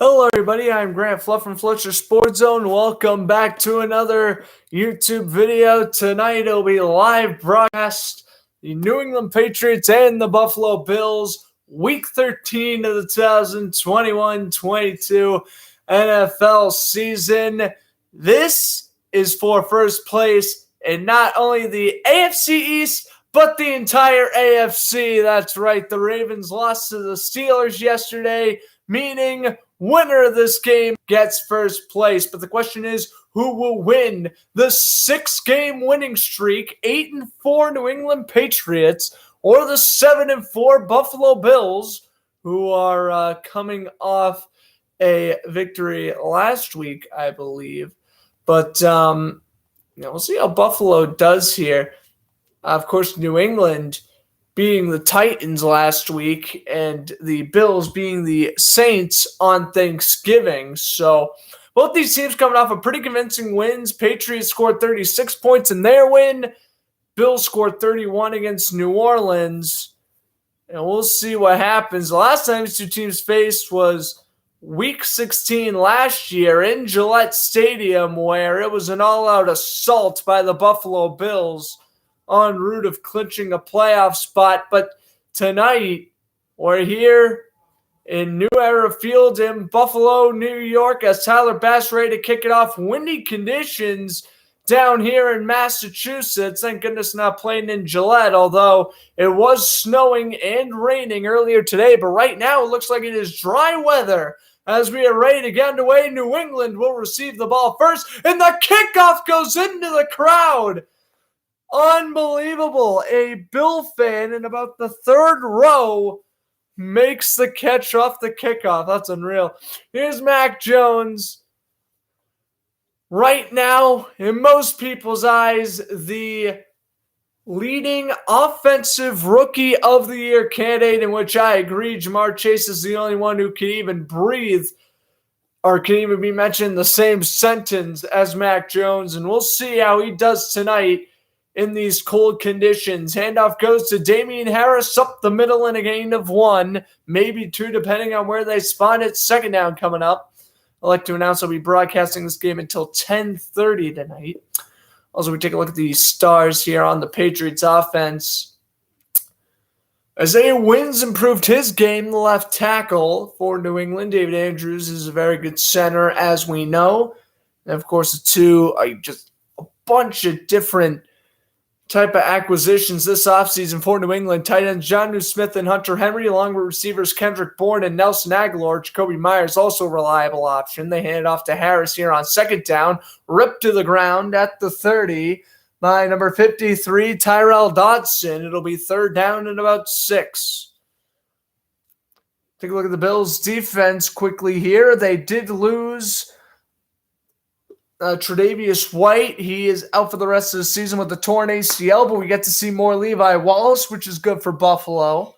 Hello, everybody. I'm Grant Fluff from Fletcher Sports Zone. Welcome back to another YouTube video. Tonight, it'll be a live broadcast. The New England Patriots and the Buffalo Bills, Week 13 of the 2021-22 NFL season. This is for first place in not only the AFC East, but the entire AFC. That's right. The Ravens lost to the Steelers yesterday, meaning winner of this game gets first place. But the question is, who will win the 6-game winning streak, 8-4 New England Patriots, or the 7-4 Buffalo Bills, who are coming off a victory last week, I believe. But we'll see how Buffalo does here. Of course, New England being the Titans last week and the Bills being the Saints on Thanksgiving. So both these teams coming off of pretty convincing wins. Patriots scored 36 points in their win. Bills scored 31 against New Orleans. And we'll see what happens. The last time these two teams faced was Week 16 last year in Gillette Stadium, where it was an all-out assault by the Buffalo Bills en route of clinching a playoff spot. But tonight, we're here in New Era Field in Buffalo, New York, as Tyler Bass ready to kick it off. Windy conditions down here in Massachusetts. Thank goodness not playing in Gillette, although it was snowing and raining earlier today. But right now, it looks like it is dry weather. As we are ready to get underway, New England will receive the ball first, and the kickoff goes into the crowd. Unbelievable. A Bill fan in about the third row makes the catch off the kickoff. That's unreal. Here's Mac Jones. Right now, in most people's eyes, the leading offensive rookie of the year candidate, in which I agree, Jamar Chase is the only one who can even breathe or can even be mentioned in the same sentence as Mac Jones. And we'll see how he does tonight in these cold conditions. Handoff goes to Damian Harris up the middle in a gain of 1, maybe 2, depending on where they spawn it. Second down coming up. I'd like to announce I'll be broadcasting this game until 10:30 tonight. Also, we take a look at the stars here on the Patriots offense. Isaiah Wynns improved his game, the left tackle for New England. David Andrews is a very good center, as we know. And, of course, the two are just a bunch of different type of acquisitions this offseason for New England. Tight ends Jonnu Smith and Hunter Henry, along with receivers Kendrick Bourne and Nelson Aguilar. Jacoby Myers, also a reliable option. They hand it off to Harris here on second down. Ripped to the ground at the 30 by number 53, Tyrell Dodson. It'll be third down and about 6. Take a look at the Bills' defense quickly here. They did lose Tre'Davious White. He is out for the rest of the season with the torn ACL, but we get to see more Levi Wallace, which is good for Buffalo.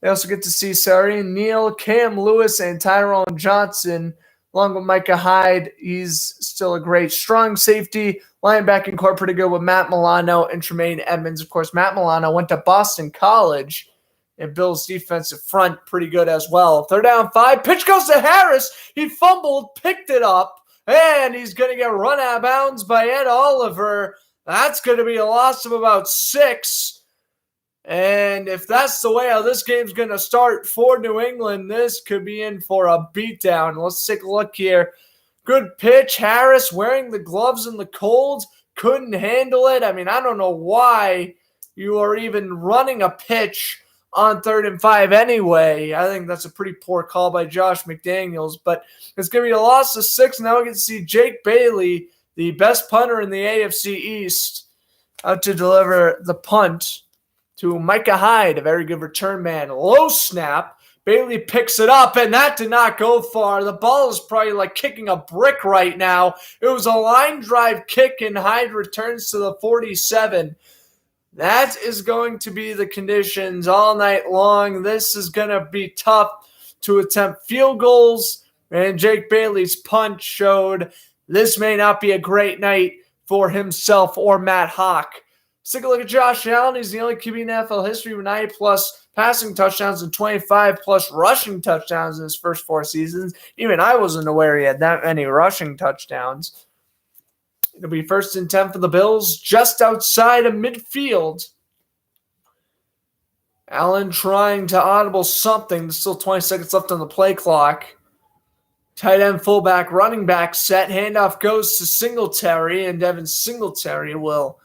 They also get to see Sarian Neal, Cam Lewis, and Tyrone Johnson, along with Micah Hyde. He's still a great strong safety. Linebacking core pretty good with Matt Milano and Tremaine Edmonds. Of course, Matt Milano went to Boston College, and Bill's defensive front pretty good as well. Third down 5. Pitch goes to Harris. He fumbled, picked it up, and he's going to get run out of bounds by Ed Oliver. That's going to be a loss of about 6. And if that's the way how this game's going to start for New England, this could be in for a beatdown. Let's take a look here. Good pitch. Harris wearing the gloves in the cold. Couldn't handle it. I mean, I don't know why you are even running a pitch on 3rd and 5 anyway. I think that's a pretty poor call by Josh McDaniels, but it's going to be a loss of 6. Now we can see Jake Bailey, the best punter in the AFC East, out to deliver the punt to Micah Hyde, a very good return man. Low snap. Bailey picks it up, and that did not go far. The ball is probably like kicking a brick right now. It was a line drive kick, and Hyde returns to the 47. That is going to be the conditions all night long. This is going to be tough to attempt field goals, and Jake Bailey's punt showed this may not be a great night for himself or Matt Hawk. Let's take a look at Josh Allen. He's the only QB in NFL history with 9+ passing touchdowns and 25 plus rushing touchdowns in his first 4 seasons. Even I wasn't aware he had that many rushing touchdowns. It'll be 1st and 10 for the Bills, just outside of midfield. Allen trying to audible something. There's still 20 seconds left on the play clock. Tight end, fullback, running back set. Handoff goes to Singletary, and Devin Singletary will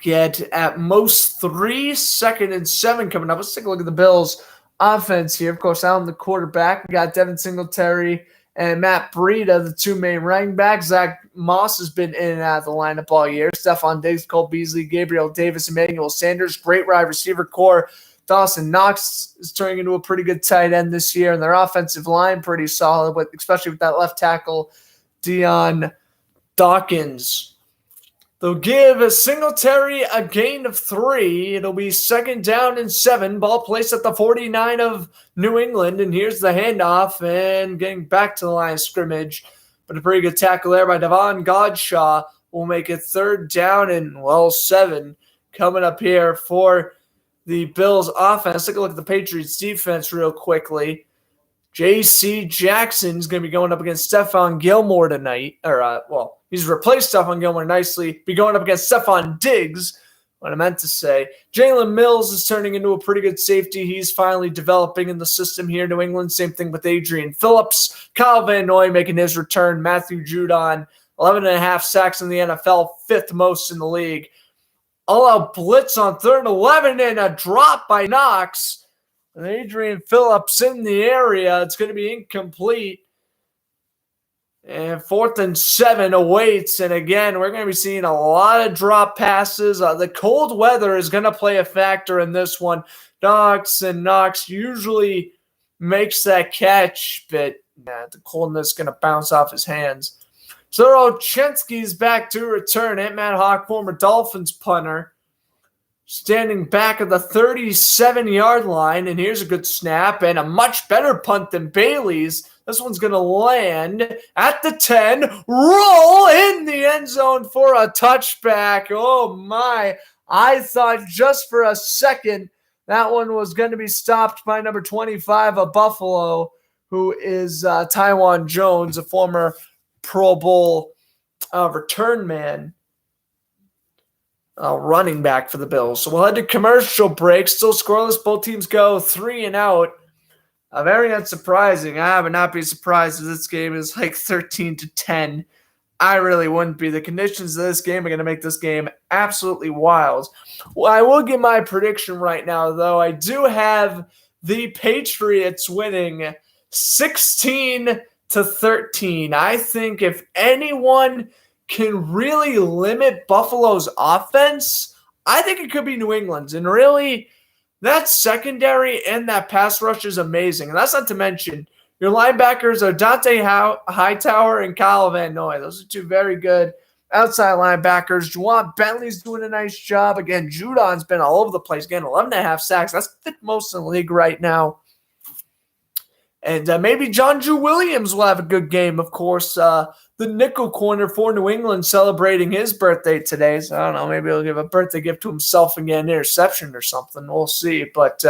get at most 3. 2nd and 7 coming up. Let's take a look at the Bills' offense here. Of course, Allen, the quarterback. We got Devin Singletary and Matt Breida, the 2 main running backs. Zach Moss has been in and out of the lineup all year. Stephon Diggs, Cole Beasley, Gabriel Davis, Emmanuel Sanders. Great wide receiver core. Dawson Knox is turning into a pretty good tight end this year, and their offensive line pretty solid, especially with that left tackle, Deion Dawkins. They'll give a Singletary a gain of 3. It'll be 2nd down and 7. Ball placed at the 49 of New England, and here's the handoff and getting back to the line of scrimmage. But a pretty good tackle there by Devon Godshaw will make it 3rd down and, 7 coming up here for the Bills offense. Take a look at the Patriots defense real quickly. J.C. Jackson's going to be going up against Stephon Gilmore tonight. He's replaced Stephon Gilmore nicely. Be going up against Stephon Diggs, what I meant to say. Jalen Mills is turning into a pretty good safety. He's finally developing in the system here in New England. Same thing with Adrian Phillips. Kyle Van Noy making his return. Matthew Judon, 11.5 sacks in the NFL, 5th most in the league. All-out blitz on 3rd and 11 and a drop by Knox. And Adrian Phillips in the area. It's going to be incomplete. And 4th and 7 awaits. And again, we're going to be seeing a lot of drop passes. The cold weather is going to play a factor in this one. Knox usually makes that catch, but the coldness is going to bounce off his hands. So Ochensky's back to return. Matt Hawk, former Dolphins punter, standing back at the 37-yard line. And here's a good snap and a much better punt than Bailey's. This one's going to land at the 10, roll in the end zone for a touchback. Oh, my. I thought just for a second that one was going to be stopped by number 25 of Buffalo, who is Taiwan Jones, a former Pro Bowl return man, running back for the Bills. So we'll head to commercial break. Still scoreless. Both teams go 3 and out. Very unsurprising. I would not be surprised if this game is like 13-10. I really wouldn't be. The conditions of this game are going to make this game absolutely wild. Well, I will give my prediction right now, though. I do have the Patriots winning 16-13. I think if anyone can really limit Buffalo's offense, I think it could be New England's. And really, that secondary and that pass rush is amazing. And that's not to mention your linebackers are Dante Hightower and Kyle Van Noy. Those are 2 very good outside linebackers. Juwan Bentley's doing a nice job. Again, Judon's been all over the place. Again, 11.5 sacks. That's 5th most in the league right now. And maybe John Drew Williams will have a good game. Of course, the nickel corner for New England celebrating his birthday today. So I don't know, maybe he'll give a birthday gift to himself and get an interception or something. We'll see. But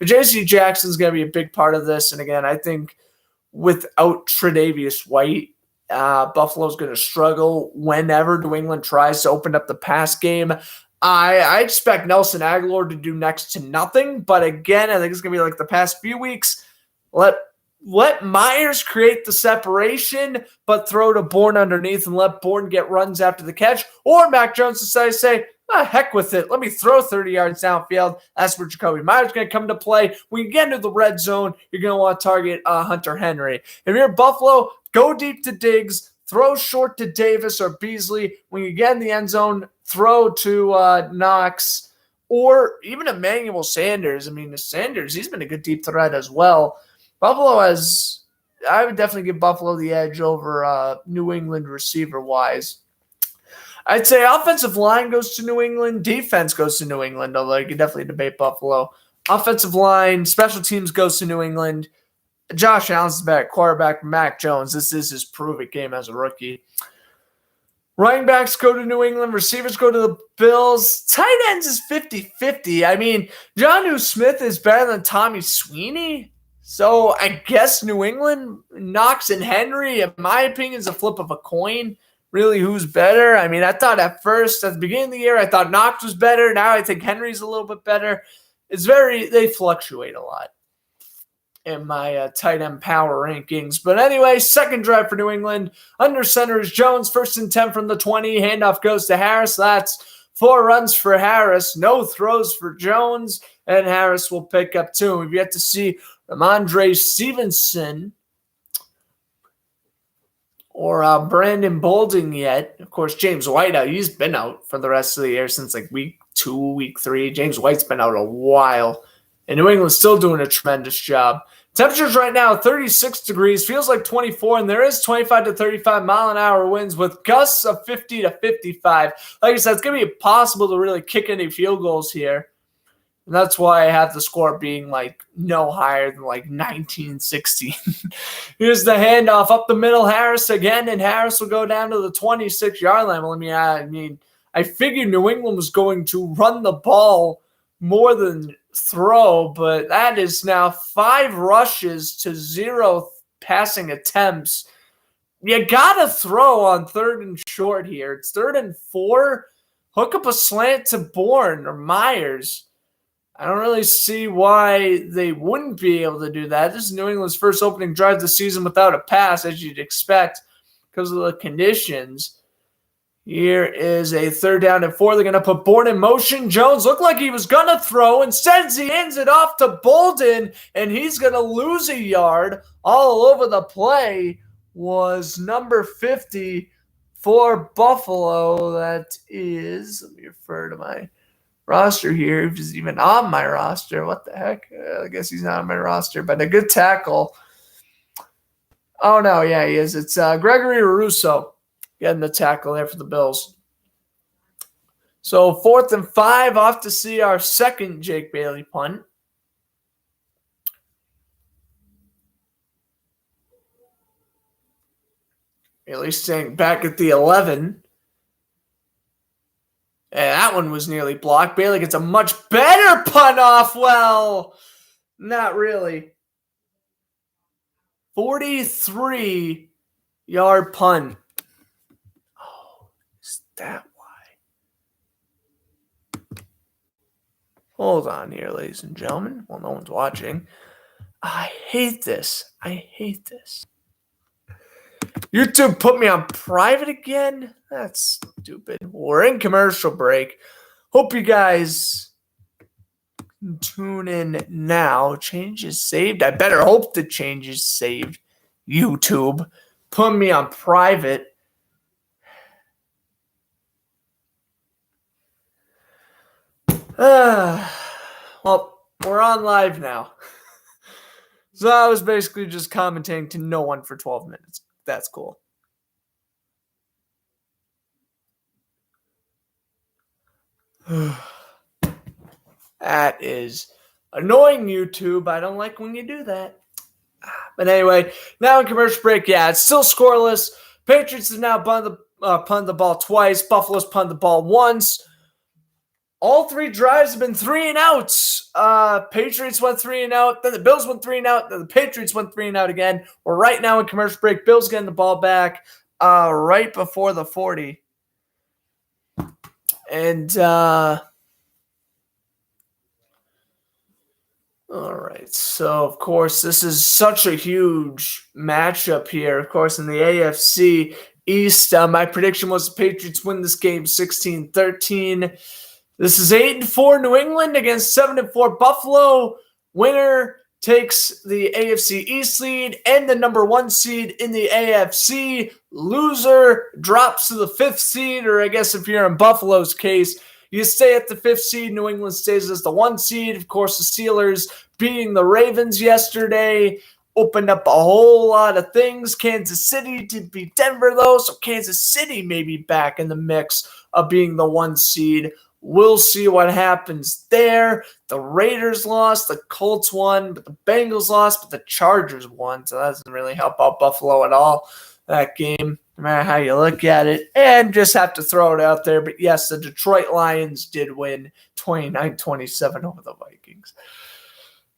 J.C. Jackson's going to be a big part of this. And again, I think without Tre'Davious White, Buffalo's going to struggle whenever New England tries to open up the pass game. I expect Nelson Aguilar to do next to nothing. But again, I think it's going to be like the past few weeks. Let Myers create the separation, but throw to Bourne underneath and let Bourne get runs after the catch. Or Mac Jones decides to say, heck with it. Let me throw 30 yards downfield. That's where Jacoby Myers is going to come to play. When you get into the red zone, you're going to want to target Hunter Henry. If you're Buffalo, go deep to Diggs, throw short to Davis or Beasley. When you get in the end zone, throw to Knox or even Emmanuel Sanders. I mean, Sanders, he's been a good deep threat as well. Buffalo I would definitely give Buffalo the edge over New England receiver-wise. I'd say offensive line goes to New England, defense goes to New England, although you can definitely debate Buffalo. Offensive line, special teams goes to New England. Josh Allen's the better quarterback. Mac Jones, this is his prove-it game as a rookie. Running backs go to New England. Receivers go to the Bills. Tight ends is 50-50. I mean, Jonnu Smith is better than Tommy Sweeney. So I guess New England, Knox and Henry, in my opinion, is a flip of a coin. Really, who's better? I mean, I thought at first, at the beginning of the year, I thought Knox was better. Now I think Henry's a little bit better. They fluctuate a lot in my tight end power rankings. But anyway, second drive for New England. Under center is Jones. 1st and 10 from the 20. Handoff goes to Harris. That's 4 runs for Harris. No throws for Jones. And Harris will pick up 2. We've yet to see Ramondre Stevenson or Brandon Bolden yet. Of course, James White out. He's been out for the rest of the year since like week 2, week 3. James White's been out a while. And New England's still doing a tremendous job. Temperatures right now, 36 degrees. Feels like 24, and there is 25 to 35 mile-an-hour winds with gusts of 50 to 55. Like I said, it's going to be impossible to really kick any field goals here. And that's why I have the score being like no higher than like 19-16. Here's the handoff up the middle. Harris again, and Harris will go down to the 26-yard line. Well, I mean, I figured New England was going to run the ball more than throw, but that is now 5 rushes to 0 passing attempts. You gotta throw on 3rd and short here. It's 3rd and 4. Hook up a slant to Bourne or Myers. I don't really see why they wouldn't be able to do that. This is New England's first opening drive of the season without a pass, as you'd expect, because of the conditions. Here is a 3rd down and 4. They're going to put Bourne in motion. Jones looked like he was going to throw. Instead, he hands it off to Bolden, and he's going to lose a yard. All over the play was number 50 for Buffalo. That is, let me refer to my roster here. If he's even on my roster. What the heck? I guess he's not on my roster, but a good tackle. Oh, no, yeah, he is. It's Gregory Russo. Getting the tackle there for the Bills. So 4th and 5, off to see our second Jake Bailey punt. At least staying back at the 11. And that one was nearly blocked. Bailey gets a much better punt off. Well, not really. 43-yard punt. That why? Hold on here, ladies and gentlemen. Well, no one's watching. I hate this. YouTube put me on private again? That's stupid. We're in commercial break. Hope you guys tune in now. Change is saved. I better hope the change is saved. YouTube put me on private. Well, we're on live now. So I was basically just commenting to no one for 12 minutes. That's cool. That is annoying, YouTube. I don't like when you do that. But anyway, now in commercial break, yeah, it's still scoreless. Patriots have now punted the ball twice. Buffalo's punted the ball once. All 3 drives have been 3 and outs. Patriots went 3 and out. Then the Bills went 3 and out. Then the Patriots went 3 and out again. We're right now in commercial break. Bills getting the ball back right before the 40. And all right. So, of course, this is such a huge matchup here. Of course, in the AFC East, my prediction was the Patriots win this game 16-13. This is 8-4 New England against 7-4 Buffalo. Winner takes the AFC East lead and the number 1 seed in the AFC. Loser drops to the 5th seed, or I guess if you're in Buffalo's case, you stay at the 5th seed. New England stays as the 1 seed. Of course, the Steelers beating the Ravens yesterday opened up a whole lot of things. Kansas City did beat Denver, though, so Kansas City may be back in the mix of being the 1 seed. We'll see what happens there. The Raiders lost, the Colts won, but the Bengals lost, but the Chargers won, so that doesn't really help out Buffalo at all. that game, no matter how you look at it. And just have to throw it out there. But yes, the Detroit Lions did win 29-27 over the Vikings.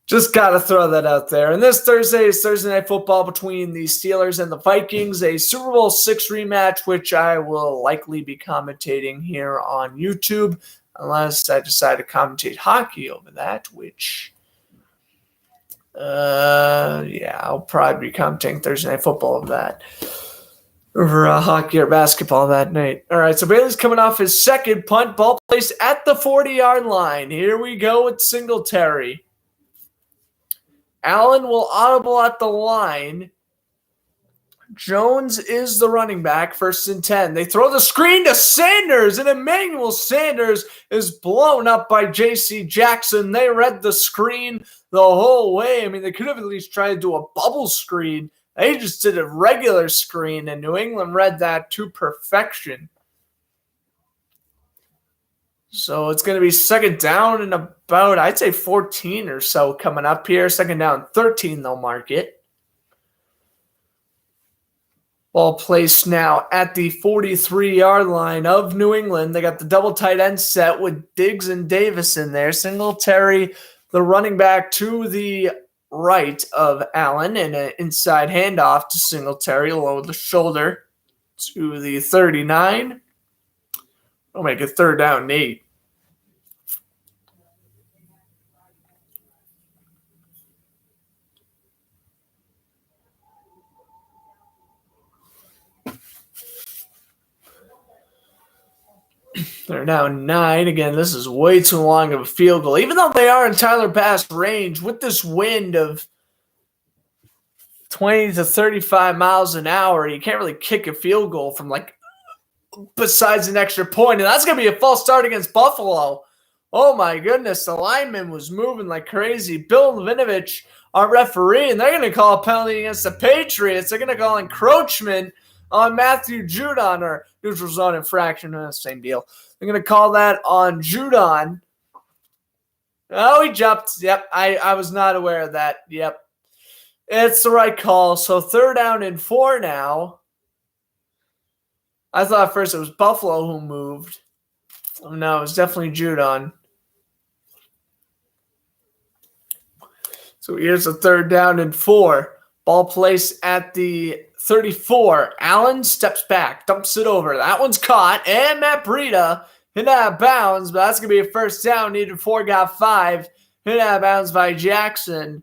Just got to throw that out there. And this Thursday is Thursday Night Football between the Steelers and the Vikings, a Super Bowl VI rematch, which I will likely be commentating here on YouTube, unless I decide to commentate hockey over that, which, I'll probably be commentating Thursday Night Football over that. Over hockey or basketball that night. All right, so Bailey's coming off his second punt. Ball placed at the 40-yard line. Here we go with Singletary. Allen will audible at the line. Jones is the running back, 1st and 10. They throw the screen to Sanders, and Emmanuel Sanders is blown up by J.C. Jackson. They read the screen the whole way. I mean, they could have at least tried to do a bubble screen. They just did a regular screen, and New England read that to perfection. So it's going to be second down and about, I'd say 14 or so coming up here. Second down 13, they'll mark it. Ball placed now at the 43-yard line of New England. They got the double tight end set with Diggs and Davis in there. Singletary, the running back, to the right of Allen, and an inside handoff to Singletary, low the shoulder to the 39. We'll make it third down and 8. They're now 9. Again, this is way too long of a field goal. Even though they are in Tyler Bass range, with this wind of 20 to 35 miles an hour, you can't really kick a field goal from besides an extra point. And that's going to be a false start against Buffalo. Oh my goodness, the lineman was moving like crazy. Bill Levinovich, our referee, and they're going to call a penalty against the Patriots. They're going to call encroachment on Matthew Judon, or neutral zone infraction, same deal. They're going to call that on Judon. Oh, he jumped. Yep, I was not aware of that. Yep. It's the right call. So third down and 4 now. I thought at first it was Buffalo who moved. No, it was definitely Judon. So here's a third down and 4. Ball placed at the 34. Allen steps back, dumps it over. That one's caught. And Matt Breida hit out of bounds, but that's going to be a first down. Needed 4, got 5. Hit out of bounds by Jackson.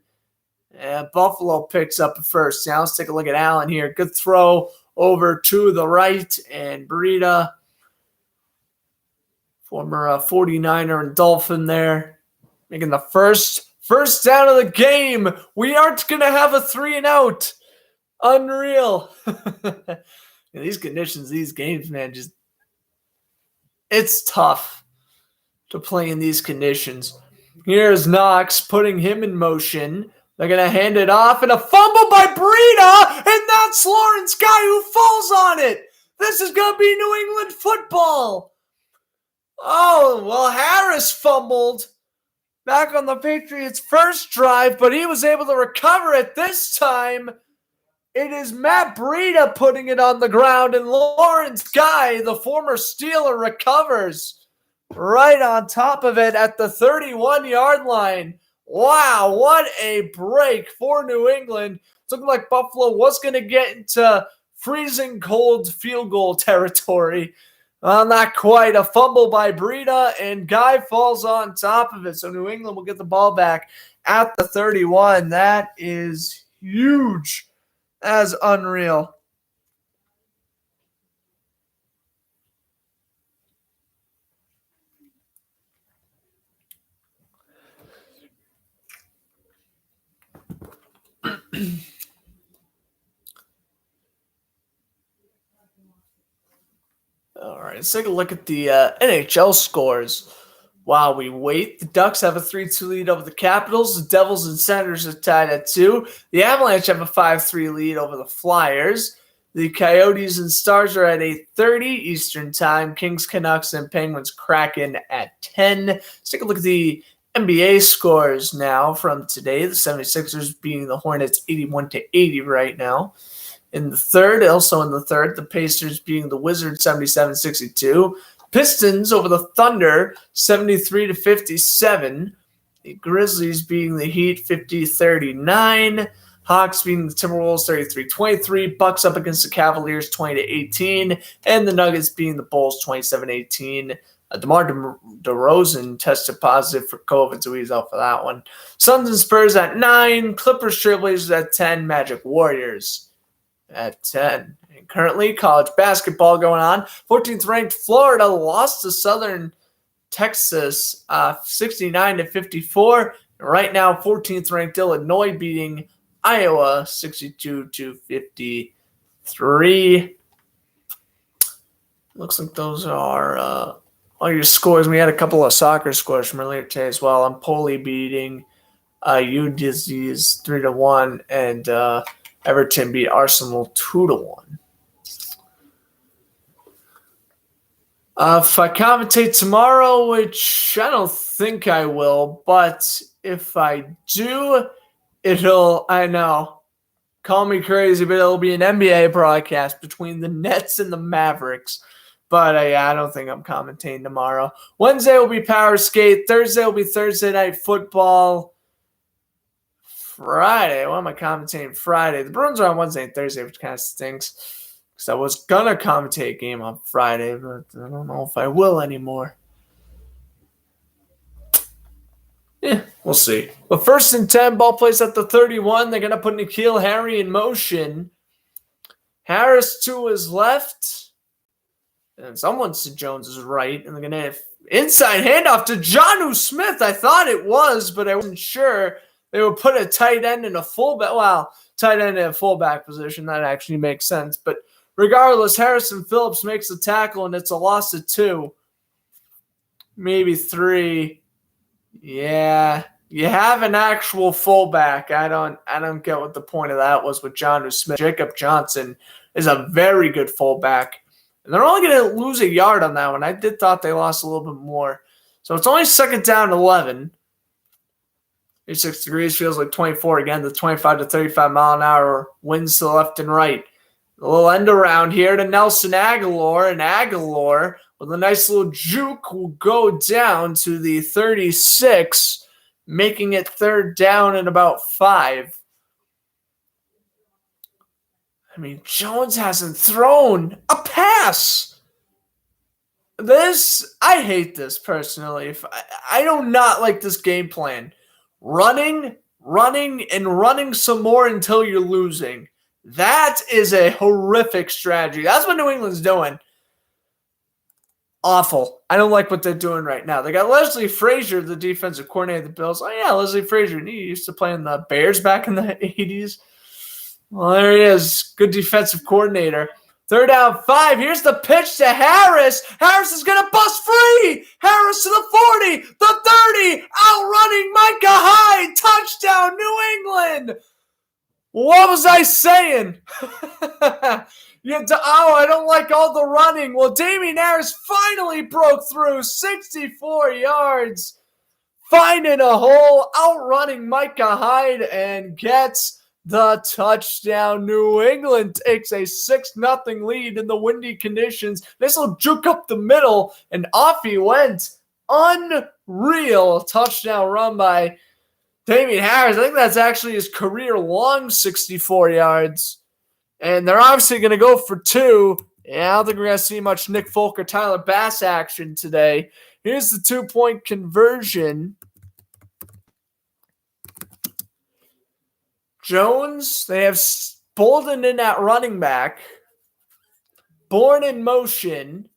And Buffalo picks up a first down. Let's take a look at Allen here. Good throw over to the right. And Breida, former 49er and Dolphin there, making the first down of the game. We aren't going to have a 3-and-out. Unreal. In these conditions, these games, man, it's tough to play in these conditions. Here's Knox putting him in motion. They're going to hand it off, and a fumble by Breida, and that's Lawrence Guy who falls on it. This is going to be New England football. Oh, well, Harris fumbled back on the Patriots' first drive, but he was able to recover it this time. It is Matt Breida putting it on the ground, and Lawrence Guy, the former Steeler, recovers right on top of it at the 31-yard line. Wow, what a break for New England. It's looking like Buffalo was going to get into freezing cold field goal territory. Well, not quite. A fumble by Breida, and Guy falls on top of it. So New England will get the ball back at the 31. That is huge. That's unreal. All right, let's take a look at the NHL scores. While we wait, the Ducks have a 3-2 lead over the Capitals. The Devils and Senators are tied at 2. The Avalanche have a 5-3 lead over the Flyers. The Coyotes and Stars are at 8:30 Eastern Time. Kings, Canucks, and Penguins Kraken at 10. Let's take a look at the NBA scores now from today. The 76ers beating the Hornets 81-80 right now. In the third, the Pacers beating the Wizards 77-62. Pistons over the Thunder 73-57. The Grizzlies beating the Heat 50-39. Hawks beating the Timberwolves 33-23. Bucks up against the Cavaliers 20-18. And the Nuggets beating the Bulls 27-18. DeMar DeRozan tested positive for COVID, so he's out for that one. Suns and Spurs at 9. Clippers Trailblazers at 10. Magic Warriors at 10. And currently, college basketball going on. 14th ranked Florida lost to Southern Texas 69-54. Right now, 14th ranked Illinois beating Iowa 62-53. Looks like those are all your scores. We had a couple of soccer scores from earlier today as well. Empoli beating UDizzies 3-1, and Everton beat Arsenal 2-1. If I commentate tomorrow, which I don't think I will, but if I do, I know, call me crazy, but it'll be an NBA broadcast between the Nets and the Mavericks. But I don't think I'm commentating tomorrow. Wednesday will be Power Skate. Thursday will be Thursday Night Football. Friday, what am I commentating Friday? The Bruins are on Wednesday and Thursday, which kind of stinks. Because I was going to commentate a game on Friday, but I don't know if I will anymore. Yeah, we'll see. But 1st and 10, ball plays at the 31. They're going to put N'Keal Harry in motion. Harris to his left. And someone's to Jones's right. And they're going to have inside handoff to Jonnu Smith. I thought it was, but I wasn't sure. They would put a tight end in a fullback. Well, tight end in a fullback position. That actually makes sense. But regardless, Harrison Phillips makes the tackle, and it's a loss of 2. Maybe 3. Yeah. You have an actual fullback. I don't get what the point of that was with Jonnu Smith. Jacob Johnson is a very good fullback. And they're only going to lose a yard on that one. I did thought they lost a little bit more. So it's only 2nd down 11. 86 degrees, feels like 24 again. The 25 to 35 mile an hour winds to the left and right. A little end around here to Nelson Aguilar. And Aguilar, with a nice little juke, will go down to the 36, making it 3rd down and about 5. I mean, Jones hasn't thrown a pass. I hate this personally. I do not like this game plan. Running, and running some more until you're losing. That is a horrific strategy. That's what New England's doing. Awful. I don't like what they're doing right now. They got Leslie Frazier, the defensive coordinator of the Bills. Oh, yeah, Leslie Frazier. He used to play in the Bears back in the 80s. Well, there he is. Good defensive coordinator. 3rd down 5. Here's the pitch to Harris. Harris is going to bust free. Harris to the 40, the 30, outrunning Micah Hyde. Touchdown, New England. What was I saying? I don't like all the running. Well, Damien Harris finally broke through 64 yards, finding a hole, outrunning Micah Hyde, and gets the touchdown. New England takes a 6-0 lead in the windy conditions. This will juke up the middle, and off he went. Unreal touchdown run by Damien Harris. I think that's actually his career-long 64 yards. And they're obviously going to go for 2. Yeah, I don't think we're going to see much Nick Folk or Tyler Bass action today. Here's the 2-point conversion. Jones, they have Bolden in at running back. Bourne in motion.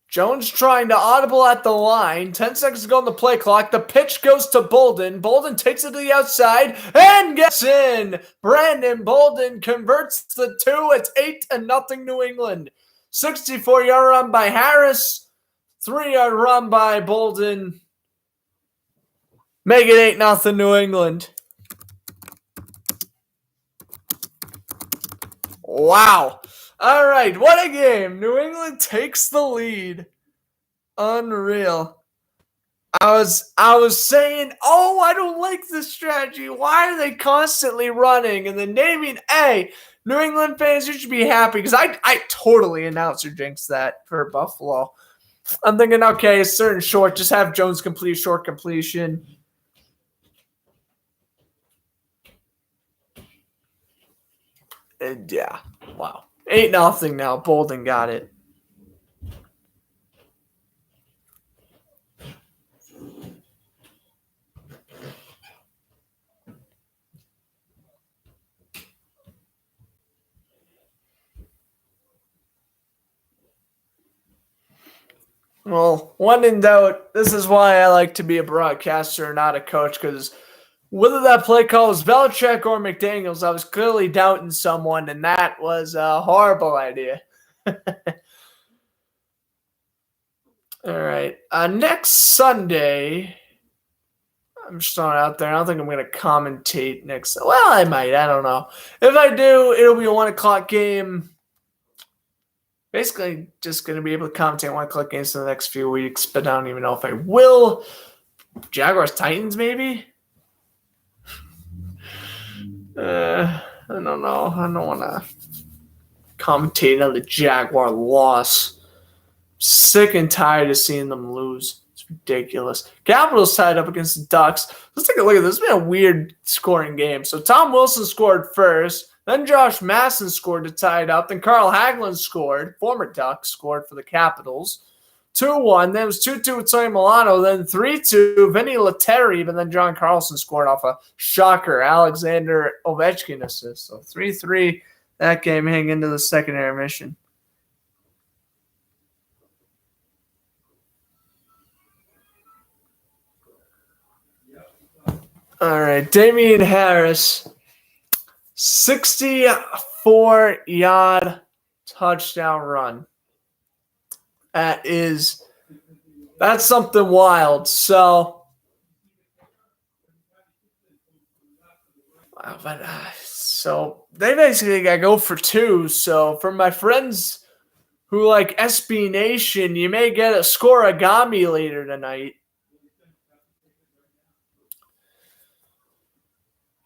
Jones trying to audible at the line. 10 seconds to go on the play clock. The pitch goes to Bolden. Bolden takes it to the outside and gets in. Brandon Bolden converts the 2. It's 8-0 New England. 64-yard run by Harris. 3-yard run by Bolden. Make it 8-0 New England. Wow. All right, what a game. New England takes the lead. Unreal. I was saying, oh, I don't like this strategy. Why are they constantly running? And then naming, hey, New England fans, you should be happy because I totally announcer jinxed that for Buffalo. I'm thinking, okay, certain short, just have Jones complete short completion. And yeah, wow. 8-0 now. Bolden got it. Well, when in doubt, this is why I like to be a broadcaster, not a coach, because whether that play call was Belichick or McDaniels, I was clearly doubting someone, and that was a horrible idea. All right. Next Sunday, I'm just throwing it out there. I don't think I'm going to commentate next. Well, I might. I don't know. If I do, it'll be a 1:00 game. Basically, just going to be able to commentate 1:00 games in the next few weeks, but I don't even know if I will. Jaguars Titans, maybe? I don't know. I don't want to commentate on the Jaguar loss. Sick and tired of seeing them lose. It's ridiculous. Capitals tied up against the Ducks. Let's take a look at this. It's been a weird scoring game. So Tom Wilson scored first. Then Josh Masson scored to tie it up. Then Carl Hagelin scored. Former Duck scored for the Capitals. 2-1. Then it was 2-2 with Tony Milano. Then 3-2, Vinny Lettieri. But then John Carlson scored off a shocker. Alexander Ovechkin assist. So 3-3 that game heading into the second intermission. All right. Damian Harris, 64-yard touchdown run. That's something wild. So they basically got to go for two. So for my friends who like SB Nation, you may get a scoreagami later tonight.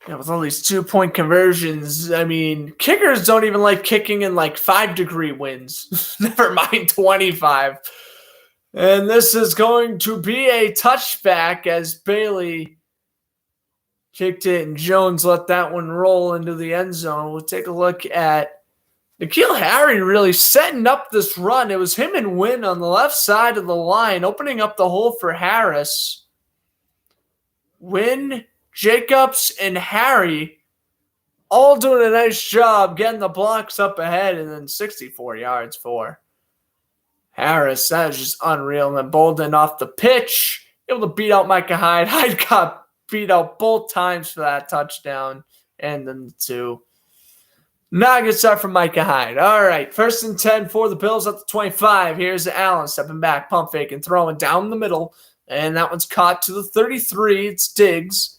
Yeah, with all these 2-point conversions, I mean, kickers don't even like kicking in like 5-degree winds. Never mind 25. And this is going to be a touchback as Bailey kicked it and Jones let that one roll into the end zone. We'll take a look at N'Keal Harry really setting up this run. It was him and Wynn on the left side of the line, opening up the hole for Harris. Wynn, Jacobs, and Harry all doing a nice job getting the blocks up ahead, and then 64 yards for Harris. That was just unreal. And then Bolden off the pitch, able to beat out Micah Hyde. Hyde got beat out both times for that touchdown, and then the two. Not a good start from Micah Hyde. All right, 1st and 10 for the Bills at the 25. Here's Allen stepping back, pump fake, and throwing down the middle. And that one's caught to the 33. It's Diggs.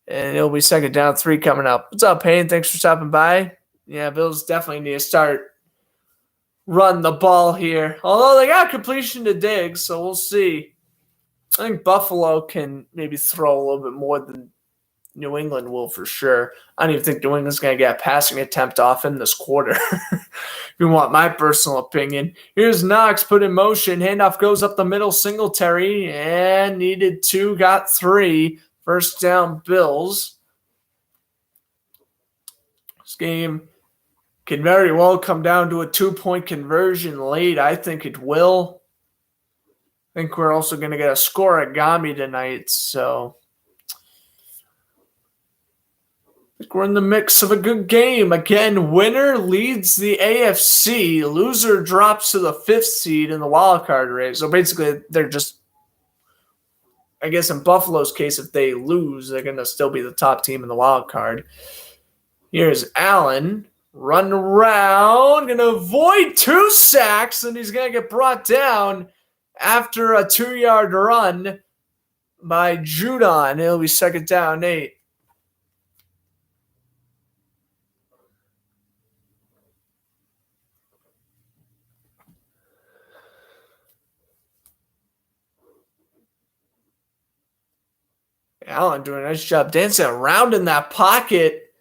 And it'll be 2nd down, 3 coming up. What's up, Payne? Thanks for stopping by. Yeah, Bills definitely need to start run the ball here. Although they got completion to Diggs, so we'll see. I think Buffalo can maybe throw a little bit more than New England will for sure. I don't even think New England's going to get a passing attempt off in this quarter. If you want my personal opinion. Here's Knox put in motion. Handoff goes up the middle. Singletary and needed 2, got 3. 1st down, Bills. This game can very well come down to a 2-point conversion late. I think it will. I think we're also going to get a scoreagami tonight, so I think we're in the mix of a good game. Again, winner leads the AFC. Loser drops to the 5th seed in the wild card race. So basically, they're just, I guess in Buffalo's case, if they lose, they're going to still be the top team in the wild card. Here's Allen. Run around. Going to avoid 2 sacks, and he's going to get brought down after a 2-yard run by Judon. It'll be 2nd down, 8. Allen doing a nice job dancing around in that pocket.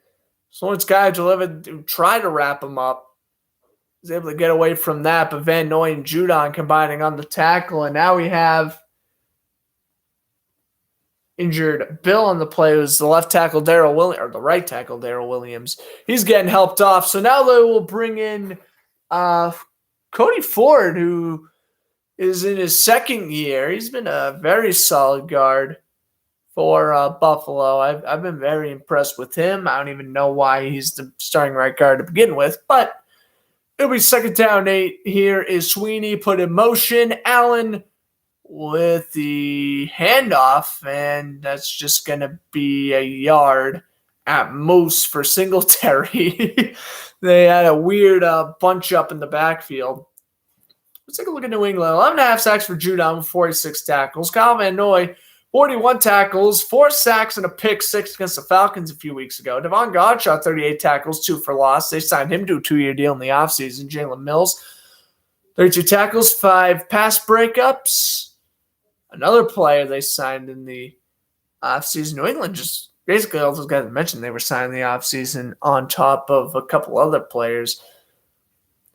So it's guy to try to wrap him up. He's able to get away from that, but Van Noy and Judon combining on the tackle, and now we have injured Bill on the play. It was the left tackle Darrell Williams, or the right tackle Darrell Williams. He's getting helped off. So now they will bring in Cody Ford, who is in his second year. He's been a very solid guard for Buffalo. I've been very impressed with him. I don't even know why he's the starting right guard to begin with, but it'll be second down 8. Here is Sweeney put in motion. Allen with the handoff, and that's just going to be a yard at most for Singletary. They had a weird bunch up in the backfield. Let's take a look at New England. 11.5 sacks for Judon with 46 tackles. Kyle Van Noy, 41 tackles, 4 sacks, and a pick 6 against the Falcons a few weeks ago. Devon Godshaw, 38 tackles, 2 for loss. They signed him to a 2-year deal in the offseason. Jalen Mills, 32 tackles, 5 pass breakups. Another player they signed in the offseason. New England just basically all those guys I mentioned they were signed in the offseason on top of a couple other players.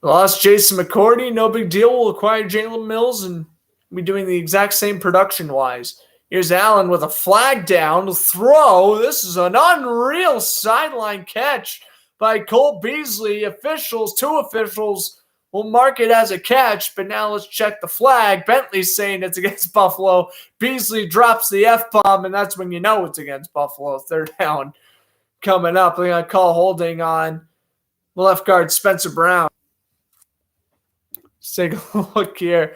Lost Jason McCourty, no big deal. We'll acquire Jalen Mills and be doing the exact same production-wise. Here's Allen with a flag down throw. This is an unreal sideline catch by Cole Beasley. Two officials will mark it as a catch, but now let's check the flag. Bentley's saying it's against Buffalo. Beasley drops the F-bomb, and that's when you know it's against Buffalo. Third down coming up. They're going to call holding on the left guard, Spencer Brown. Let's take a look here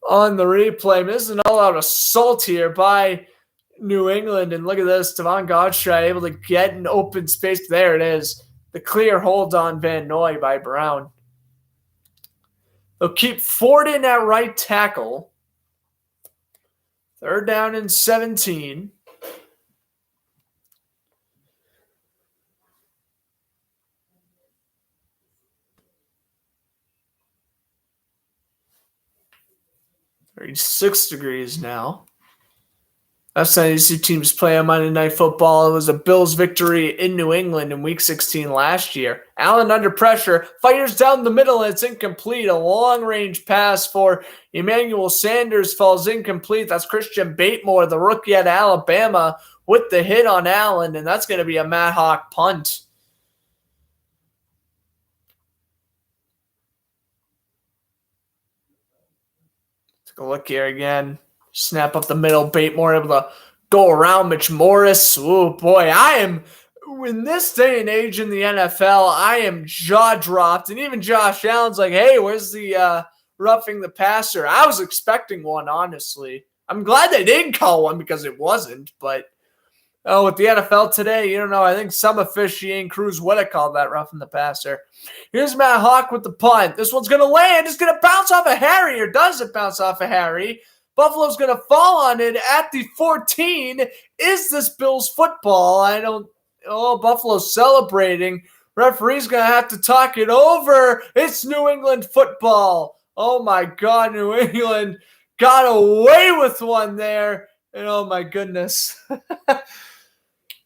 on the replay. This is an all-out assault here by New England. And look at this. Devon Godshaw able to get an open space. There it is. The clear hold on Van Noy by Brown. They'll keep Ford in at right tackle. Third down and 17. Six degrees now. Last time you see teams play on Monday Night Football, it was a Bills victory in New England in Week 16 last year. Allen under pressure, fires down the middle, and it's incomplete. A long-range pass for Emmanuel Sanders falls incomplete. That's Christian Batemore, the rookie at Alabama, with the hit on Allen, and that's going to be a Matt Hawk punt. Take a look here again. Snap up the middle. Batemore able to go around Mitch Morris. Oh, boy. In this day and age in the NFL, I am jaw-dropped. And even Josh Allen's like, hey, where's the roughing the passer? I was expecting one, honestly. I'm glad they didn't call one because it wasn't. But, with the NFL today, you don't know. I think some officiating crews would have called that roughing the passer. Here's Matt Hawk with the punt. This one's going to land. It's going to bounce off of Harry, or does it bounce off of Harry? Buffalo's going to fall on it at the 14. Is this Bills football? Buffalo's celebrating. Referee's going to have to talk it over. It's New England football. Oh, my God. New England got away with one there. And oh, my goodness.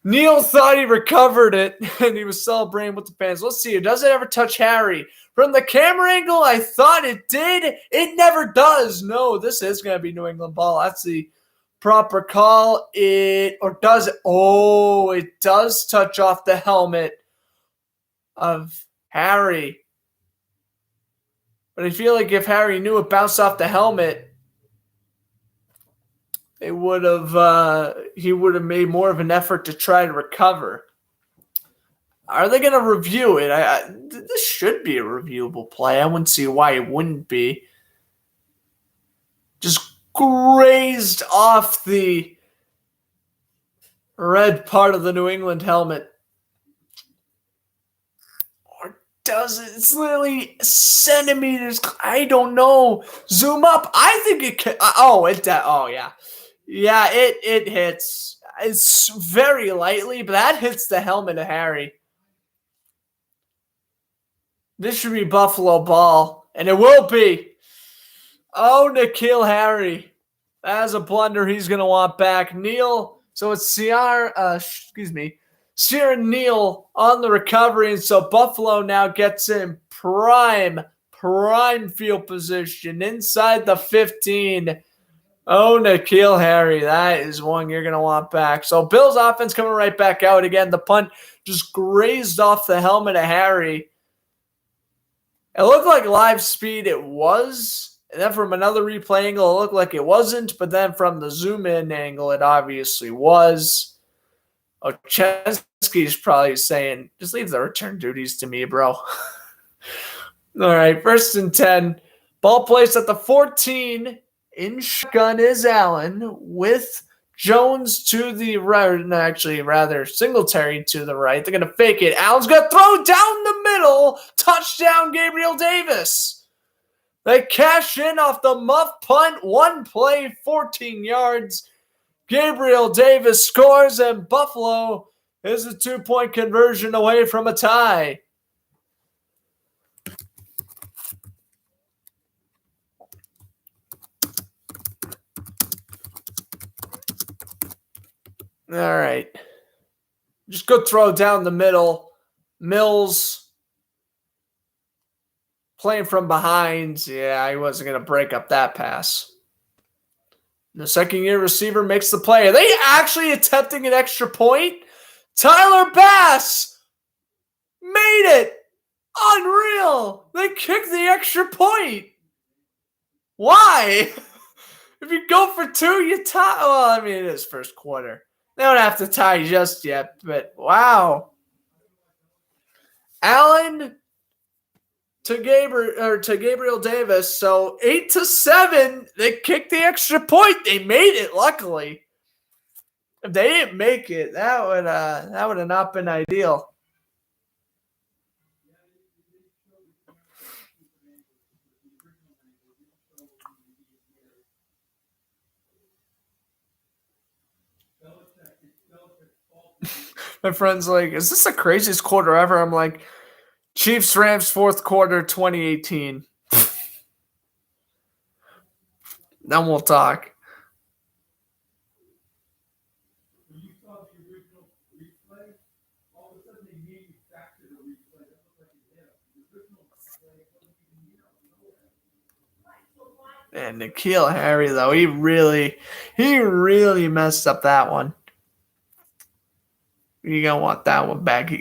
Neil thought he recovered it, and he was celebrating with the fans. Let's see. Does it ever touch Harry? From the camera angle, I thought it did. It never does. No, this is going to be New England ball. That's the proper call. Or does it? Oh, it does touch off the helmet of Harry. But I feel like if Harry knew it bounced off the helmet, he would have made more of an effort to try to recover. Are they going to review it? This should be a reviewable play. I wouldn't see why it wouldn't be. Just grazed off the red part of the New England helmet. Or does it? It's literally centimeters. I don't know. Zoom up. I think it can. Yeah. Yeah, it hits. It's very lightly, but that hits the helmet of Harry. This should be Buffalo ball, and it will be. Oh, N'Keal Harry. That is a blunder he's going to want back. Neil So it's Sierra Neal on the recovery, and so Buffalo now gets in prime field position inside the 15. Oh, N'Keal Harry, that is one you're going to want back. So Bills offense coming right back out again. The punt just grazed off the helmet of Harry. It looked like live speed, it was. And then from another replay angle, it looked like it wasn't. But then from the zoom in angle, it obviously was. Chesky's probably saying, just leave the return duties to me, bro. All right, 1st and 10. Ball placed at the 14. In shotgun is Allen with Jones to the right. No, actually, rather Singletary to the right. They're going to fake it. Allen's going to throw down the middle. Touchdown, Gabriel Davis. They cash in off the muff punt. One play, 14 yards. Gabriel Davis scores, and Buffalo is a 2-point conversion away from a tie. All right. Just go throw down the middle. Mills playing from behind. Yeah, he wasn't going to break up that pass. The second-year receiver makes the play. Are they actually attempting an extra point? Tyler Bass made it. Unreal. They kicked the extra point. Why? If you go for 2, you tie. Well, I mean, it is first quarter. They don't have to tie just yet, but wow. Allen to Gabriel Davis. So 8-7. They kicked the extra point. They made it, luckily. If they didn't make it, that would have not been ideal. My friend's like, is this the craziest quarter ever? I'm like, Chiefs-Rams 4th quarter 2018. Then we'll talk. And N'Keal Harry, though, he really messed up that one. You're going to want that one back.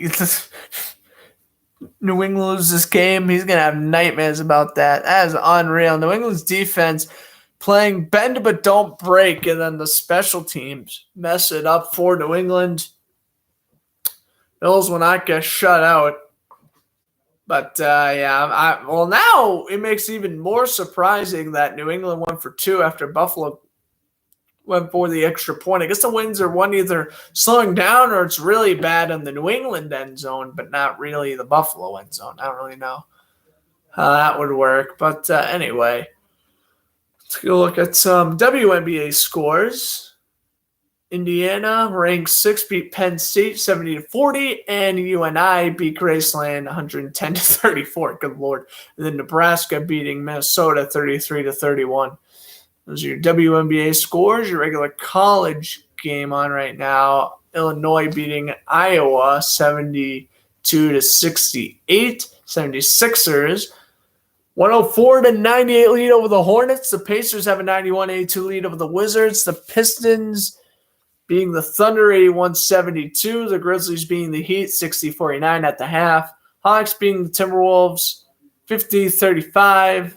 New England loses this game. He's going to have nightmares about that. That is unreal. New England's defense playing bend but don't break, and then the special teams mess it up for New England. Bills will not get shut out. But, well, now it makes it even more surprising that New England went for 2 after Buffalo went for the extra point. I guess the Winds are one either slowing down or it's really bad in the New England end zone, but not really the Buffalo end zone. I don't really know how that would work. But anyway, let's go look at some WNBA scores. Indiana ranked 6th, beat Penn State 70-40, and UNI beat Graceland 110-34. Good Lord. And then Nebraska beating Minnesota 33-31. Those are your WNBA scores. Your regular college game on right now. Illinois beating Iowa 72-68. 76ers 104-98 lead over the Hornets. The Pacers have a 91-82 lead over the Wizards. The Pistons being the Thunder 81-72. The Grizzlies being the Heat 60-49 at the half. Hawks being the Timberwolves 50-35.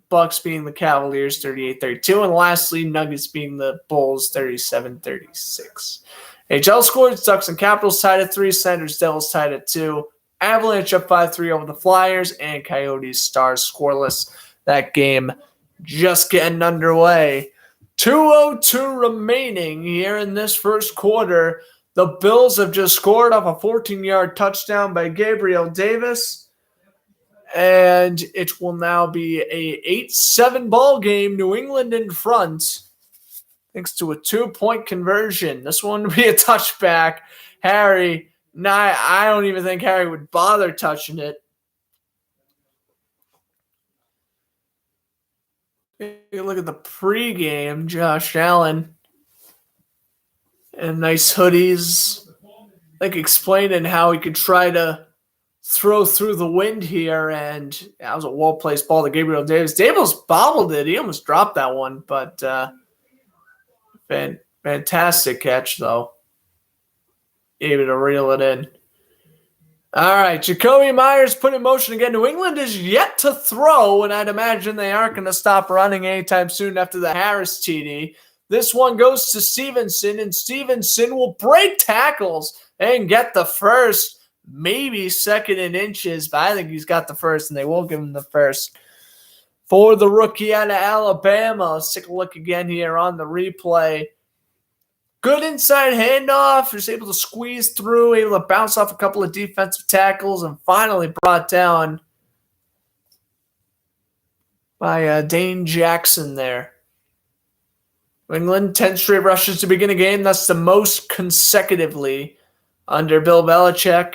Bucks being the Cavaliers 38-32. And lastly, Nuggets being the Bulls 37-36. HL scores, Ducks and Capitals tied at 3. Senators, Devils tied at 2. Avalanche up 5-3 over the Flyers. And Coyotes, Stars scoreless. That game just getting underway. 2:02 remaining here in this first quarter. The Bills have just scored off a 14-yard touchdown by Gabriel Davis. And it will now be a 8-7 ball game. New England in front, thanks to a 2-point conversion. This one would be a touchback. Harry, I don't even think Harry would bother touching it. Look at the pregame, Josh Allen. and nice hoodies, like explaining how he could try to throw through the wind here, and that was a well-placed ball to Gabriel Davis. Davis bobbled it. He almost dropped that one, but fantastic catch, though. Able to reel it in. All right, Jacoby Myers put in motion again. New England is yet to throw, and I'd imagine they aren't going to stop running anytime soon after the Harris TD. This one goes to Stevenson, and Stevenson will break tackles and get the first, maybe second in inches, but I think he's got the first, and they will give him the first. For the rookie out of Alabama, let's take a look again here on the replay. Good inside handoff. He's able to squeeze through, able to bounce off a couple of defensive tackles, and finally brought down by Dane Jackson there. New England, 10 straight rushes to begin a game. That's the most consecutively under Bill Belichick.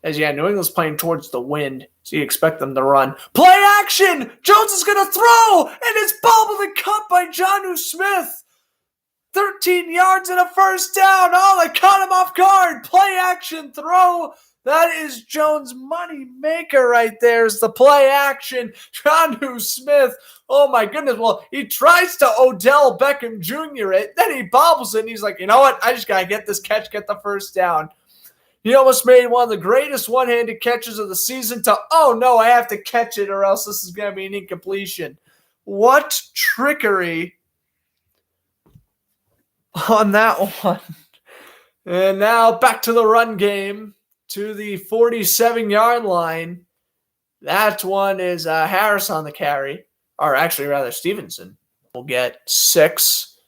As New England's playing towards the wind, so you expect them to run. Play action! Jones is going to throw, and it's bobbled and cut by Jonnu Smith. 13 yards and a first down. Oh, they caught him off guard. Play action throw. That is Jones' money maker right there. Is the play action. Jonnu Smith. Oh my goodness. Well, he tries to Odell Beckham Jr. it. Then he bobbles it and he's like, you know what? I just got to get this catch, get the first down. He almost made one of the greatest one-handed catches of the season to, oh no, I have to catch it or else this is going to be an incompletion. What trickery on that one. And now back to the run game, to the 47-yard line. That one is Harris on the carry, or actually rather Stevenson will get 6.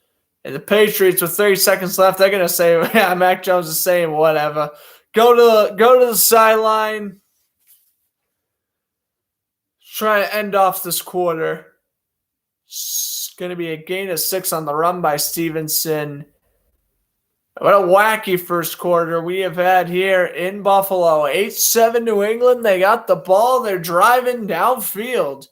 And the Patriots with 30 seconds left, they're gonna say, yeah, Mac Jones is saying whatever. Go to the sideline. Try to end off this quarter. It's going to be a gain of 6 on the run by Stevenson. What a wacky first quarter we have had here in Buffalo. 8-7 New England. They got the ball. They're driving downfield.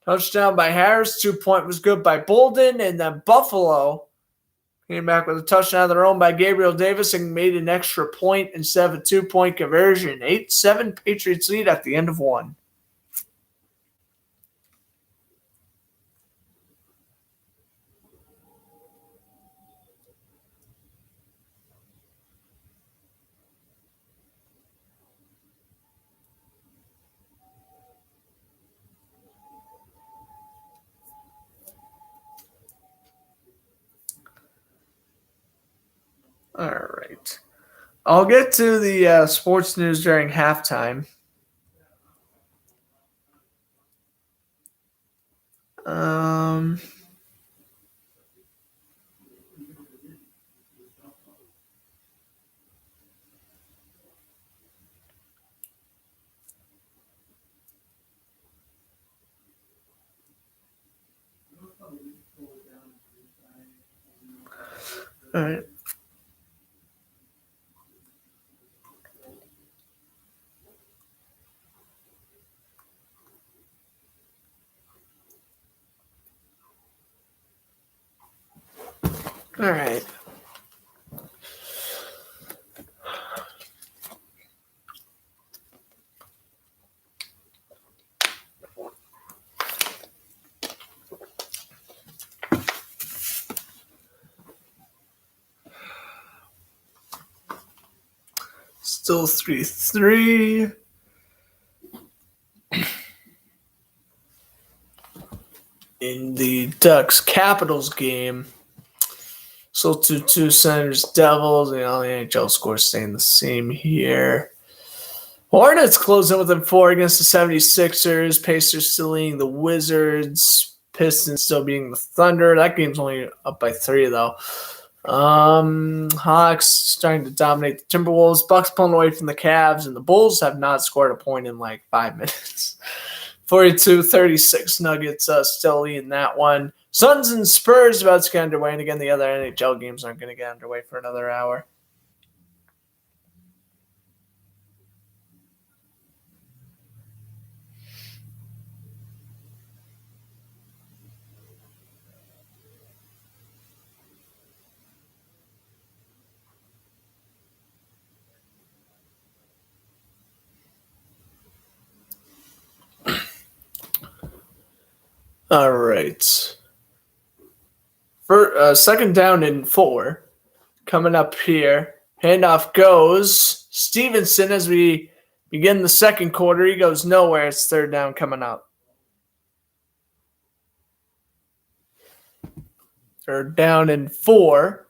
Touchdown by Harris. 2-point was good by Bolden. And then Buffalo came back with a touchdown of their own by Gabriel Davis and made an extra point instead of a 2-point conversion. 8-7 Patriots lead at the end of one. All right. I'll get to the sports news during halftime. All right. All right. Still 3-3. In the Ducks-Capitals game. So 2-2 Senators Devils. The NHL score staying the same here. Hornets close in within 4 against the 76ers. Pacers still leading the Wizards. Pistons still beating the Thunder. That game's only up by 3, though. Hawks starting to dominate the Timberwolves. Bucks pulling away from the Cavs. And the Bulls have not scored a point in like 5 minutes. 42-36 Nuggets still leading that one. Suns and Spurs about to get underway. And again, the other NHL games aren't going to get underway for another hour. All right. For second down and 4. Coming up here. Handoff goes. Stevenson as we begin the second quarter. He goes nowhere. It's third down coming up. Third down and 4.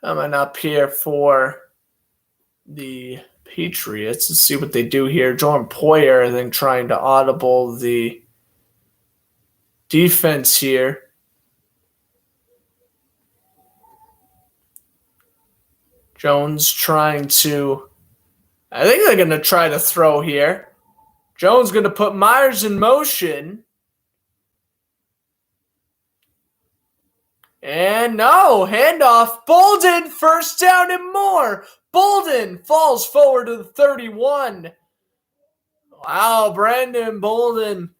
Coming up here for the Patriots. Let's see what they do here. Jordan Poyer, I think, trying to audible the defense here. Jones trying to, I think they're going to try to throw here. Jones going to put Myers in motion. And no, handoff. Bolden, first down and more. Bolden falls forward to the 31. Wow, Brandon Bolden.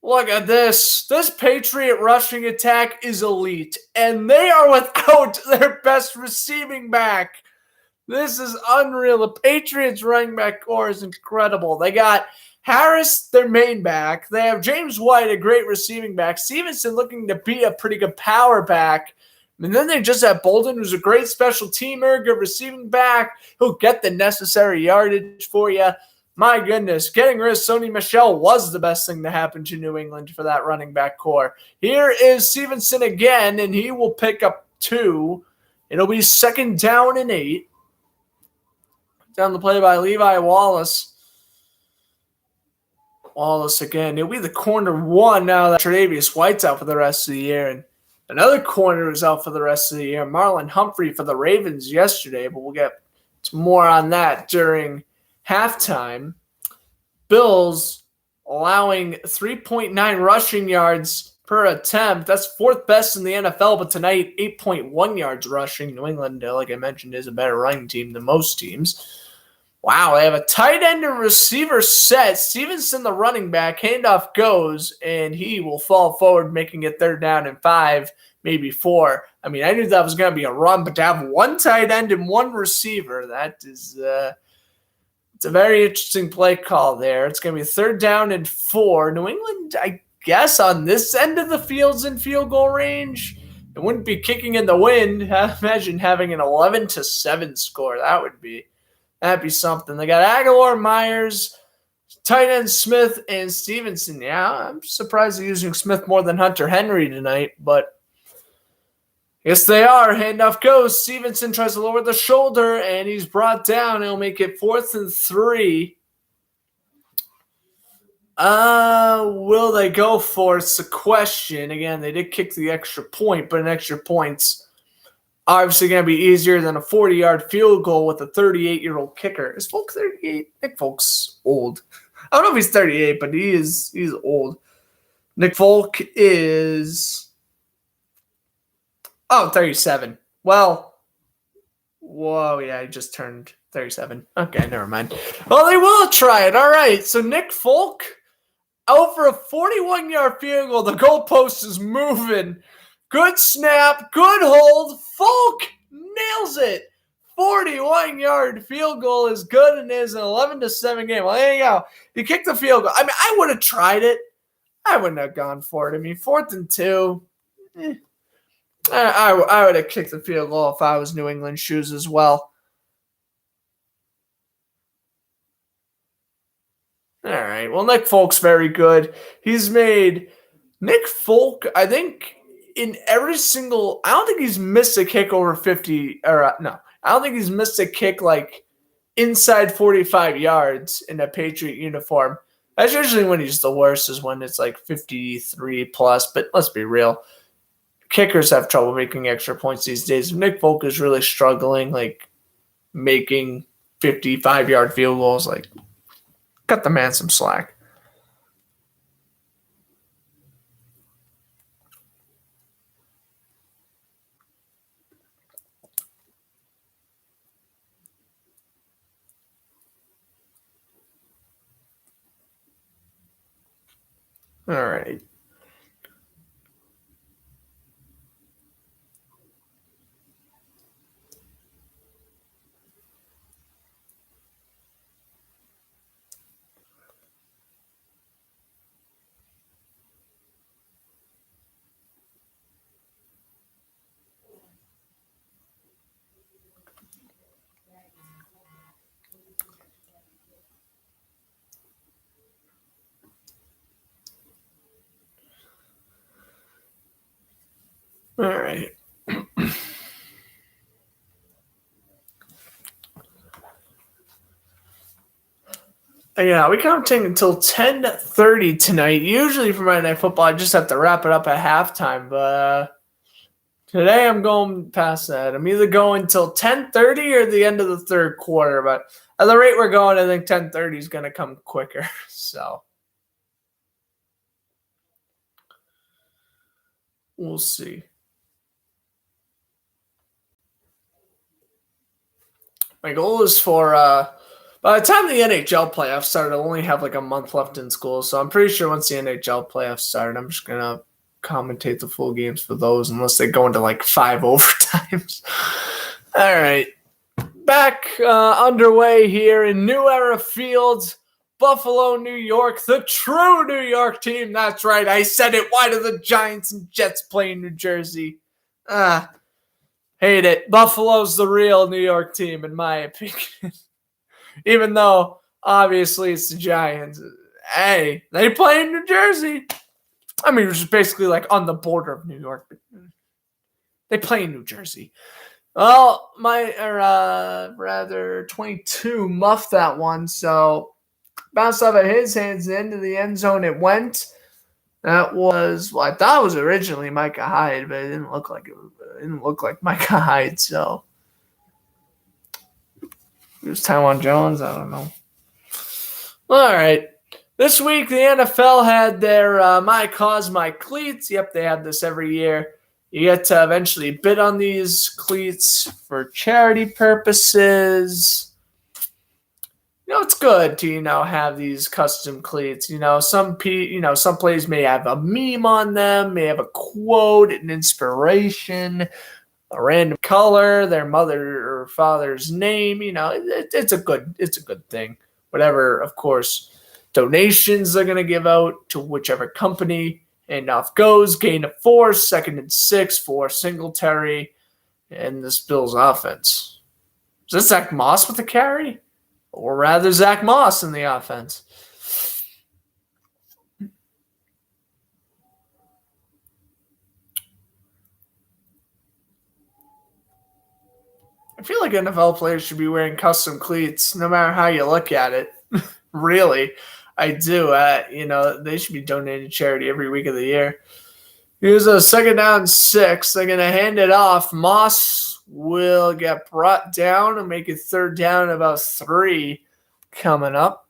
Look at this. This Patriot rushing attack is elite, and they are without their best receiving back. This is unreal. The Patriots running back core is incredible. They got Harris, their main back. They have James White, a great receiving back. Stevenson looking to be a pretty good power back. And then they just have Bolden, who's a great special teamer, good receiving back. He'll get the necessary yardage for you. My goodness, getting rid of Sony Michel was the best thing to happen to New England for that running back core. Here is Stevenson again, and he will pick up 2. It'll be second down and 8. Down the play by Levi Wallace. Wallace again. It'll be the corner 1 now that Tre'Davious White's out for the rest of the year. And another corner is out for the rest of the year. Marlon Humphrey for the Ravens yesterday, but we'll get to more on that during halftime. Bills allowing 3.9 rushing yards per attempt. That's 4th best in the NFL, but tonight 8.1 yards rushing. New England, like I mentioned, is a better running team than most teams. Wow, they have a tight end and receiver set. Stevenson, the running back, handoff goes, and he will fall forward, making it third down and 5, maybe 4. I mean, I knew that was going to be a run, but to have 1 tight end and 1 receiver, that is it's a very interesting play call there. It's going to be third down and 4. New England, I guess, on this end of the field's in field goal range. It wouldn't be kicking in the wind. Imagine having an 11-7 score. That'd be something. They got Aguilar, Myers, tight end Smith, and Stevenson. Yeah, I'm surprised they're using Smith more than Hunter Henry tonight, but yes, they are. Handoff goes. Stevenson tries to lower the shoulder, and he's brought down. He'll make it 4th and 3. Will they go for it? It's a question. Again, they did kick the extra point, but an extra point's obviously going to be easier than a 40-yard field goal with a 38-year-old kicker. Is Folk 38? Nick Folk's old. I don't know if he's 38, but he's old. Nick Folk is 37. Well, whoa, yeah, he just turned 37. Okay, never mind. Well, they will try it. All right, so Nick Folk out for a 41-yard field goal. The goalpost is moving. Good snap, good hold. Folk nails it. 41-yard field goal is good and is an 11-7 game. Well, there you go. You kicked the field goal. I mean, I would have tried it. I wouldn't have gone for it. I mean, 4th and 2. I would have kicked the field goal if I was New England shoes as well. All right. Well, Nick Folk's very good. He's made Nick Folk, I think, in every single, I don't think he's missed a kick over 50, or no, I don't think he's missed a kick like inside 45 yards in a Patriot uniform. That's usually when he's the worst, is when it's like 53 plus, but let's be real. Kickers have trouble making extra points these days. Nick Folk is really struggling, like making 55-yard field goals. Like, cut the man some slack. All right. All right. Yeah, we counting until 10:30 tonight. Usually for Monday Night Football, I just have to wrap it up at halftime. But today I'm going past that. I'm either going till 10:30 or the end of the third quarter. But at the rate we're going, I think 10:30 is going to come quicker. So we'll see. My goal is for by the time the NHL playoffs start, I'll only have like a month left in school. So I'm pretty sure once the NHL playoffs start, I'm just gonna commentate the full games for those, unless they go into like 5 overtimes. All right, back underway here in New Era Field, Buffalo, New York, the true New York team. That's right, I said it. Why do the Giants and Jets play in New Jersey? Hate it. Buffalo's the real New York team, in my opinion. Even though, obviously, it's the Giants. Hey, they play in New Jersey. I mean, which is basically like on the border of New York. But they play in New Jersey. Well, rather 22 muffed that one. So, bounced off of his hands into the end zone it went. That was, well, I thought it was originally Micah Hyde, but it didn't look like it didn't look like Micah Hyde, so it was Tywan Jones. I don't know. All right. This week, the NFL had their My Cause, My Cleats. Yep, they have this every year. You get to eventually bid on these cleats for charity purposes. It's good to, have these custom cleats. Some players may have a meme on them, may have a quote, an inspiration, a random color, their mother or father's name. It's a good thing. Whatever, of course, donations they're going to give out to whichever company. Handoff goes, gain of 4, 2nd and 6 for Singletary and this Bills offense. Is this Zach Moss with the carry? Or rather, Zach Moss in the offense. I feel like NFL players should be wearing custom cleats, no matter how you look at it. Really, I do. They should be donating to charity every week of the year. Here's a 2nd down 6. They're going to hand it off. Moss will get brought down and make it 3rd down about 3 coming up.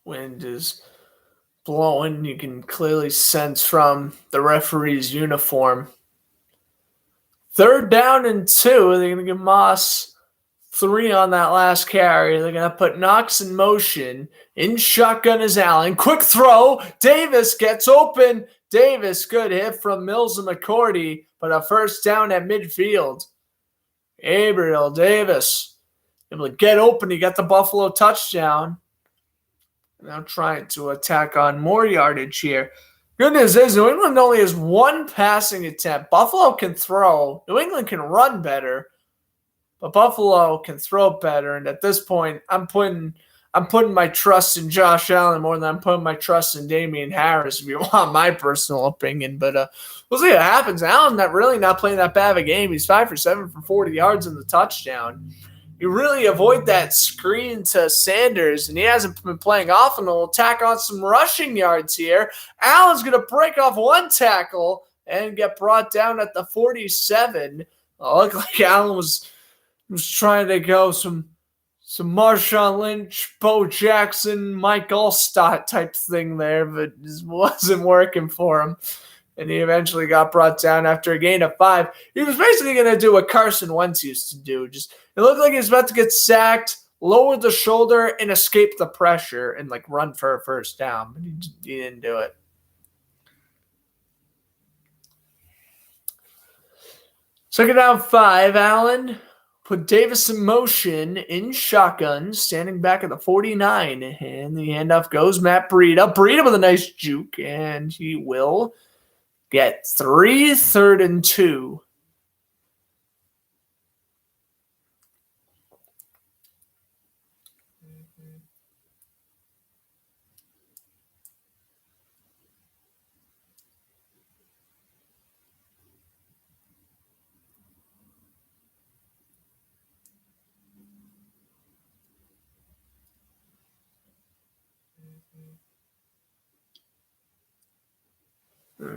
Wind is blowing. You can clearly sense from the referee's uniform. 3rd down and 2. They're going to give Moss 3 on that last carry. They're going to put Knox in motion. In shotgun is Allen. Quick throw. Davis gets open. Davis, good hit from Mills and McCourty, but a 1st down at midfield. Gabriel Davis able to get open. He got the Buffalo touchdown. Now trying to attack on more yardage here. Good news is New England only has 1 passing attempt. Buffalo can throw. New England can run better, but Buffalo can throw better. And at this point, I'm putting my trust in Josh Allen more than I'm putting my trust in Damian Harris, if you want my personal opinion. But we'll see what happens. Allen not playing that bad of a game. He's 5 for 7 for 40 yards in the touchdown. You really avoid that screen to Sanders, and he hasn't been playing often. He'll tack on some rushing yards here. Allen's going to break off 1 tackle and get brought down at the 47. Looked like Allen was trying to go some Marshawn Lynch, Bo Jackson, Mike Allstott type thing there, but it just wasn't working for him. And he eventually got brought down after a gain of 5. He was basically going to do what Carson Wentz used to do. It looked like he was about to get sacked, lower the shoulder, and escape the pressure and run for a 1st down. But he didn't do it. Second down 5, Allen put Davis in motion in shotgun, standing back at the 49. And the handoff goes Matt Breida. Breida with a nice juke, and he will Get 3, 3rd and 2.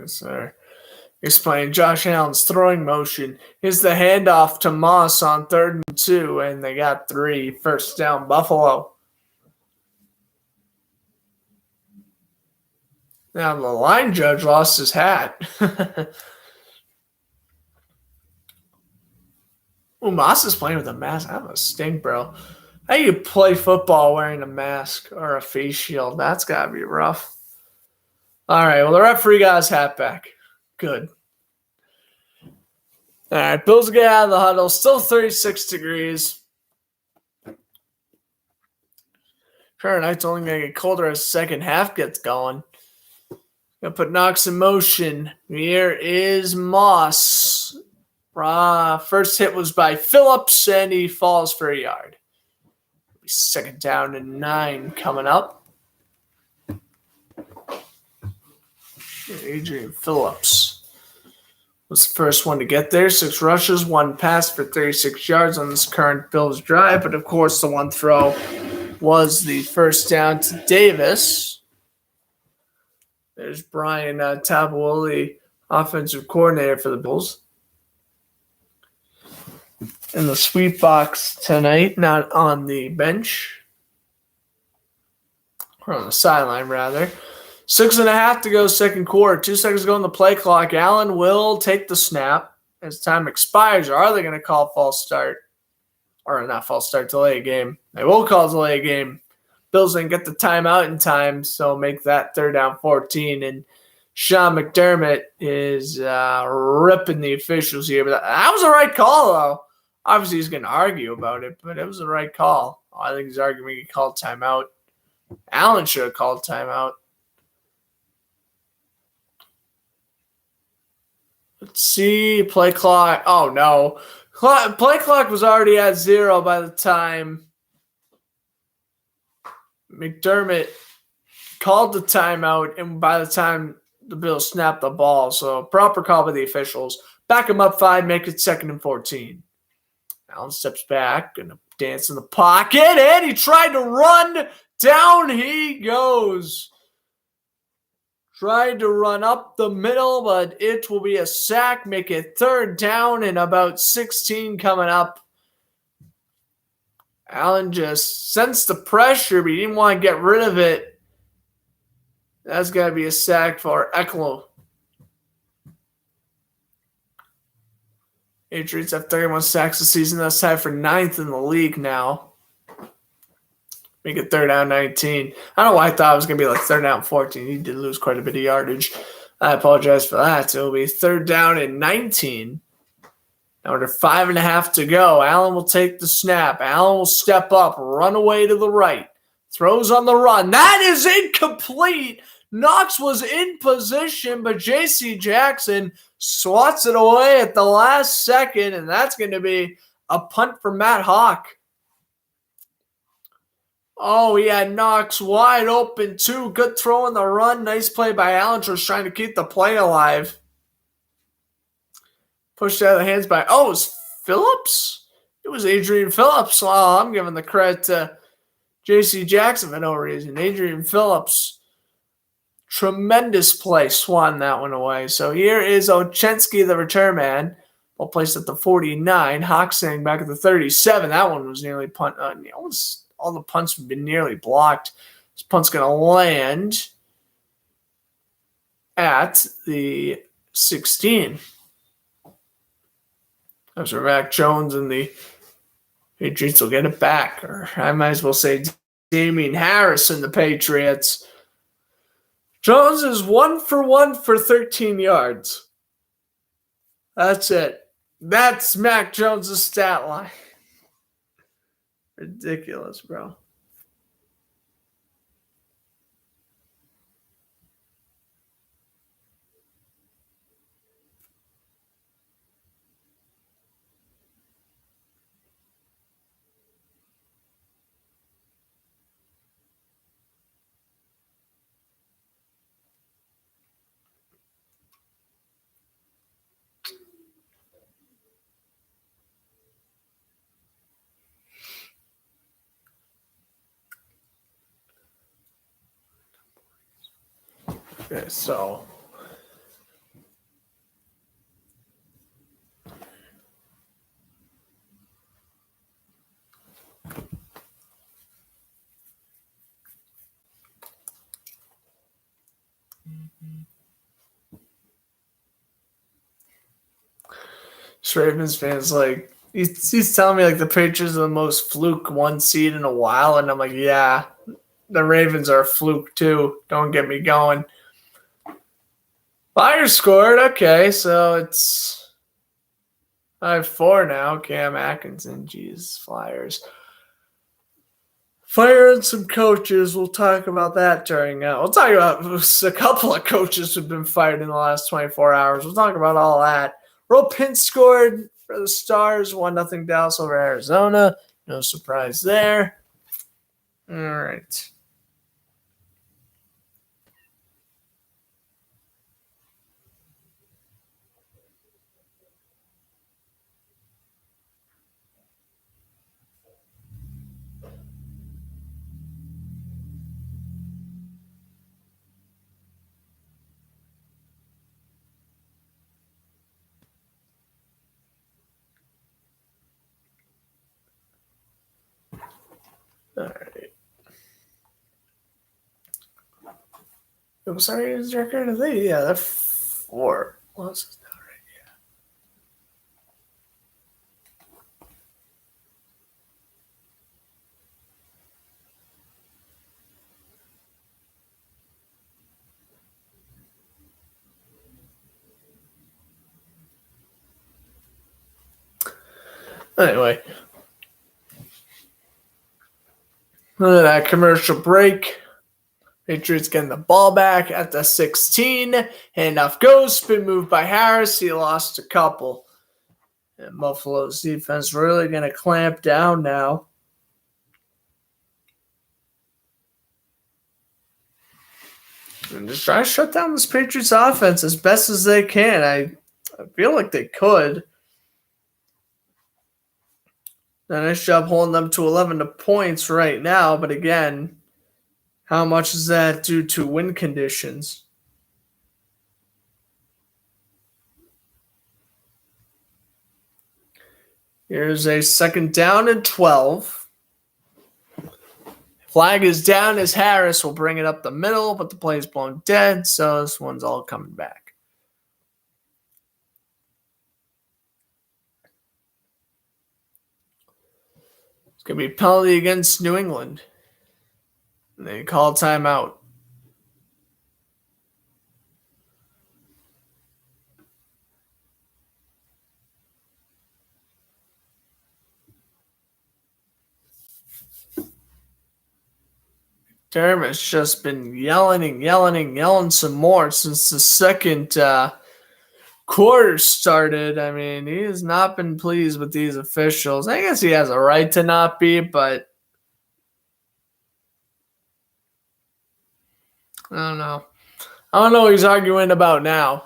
Sir. Explain Josh Allen's throwing motion. Here's the handoff to Moss on 3rd and 2, and they got 3. First down, Buffalo. Now the line judge lost his hat. Ooh, Moss is playing with a mask. That must stink, bro. How you play football wearing a mask or a face shield? That's got to be rough. All right, well, the referee got his hat back. Good. All right, Bills get out of the huddle. Still 36 degrees. Fahrenheit's only going to get colder as the second half gets going. Gonna put Knox in motion. Here is Moss. First hit was by Phillips, and he falls for a yard. Second down and 9 coming up. Adrian Phillips was the first one to get there. 6 rushes, 1 pass for 36 yards on this current Bills drive. But, of course, the one throw was the first down to Davis. There's Brian Tabuoli, offensive coordinator for the Bills. In the sweep box tonight, not on the bench. Or on the sideline, rather. 6.5 to go, second quarter. 2 seconds to go on the play clock. Allen will take the snap as time expires. Or are they going to call false start? Or not false start, delay a game. They will call delay a game. Bills didn't get the timeout in time, so make that 3rd down 14. And Sean McDermott is ripping the officials here. But that was the right call, though. Obviously, he's going to argue about it, but it was the right call. I think he's arguing he called timeout. Allen should have called timeout. Let's see. Play clock. Oh, no. Play clock was already at 0 by the time McDermott called the timeout, and by the time the Bills snapped the ball. So, proper call by the officials. Back him up 5, make it 2nd and 14. Allen steps back, gonna dance in the pocket, and he tried to run. Down he goes. Tried to run up the middle, but it will be a sack. Make it 3rd down and about 16 coming up. Allen just sensed the pressure, but he didn't want to get rid of it. That's got to be a sack for Eckler. Patriots have 31 sacks this season. That's tied for 9th in the league now. Make it 3rd down 19. I don't know why I thought it was going to be like 3rd down 14. He did lose quite a bit of yardage. I apologize for that. It will be 3rd down and 19. Now under 5.5 to go. Allen will take the snap. Allen will step up, run away to the right. Throws on the run. That is incomplete. Knox was in position, but J.C. Jackson swats it away at the last second, and that's going to be a punt for Matt Hawk. Oh, he had Knox wide open, too. Good throw on the run. Nice play by Allen, just trying to keep the play alive. Pushed out of the hands by, it was Phillips? It was Adrian Phillips. Oh, I'm giving the credit to J.C. Jackson for no reason. Adrian Phillips. Tremendous play. Swan that one away. So here is Ochensky, the return man. Ball placed at the 49. Hawk standing back at the 37. That one was nearly punt. All the punts have been nearly blocked. This punt's going to land at the 16. That's where Mac Jones and the Patriots will get it back. Or I might as well say Damian Harris and the Patriots. Jones is 1 for 1 for 13 yards. That's it. That's Mac Jones' stat line. Ridiculous, bro. Okay, so Ravens fans like he's telling me like the Patriots are the most fluke one seed in a while, and I'm like, yeah, the Ravens are a fluke too. Don't get me going. Flyers scored. Okay, so it's 5-4 now. Cam Atkinson, jeez, Flyers. Firing some coaches. We'll talk about that during. We'll talk about a couple of coaches who've been fired in the last 24 hours. We'll talk about all that. Pint scored for the Stars. 1-0 Dallas over Arizona. No surprise there. All right. All right. I'm sorry, his record? I think, yeah, that's 4 losses now, right? Anyway. Look at that commercial break. Patriots getting the ball back at the 16. Handoff goes. Spin move by Harris. He lost a couple. And Buffalo's defense really going to clamp down now. And just try to shut down this Patriots offense as best as they can. I feel like they could. A nice job holding them to 11 points right now. But again, how much is that due to win conditions? Here's a 2nd down and 12. Flag is down as Harris will bring it up the middle, but the play is blown dead, so this one's all coming back. It's going to be a penalty against New England. And they call timeout. Dermott's just been yelling some more since the second quarter started. I mean, he has not been pleased with these officials. I guess he has a right to not be, but I don't know. I don't know what he's arguing about now.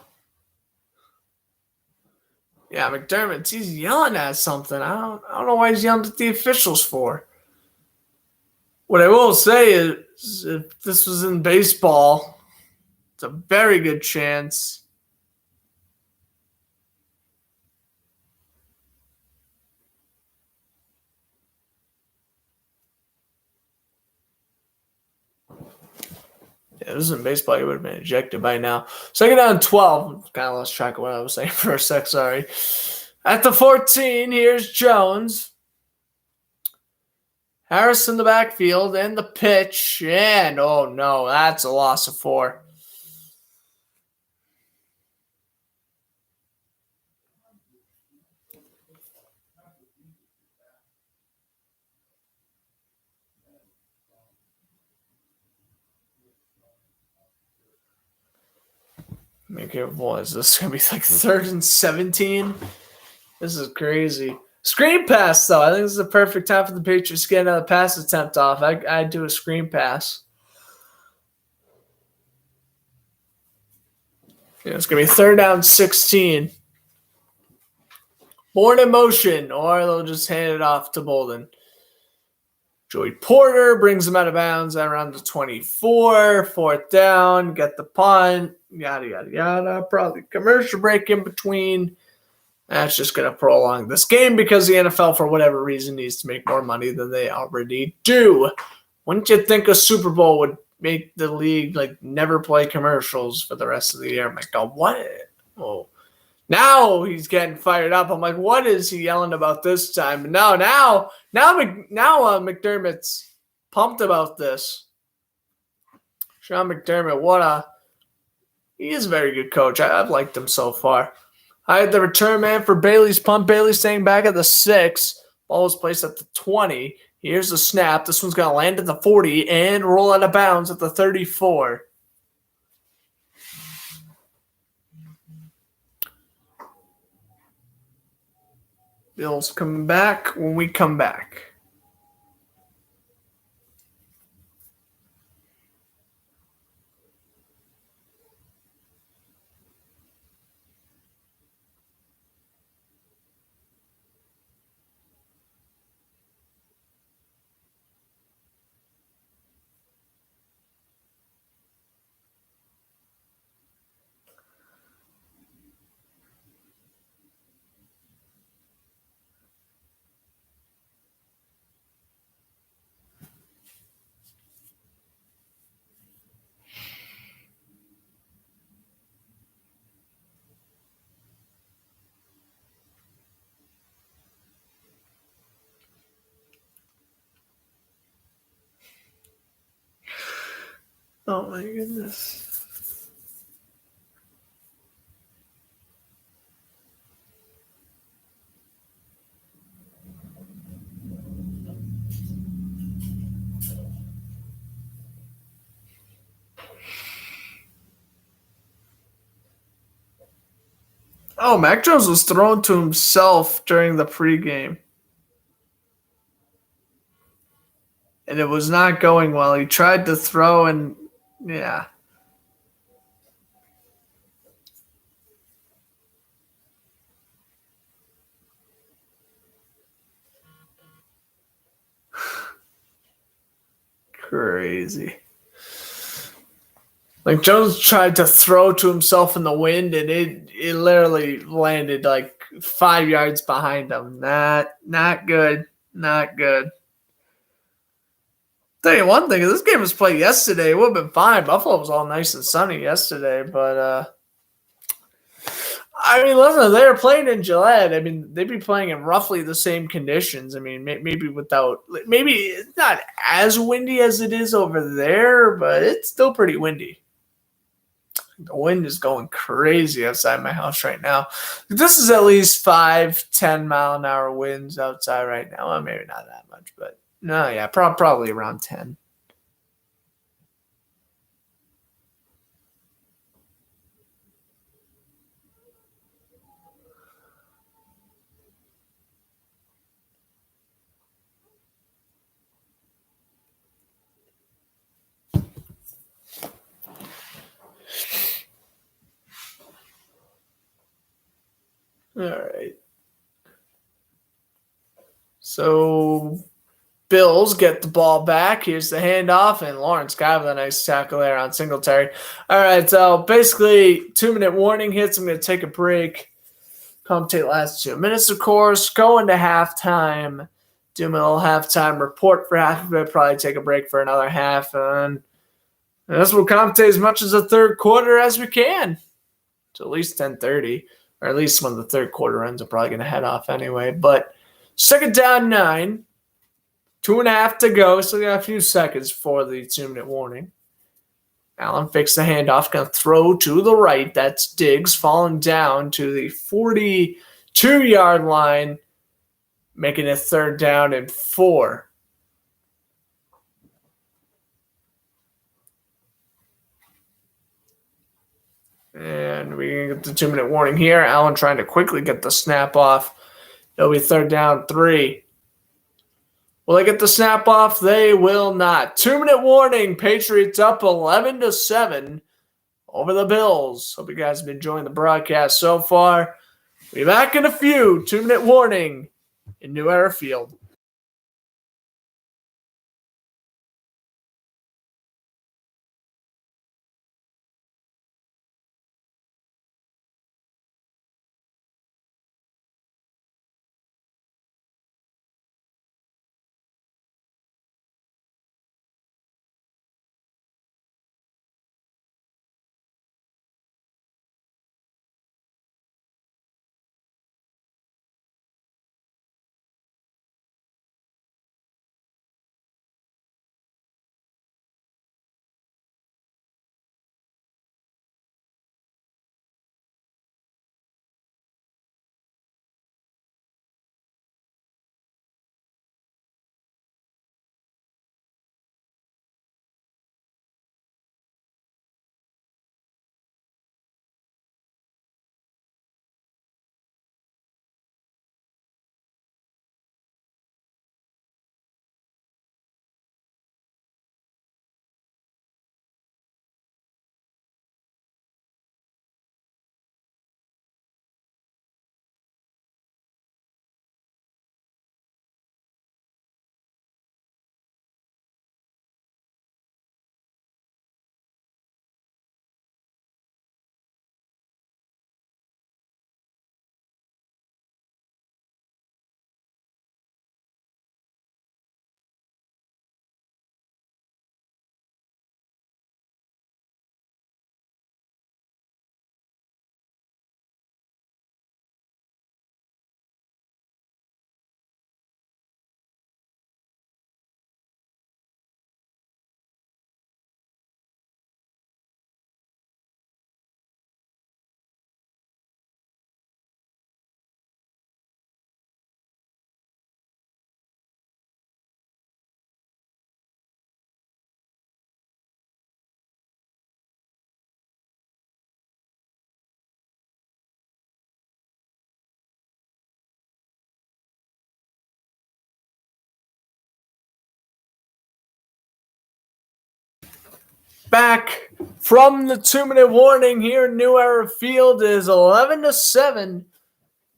Yeah, McDermott, he's yelling at something. I don't know why he's yelling at the officials for. What I will say is, if this was in baseball, it's a very good chance. Yeah, this is in baseball. He would have been ejected by now. 2nd down 12. Kind of lost track of what I was saying for a sec. Sorry. At the 14, here's Jones. Harris in the backfield and the pitch. And, oh, no, that's a loss of 4. Make it was this going to be like 3rd and 17? This is crazy. Screen pass, though. I think this is the perfect time for the Patriots to get another pass attempt off. I'd do a screen pass. Yeah, it's going to be 3rd down 16. Born in motion, or they'll just hand it off to Bolden. Joey Porter brings him out of bounds around the 24. Fourth down, get the punt, yada, yada, yada. Probably commercial break in between. That's just going to prolong this game because the NFL, for whatever reason, needs to make more money than they already do. Wouldn't you think a Super Bowl would make the league never play commercials for the rest of the year? I'm like, oh, what? Oh. Now he's getting fired up. I'm like, what is he yelling about this time? Now McDermott's pumped about this. Sean McDermott, he is a very good coach. I've liked him so far. I had the return man for Bailey's punt. Bailey staying back at the 6. Ball was placed at the 20. Here's the snap. This one's going to land at the 40 and roll out of bounds at the 34. Bills coming back when we come back. Oh my goodness. Oh, Mac Jones was thrown to himself during the pregame. And it was not going well. He tried to throw and, yeah. Crazy. Jones tried to throw to himself in the wind, and it literally landed 5 yards behind him. Not good. Not good. Tell you one thing, if this game was played yesterday, it would have been fine. Buffalo was all nice and sunny yesterday, but listen, they were playing in Gillette. They'd be playing in roughly the same conditions. Maybe it's not as windy as it is over there, but it's still pretty windy. The wind is going crazy outside my house right now. This is at least 5-10 mile an hour winds outside right now. Well, maybe not that much, but no, yeah, probably around 10. All right. So Bills get the ball back. Here's the handoff, and Lawrence got with a nice tackle there on Singletary. All right, so basically 2-minute warning hits. I'm going to take a break. Commentate last 2 minutes, of course. Go into halftime. Do my little halftime report for half of it. Probably take a break for another half. And that's we'll commentate as much as the third quarter as we can. To at least 10:30. Or at least when the third quarter ends, I'm probably going to head off anyway. But second down 9. 2.5 to go. Still got a few seconds before the 2-minute warning. Allen fakes the handoff. Going to throw to the right. That's Diggs falling down to the 42-yard line. Making it 3rd down and 4. And we get the 2-minute warning here. Allen trying to quickly get the snap off. It'll be 3rd down 3. Will they get the snap off? They will not. 2-minute warning. Patriots up 11-7 over the Bills. Hope you guys have been enjoying the broadcast so far. We'll be back in a few. 2-minute warning in New Era Field. Back from the 2-minute warning here, New Era Field is 11-7.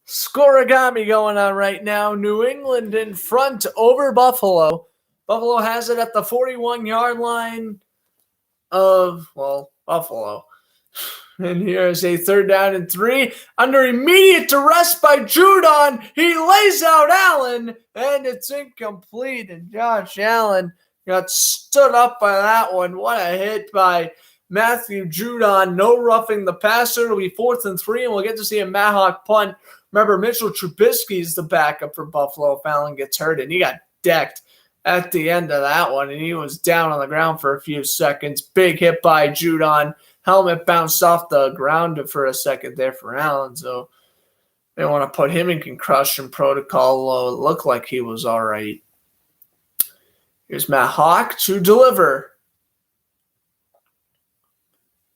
Scorigami going on right now. New England in front over Buffalo. Buffalo has it at the 41-yard line of, Buffalo. And here's a 3rd down and 3. Under immediate duress by Judon. He lays out Allen, and it's incomplete. And Josh Allen got stood up by that one. What a hit by Matthew Judon. No roughing the passer. It'll be 4th and 3, and we'll get to see a Matt Hawk punt. Remember, Mitchell Trubisky is the backup for Buffalo if Allen gets hurt, and he got decked at the end of that one, and he was down on the ground for a few seconds. Big hit by Judon. Helmet bounced off the ground for a second there for Allen, so they want to put him in concussion protocol. It looked like he was all right. Here's Matt Hawk to deliver.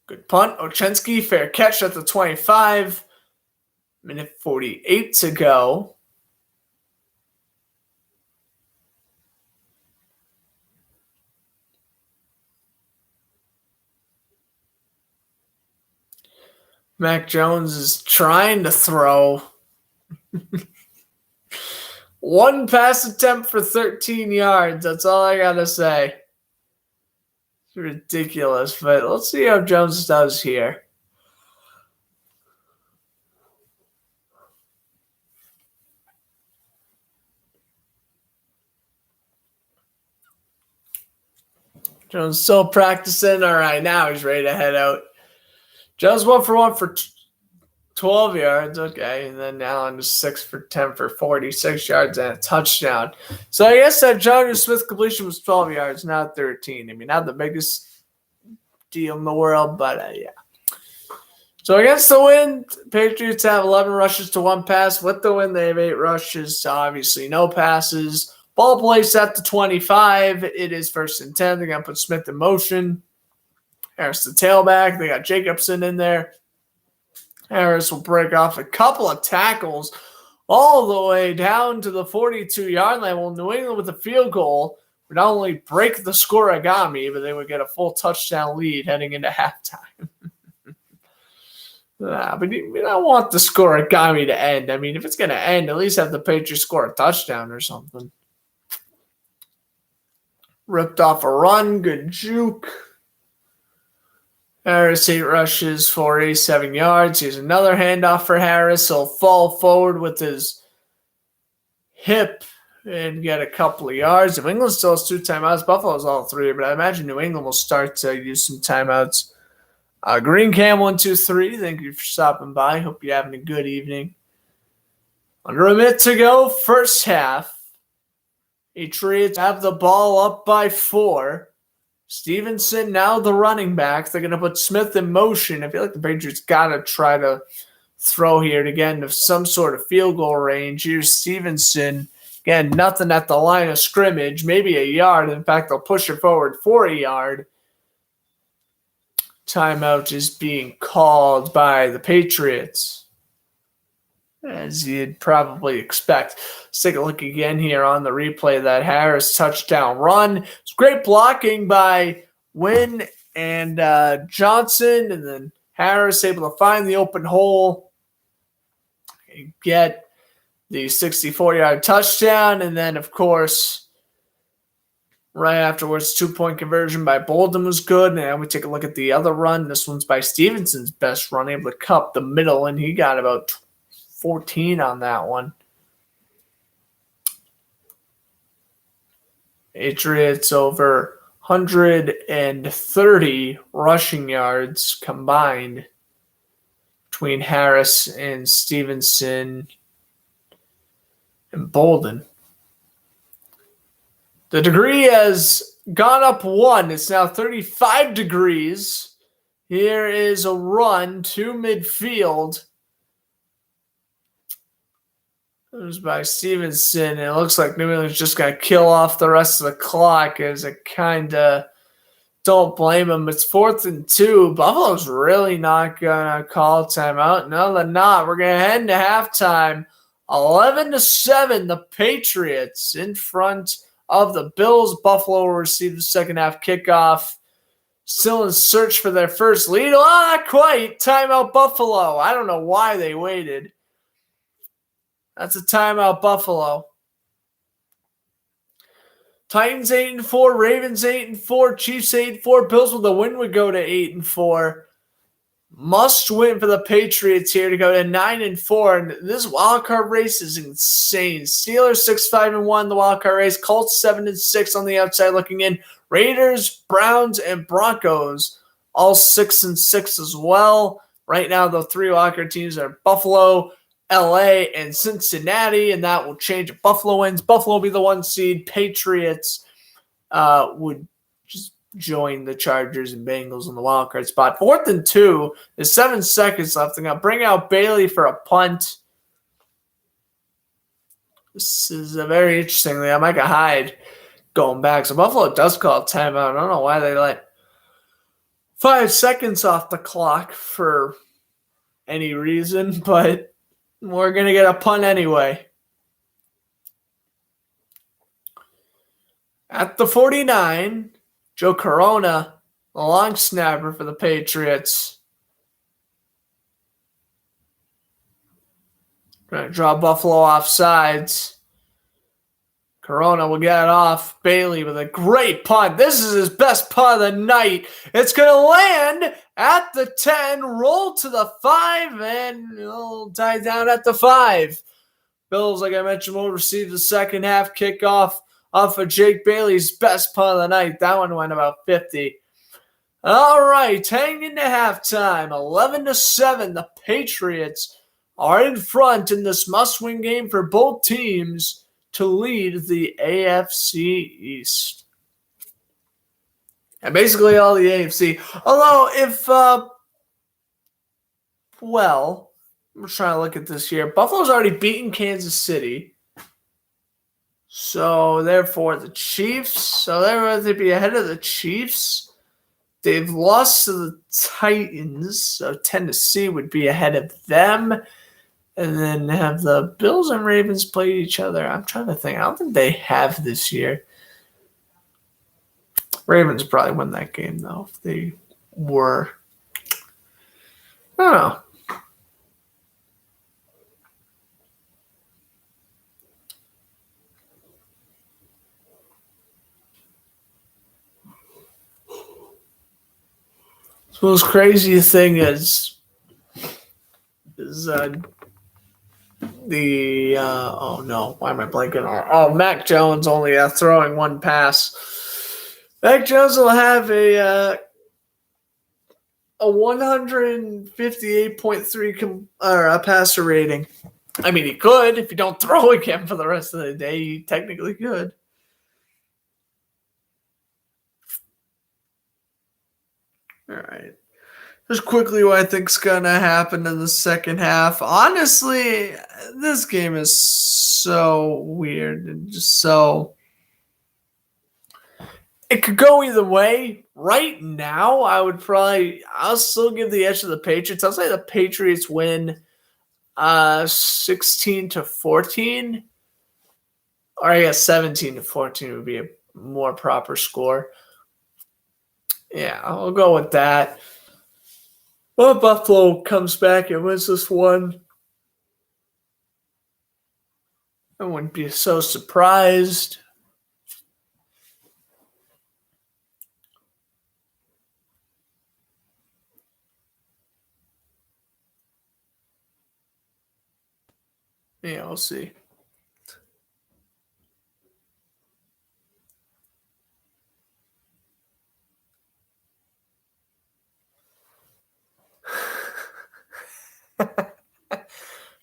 Good punt. Ochensky, fair catch at the 25. Minute 48 to go. Mac Jones is trying to throw. One pass attempt for 13 yards. That's all I got to say. It's ridiculous, but let's see how Jones does here. Jones still practicing. All right, now he's ready to head out. Jones 1 for 1 for 12 yards. Okay, and then Allen is 6 for 10 for 46 yards and a touchdown. So I guess that Jonnu Smith completion was 12 yards, not 13. I mean, not the biggest deal in the world, but yeah. So against the wind, Patriots have 11 rushes to 1 pass. With the wind, they have 8 rushes to obviously no passes. Ball placed at the 25. It is 1st and 10. They're going to put Smith in motion. Harris the tailback. They got Jacobson in there. Harris will break off a couple of tackles all the way down to the 42-yard line. Well, New England with a field goal would not only break the scorigami, but they would get a full touchdown lead heading into halftime. But you don't want the scorigami to end. I mean, if it's going to end, at least have the Patriots score a touchdown or something. Ripped off a run. Good juke. Harris 8 rushes for 87 yards. Here's another handoff for Harris. He'll fall forward with his hip and get a couple of yards. New England still has 2 timeouts. Buffalo's all 3, but I imagine New England will start to use some timeouts. Green Cam 123. Thank you for stopping by. Hope you're having a good evening. Under a minute to go, first half. Patriots have the ball up by 4. Stevenson now the running back. They're going to put Smith in motion. I feel like the Patriots got to try to throw here to get into some sort of field goal range. Here's Stevenson. Again, nothing at the line of scrimmage. Maybe a yard. In fact, they'll push it forward for a yard. Timeout is being called by the Patriots, as you'd probably expect. Let's take a look again here on the replay of that Harris touchdown run. It's great blocking by Wynn and Johnson, and then Harris able to find the open hole and get the 64-yard touchdown. And then, of course, right afterwards, 2-point conversion by Bolden was good. And we take a look at the other run. This one's by Stevenson's best run, able to cup the middle, and he got about 14 on that one. Patriots over 130 rushing yards combined between Harris and Stevenson and Bolden. The degree has gone up 1. It's now 35 degrees. Here is a run to midfield. It was by Stevenson. It looks like New England's just going to kill off the rest of the clock, as it kind of don't blame them. It's 4th and 2. Buffalo's really not going to call timeout. No, they're not. We're going to head into halftime. 11-7, the Patriots in front of the Bills. Buffalo will receive the second half kickoff. still in search for their first lead. Well, not quite. Timeout Buffalo. I don't know why they waited. That's a timeout Buffalo. Titans 8-4, Ravens 8-4, Chiefs 8-4, Bills with a win would go to 8-4. Must win for the Patriots here to go to 9-4. And this wildcard race is insane. Steelers 6-5-1 in the wildcard race. Colts 7-6 on the outside looking in. Raiders, Browns, and Broncos all 6-6 as well. Right now, the three wildcard teams are Buffalo, LA, and Cincinnati, and that will change if Buffalo wins. Buffalo will be the 1 seed. Patriots would just join the Chargers and Bengals in the wildcard spot. 4th and 2. There's 7 seconds left. I'm going to bring out Bailey for a punt. This is a very interesting thing. Micah Hyde going back. So Buffalo does call a timeout. I don't know why they let 5 seconds off the clock for any reason, but we're going to get a punt anyway. At the 49, Joe Corona, the long snapper for the Patriots. Going to draw Buffalo off sides. Corona will get it off. Bailey with a great punt. This is his best punt of the night. It's going to land at the 10, roll to the 5, and it'll die down at the 5. Bills, like I mentioned, will receive the second half kickoff off of Jake Bailey's best punt of the night. That one went about 50. All right, hanging into halftime, 11-7. The Patriots are in front in this must-win game for both teams to lead the AFC East. And basically all the AFC. Although if, I'm trying to look at this here. Buffalo's already beaten Kansas City. So therefore the Chiefs. So they'd be ahead of the Chiefs. They've lost to the Titans. So Tennessee would be ahead of them. And then have the Bills and Ravens play each other. I'm trying to think. I don't think they have this year. Ravens probably win that game, though, if they were. I don't know. The most craziest thing is why am I blanking on? Oh, Mac Jones only throwing one pass. Mac Jones will have a 158.3 passer rating. I mean, he could if you don't throw again for the rest of the day. He technically could. All right. Just quickly what I think's going to happen in the second half. Honestly, this game is so weird and just so... It could go either way. Right now, I'll still give the edge to the Patriots. I'll say the Patriots win 16-14. Or I guess 17-14 would be a more proper score. Yeah, I'll go with that. Well, Buffalo comes back and wins this one. I wouldn't be so surprised. Yeah, we'll see.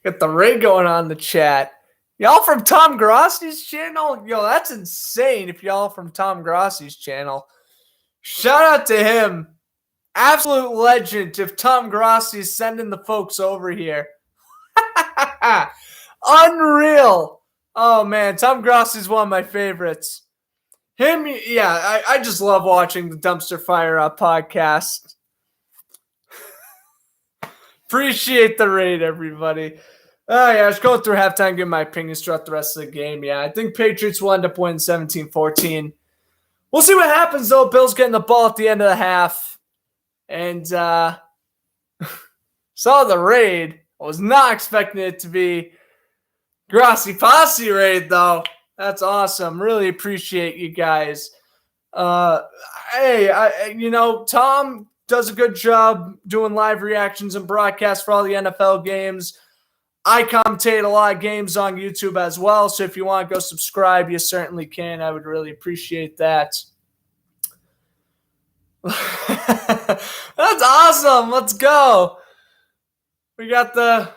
Got the rig going on in the chat. Y'all from Tom Grossi's channel? Yo, that's insane if y'all from Tom Grossi's channel. Shout out to him. Absolute legend if Tom Grossi's sending the folks over here. Unreal. Oh, man. Tom Grossi's one of my favorites. Him, yeah, I just love watching the Dumpster Fire podcast. Appreciate the raid, everybody. Oh, yeah, let's go through halftime, give my opinions throughout the rest of the game. Yeah, I think Patriots will end up winning 17-14. We'll see what happens, though. Bills getting the ball at the end of the half. And saw the raid. I was not expecting it to be Grassy Posse raid, though. That's awesome. Really appreciate you guys. Hey, Tom does a good job doing live reactions and broadcasts for all the NFL games. I commentate a lot of games on YouTube as well, so if you want to go subscribe, you certainly can. I would really appreciate that. That's awesome. Let's go. We got the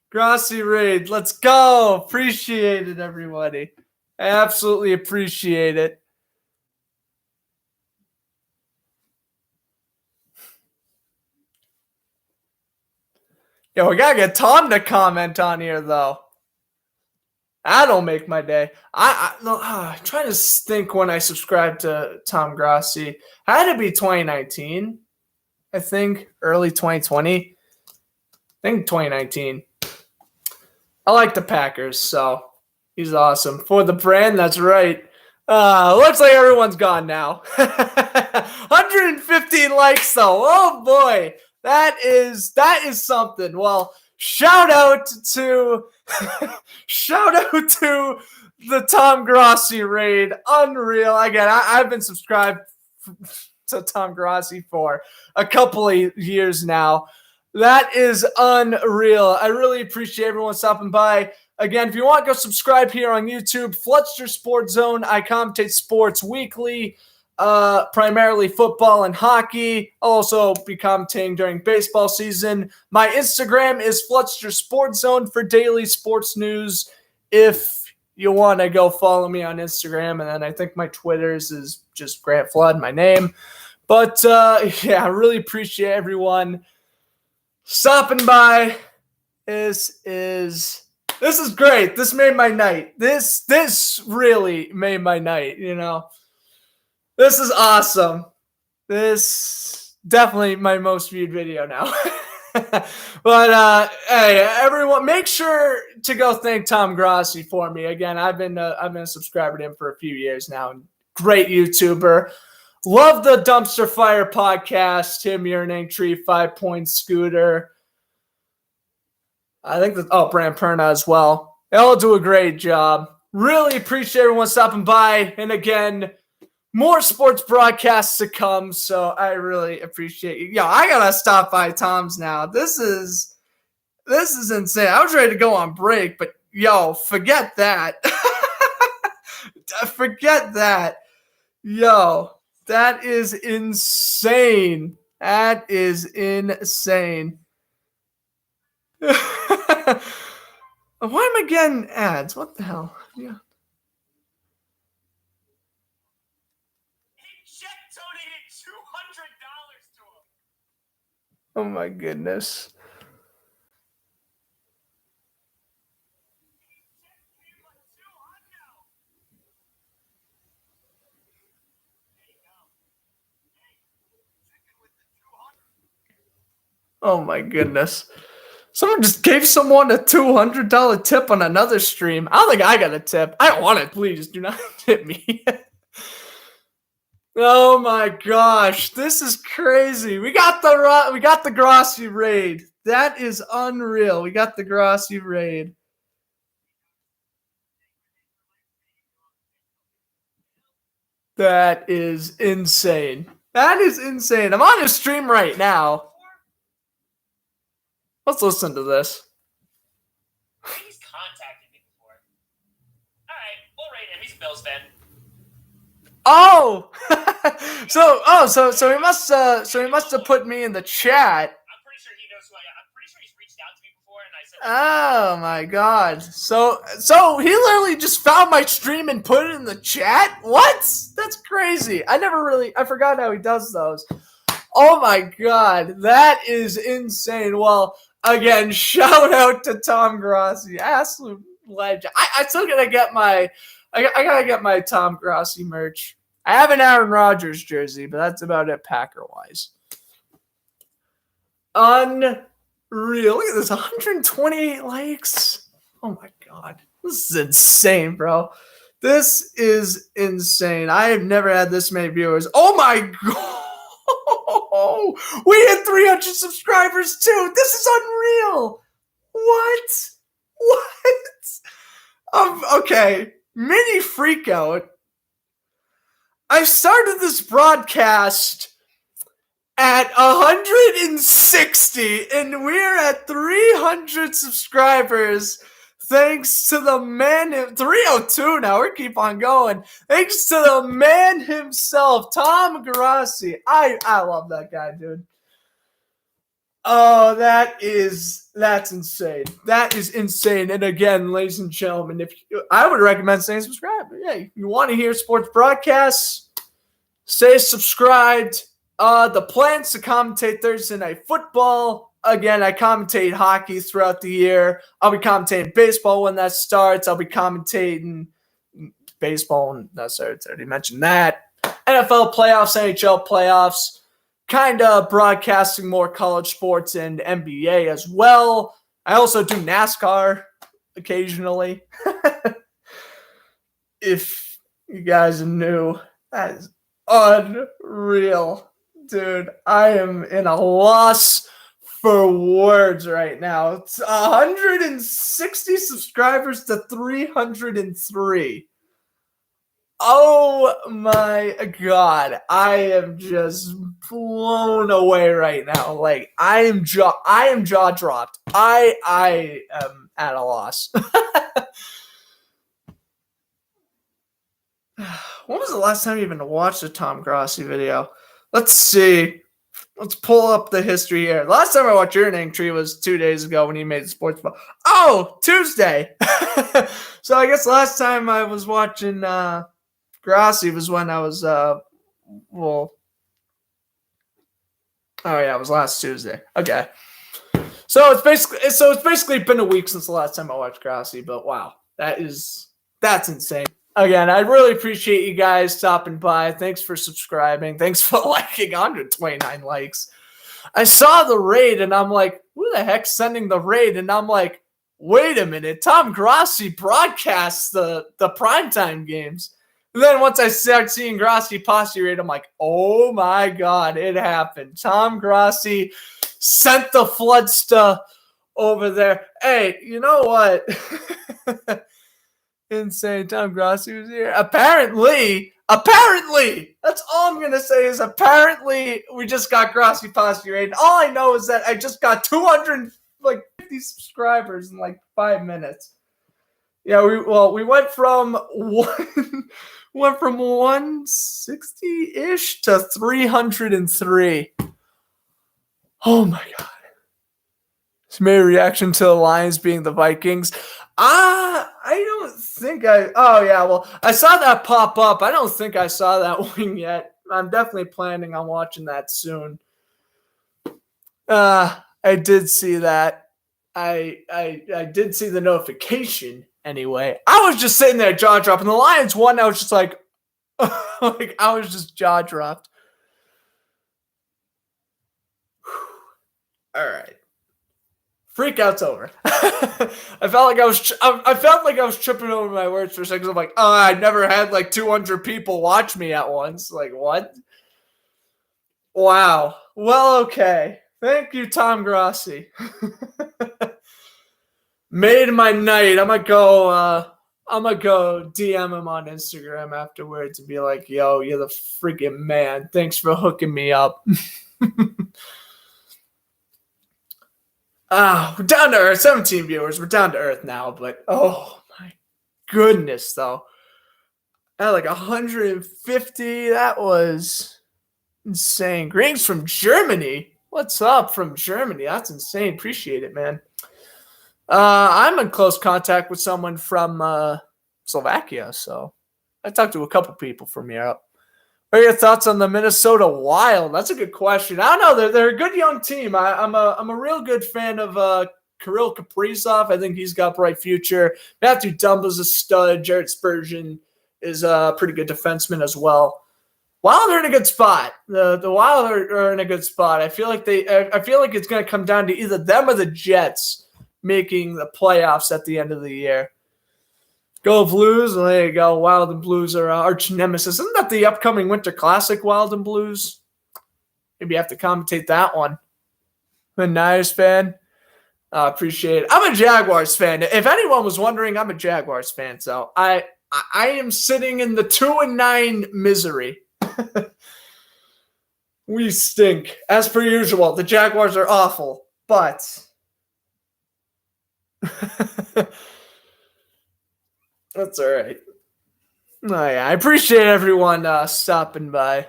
Grassy raid. Let's go. Appreciate it, everybody. I absolutely appreciate it. Yo, we gotta get Tom to comment on here, though. That'll make my day. I'm trying to think when I subscribed to Tom Grassi. Had to be 2019, I think. Early 2020. I think 2019. I like the Packers, so he's awesome. For the brand, that's right. Looks like everyone's gone now. 115 likes, though. Oh, boy. That is something. Well, shout out to the Tom Grassi raid. Unreal. Again, I've been subscribed to Tom Grassi for a couple of years now. That is unreal. I really appreciate everyone stopping by. Again, if you want, go subscribe here on YouTube. Fletcher Sports Zone. I commentate sports weekly. Primarily football and hockey. I'll also be commentating during baseball season. My Instagram is Fletcher Sports Zone for daily sports news. If you want to go follow me on Instagram, and then I think my Twitter's is just Grant Flood, my name. But yeah, I really appreciate everyone stopping by. This is great. This made my night. This really made my night, you know. This is awesome. This definitely my most viewed video now. But hey, everyone, make sure to go thank Tom Grassi for me. Again, I've been a subscriber to him for a few years now. Great YouTuber. Love the Dumpster Fire podcast. Him, Urinating Tree, 5 Point Scooter. I think Brand Perna as well. They all do a great job. Really appreciate everyone stopping by. And again, more sports broadcasts to come, so I really appreciate you. Yo, I gotta stop by Tom's now. This is insane. I was ready to go on break, but yo, forget that. Forget that. Yo, that is insane. That is insane. Why am I getting ads? What the hell? Yeah. Oh my goodness. Oh my goodness. Someone just gave someone a $200 tip on another stream. I don't think I got a tip. I don't want it. Please do not tip me. Oh my gosh, this is crazy. We got the Grassi raid. That is unreal. We got the Grassi raid. That is insane. That is insane. I'm on his stream right now. Let's listen to this. He's contacted me before. All right, we'll rate him. He's a Bills fan. Oh, so he must have put me in the chat. I'm pretty sure he knows who I am. I'm pretty sure he's reached out to me before, and I said, "Oh my god!" So he literally just found my stream and put it in the chat. What? That's crazy. I forgot how he does those. Oh my god, that is insane. Well, again, shout out to Tom Grassi, absolute legend. I still gotta get my. I gotta get my Tom Grassi merch. I have an Aaron Rodgers jersey, but that's about it Packer-wise. Unreal. Look at this, 128 likes. Oh my god. This is insane, bro. This is insane. I have never had this many viewers. Oh my god. We had 300 subscribers too. This is unreal. What? Okay. Mini freakout. I started this broadcast at 160 and we're at 300 subscribers. Thanks to the man, 302 now, we keep on going. Thanks to the man himself, Tom Grassi. I love that guy, dude. Oh, that's insane. That is insane. And again, ladies and gentlemen, I would recommend staying subscribed. Yeah, if you want to hear sports broadcasts, stay subscribed. The plans to commentate Thursday Night Football. Again, I commentate hockey throughout the year. I'll be commentating baseball when that starts. I'll be commentating baseball when that starts. I already mentioned that. NFL playoffs, NHL playoffs. Kind of broadcasting more college sports and NBA as well. I also do NASCAR occasionally. If you guys are new, that is unreal. Dude, I am in a loss for words right now. It's 160 subscribers to 303. Oh my god. I am just blown away right now. Like I am jaw dropped. I am at a loss. When was the last time you even watched a Tom Grassi video? Let's see. Let's pull up the history here. Last time I watched Urinating Tree was 2 days ago when he made the sports ball. Oh, Tuesday. So I guess last time I was watching Grassi was when I was it was last Tuesday. Okay. So it's basically been a week since the last time I watched Grassi, but wow. That's insane. Again, I really appreciate you guys stopping by. Thanks for subscribing. Thanks for liking. 129 likes. I saw the raid and I'm like, who the heck's sending the raid? And I'm like, wait a minute. Tom Grassi broadcasts the primetime games. And then once I start seeing Grassi posse raid, I'm like, oh my god, it happened. Tom Grassi sent the flood stuff over there. Hey, you know what? Insane. Tom Grassi was here. Apparently, that's all I'm going to say is apparently we just got Grassi posse raid. All I know is that I just got 250 subscribers in like 5 minutes. Yeah, we went from 160-ish to 303. Oh my god. It's my reaction to the Lions being the Vikings. I don't think I saw that pop up. I don't think I saw that wing yet. I'm definitely planning on watching that soon. I did see that. I did see the notification anyway. I was just sitting there jaw dropping. The Lions won. I was just like I was just jaw dropped. All right. Freakout's over. I felt like I was tripping over my words for a second. I'm like, oh, I never had like 200 people watch me at once. Like, what? Wow. Well, okay. Thank you, Tom Grassi. Made my night. I'm gonna go DM him on Instagram afterwards and be like, yo, you're the freaking man. Thanks for hooking me up. We're down to earth. 17 viewers. We're down to earth now, but oh my goodness, though. At like 150, that was insane. Greetings from Germany. What's up from Germany? That's insane. Appreciate it, man. I'm in close contact with someone from Slovakia, so I talked to a couple people from Europe. What are your thoughts on the Minnesota Wild? That's a good question. I don't know. They're a good young team. I'm a real good fan of Kirill Kaprizov. I think he's got a bright future. Matthew Dumba's a stud. Jared Spurgeon is a pretty good defenseman as well. Wild are in a good spot. The Wild are in a good spot. I feel like it's going to come down to either them or the Jets making the playoffs at the end of the year. Go Blues. Well, there you go. Wild and Blues are arch nemesis. Isn't that the upcoming Winter Classic, Wild and Blues? Maybe you have to commentate that one. I'm a Niners fan. Appreciate it. I'm a Jaguars fan. If anyone was wondering, I'm a Jaguars fan. So I am sitting in the 2-9 misery. We stink. As per usual, the Jaguars are awful, but that's all right. Oh, yeah. I appreciate everyone stopping by.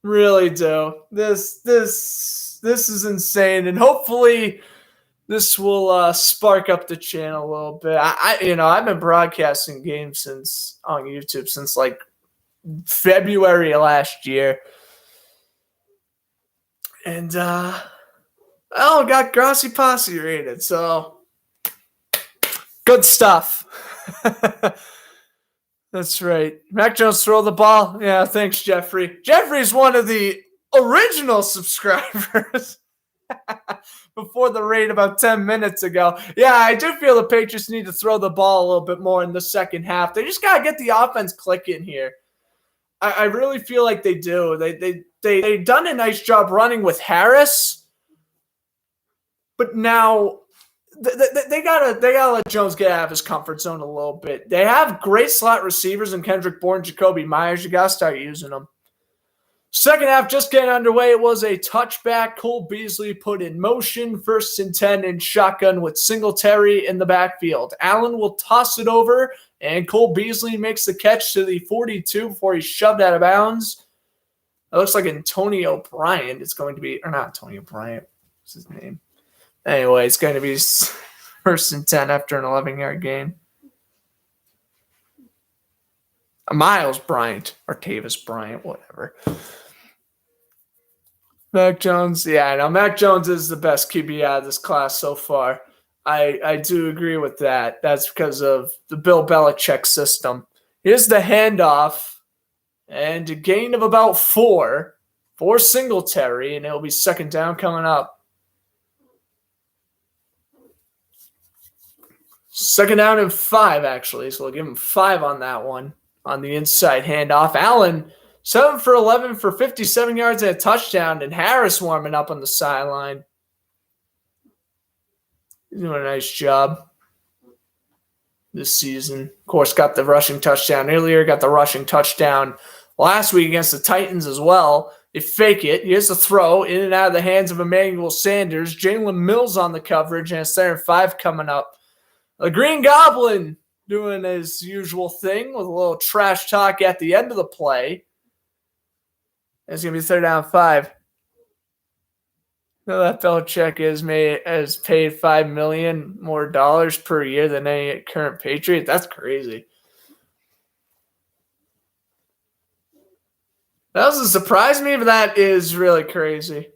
Really do. This is insane, and hopefully this will spark up the channel a little bit. I've been broadcasting games on YouTube since like February of last year. And got Grassy Posse rated, so good stuff. That's right. Mac Jones throw the ball. Yeah, thanks, Jeffrey. Jeffrey's one of the original subscribers before the raid about 10 minutes ago. Yeah, I do feel the Patriots need to throw the ball a little bit more in the second half. They just got to get the offense clicking here. I really feel like they do. They've done a nice job running with Harris, but now they gotta let Jones get out of his comfort zone a little bit. They have great slot receivers in Kendrick Bourne, Jacoby Myers. You gotta start using them. Second half just getting underway. It was a touchback. Cole Beasley put in motion. 1st and 10 in shotgun with Singletary in the backfield. Allen will toss it over, and Cole Beasley makes the catch to the 42 before he's shoved out of bounds. It looks like Antonio Bryant is going to be, or not Antonio Bryant. What's his name? Anyway, it's going to be 1st and 10 after an 11-yard gain. Miles Bryant or Tavis Bryant, whatever. Mac Jones, yeah, I know. Mac Jones is the best QB out of this class so far. I do agree with that. That's because of the Bill Belichick system. Here's the handoff, and a gain of about 4 for Singletary, and it'll be 2nd down coming up. 2nd down and 5, actually, so we'll give him 5 on that one. On the inside handoff, Allen 7 for 11 for 57 yards and a touchdown, and Harris warming up on the sideline. He's doing a nice job this season. Of course, got the rushing touchdown earlier, got the rushing touchdown last week against the Titans as well. They fake it. Here's the throw in and out of the hands of Emmanuel Sanders. Jalen Mills on the coverage, and it's 3rd and 5 coming up. The Green Goblin doing his usual thing with a little trash talk at the end of the play. It's going to be 3rd down 5. Now that Belichick has paid $5 million more dollars per year than any current Patriot. That's crazy. That doesn't surprise me, but that is really crazy.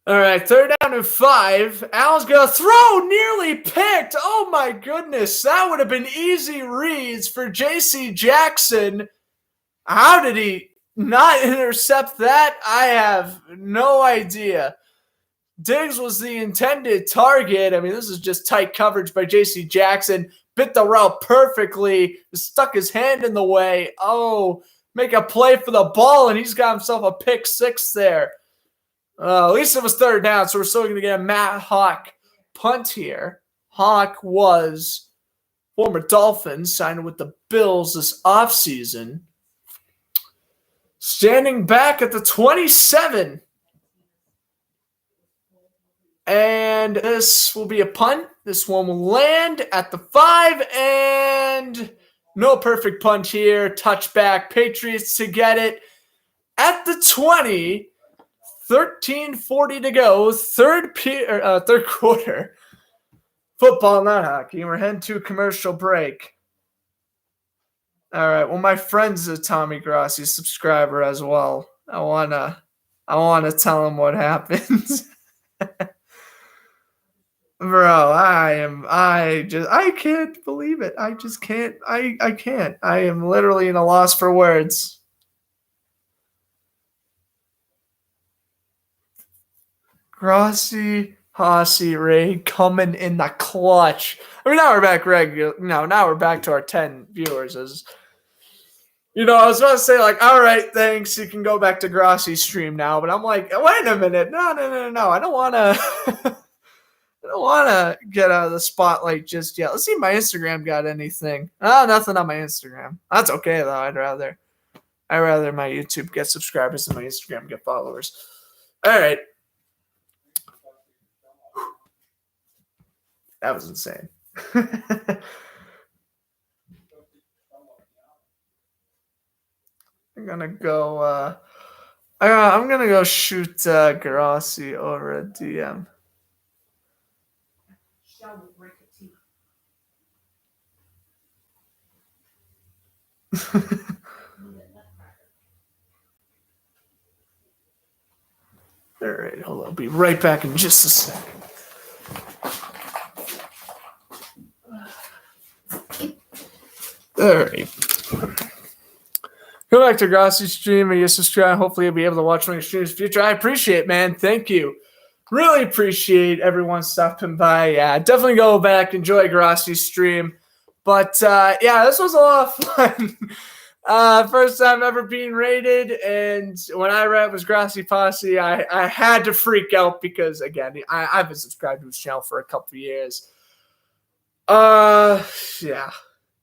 All right, 3rd down and 5. Allen's going to throw, nearly picked. Oh, my goodness. That would have been easy reads for J.C. Jackson. How did he not intercept that? I have no idea. Diggs was the intended target. I mean, this is just tight coverage by J.C. Jackson. Bit the route perfectly. Stuck his hand in the way. Oh, make a play for the ball, and he's got himself a pick 6 there. At least it was 3rd down, so we're still going to get a Matt Hawk punt here. Hawk was former Dolphin, signed with the Bills this offseason. Standing back at the 27. And this will be a punt. This one will land at the 5, and no perfect punt here. Touchback, Patriots to get it at the 20. 13:40 to go. Third quarter. Football, not hockey. We're heading to a commercial break. All right. Well, my friend's a Tommy Grossi subscriber as well. I wanna tell him what happened. Bro, I can't believe it. I just can't. I can't. I am literally in a loss for words. Grossi Hossy Ray coming in the clutch. I mean, now we're back regular. No, now we're back to our 10 viewers. As you know, I was about to say, like, all right, thanks. You can go back to Grossi's stream now. But I'm like, wait a minute. No. I don't want to. I don't want to get out of the spotlight just yet. Let's see if my Instagram got anything. Oh, nothing on my Instagram. That's okay though. I'd rather my YouTube get subscribers than my Instagram get followers. All right. That was insane. I'm gonna go. I'm gonna go shoot Grossi over a DM. All right, hold on. I'll be right back in just a second. All right. Go back to Grossi's stream and you subscribe. Hopefully, you'll be able to watch my streams in the future. I appreciate it, man. Thank you. Really appreciate everyone stopping by. Yeah, definitely go back, enjoy Grossi's stream. But yeah, this was a lot of fun. First time ever being rated, and when I read it was Grossi Posse, I had to freak out because, again, I've been subscribed to his channel for a couple of years. Yeah.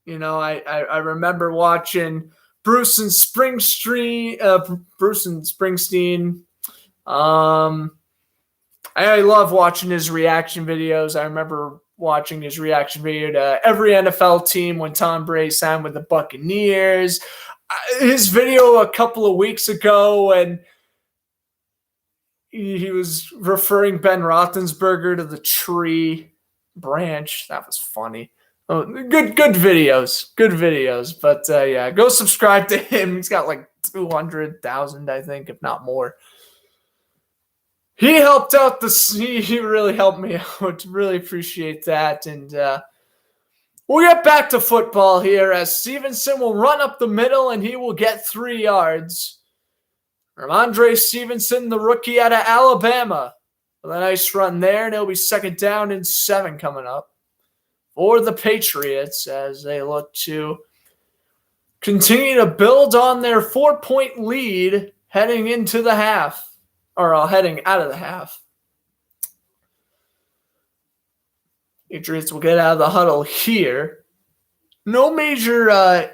You know, I remember watching Bruce and Springsteen. I love watching his reaction videos. I remember watching his reaction video to every NFL team when Tom Brady signed with the Buccaneers. His video a couple of weeks ago when he was referring Ben Roethlisberger to the tree branch. That was funny. Oh, good videos. But yeah, go subscribe to him. He's got like 200,000, I think, if not more. He helped out he really helped me out. Really appreciate that. And we'll get back to football here as Stevenson will run up the middle and he will get 3 yards. Ramondre Stevenson, the rookie out of Alabama, with a nice run there, and it'll be 2nd down and 7 coming up for the Patriots as they look to continue to build on their 4-point lead heading into the half. Or heading out of the half. Patriots will get out of the huddle here. No major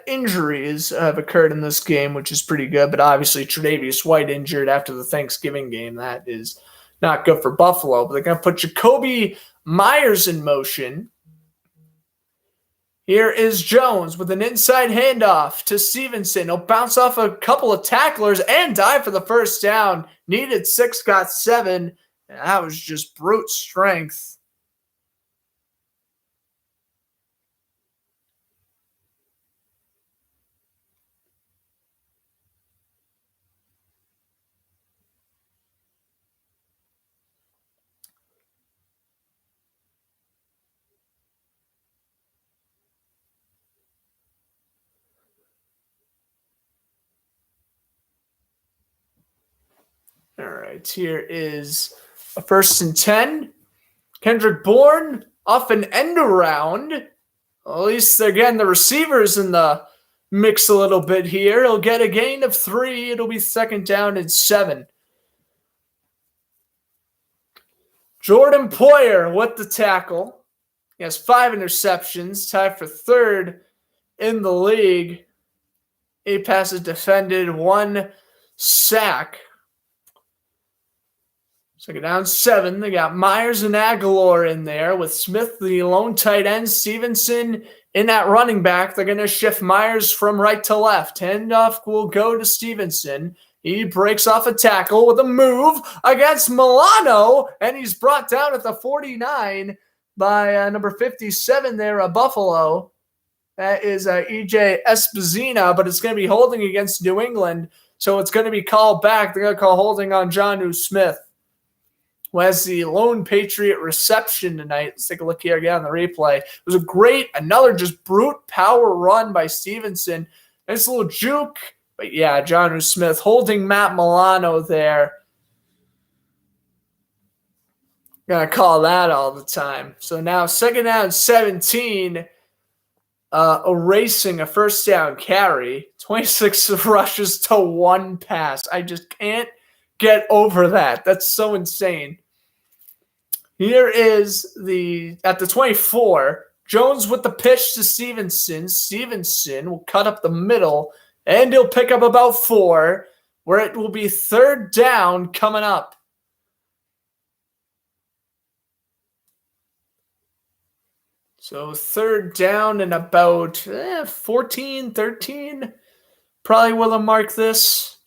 injuries have occurred in this game, which is pretty good. But obviously, Tre'Davious White injured after the Thanksgiving game. That is not good for Buffalo. But they're going to put Jacoby Myers in motion. Here is Jones with an inside handoff to Stevenson. He'll bounce off a couple of tacklers and dive for the 1st down. Needed 6, got 7. And that was just brute strength. All right, here is a 1st and 10. Kendrick Bourne off an end around. At least, again, the receivers in the mix a little bit here. He'll get a gain of 3. It'll be 2nd down and 7. Jordan Poyer with the tackle. He has 5 interceptions, tied for 3rd in the league. 8 passes defended, 1 sack. 2nd down, 7. They got Myers and Aguilar in there with Smith, the lone tight end, Stevenson in that running back. They're going to shift Myers from right to left. Handoff will go to Stevenson. He breaks off a tackle with a move against Milano, and he's brought down at the 49 by number 57 there, Buffalo. That is E.J. Espizina, but it's going to be holding against New England, so it's going to be called back. They're going to call holding on Jonnu Smith, who has the lone Patriot reception tonight. Let's take a look here again on the replay. It was another just brute power run by Stevenson. Nice little juke. But yeah, Jonnu Smith holding Matt Milano there. Gonna call that all the time. So now 2nd down 17, erasing a first down carry. 26 rushes to 1 pass. I just can't get over that. That's so insane. Here is at the 24, Jones with the pitch to Stevenson. Stevenson will cut up the middle, and he'll pick up about 4, where it will be 3rd down coming up. So 3rd down and about 14, 13. Probably will mark this.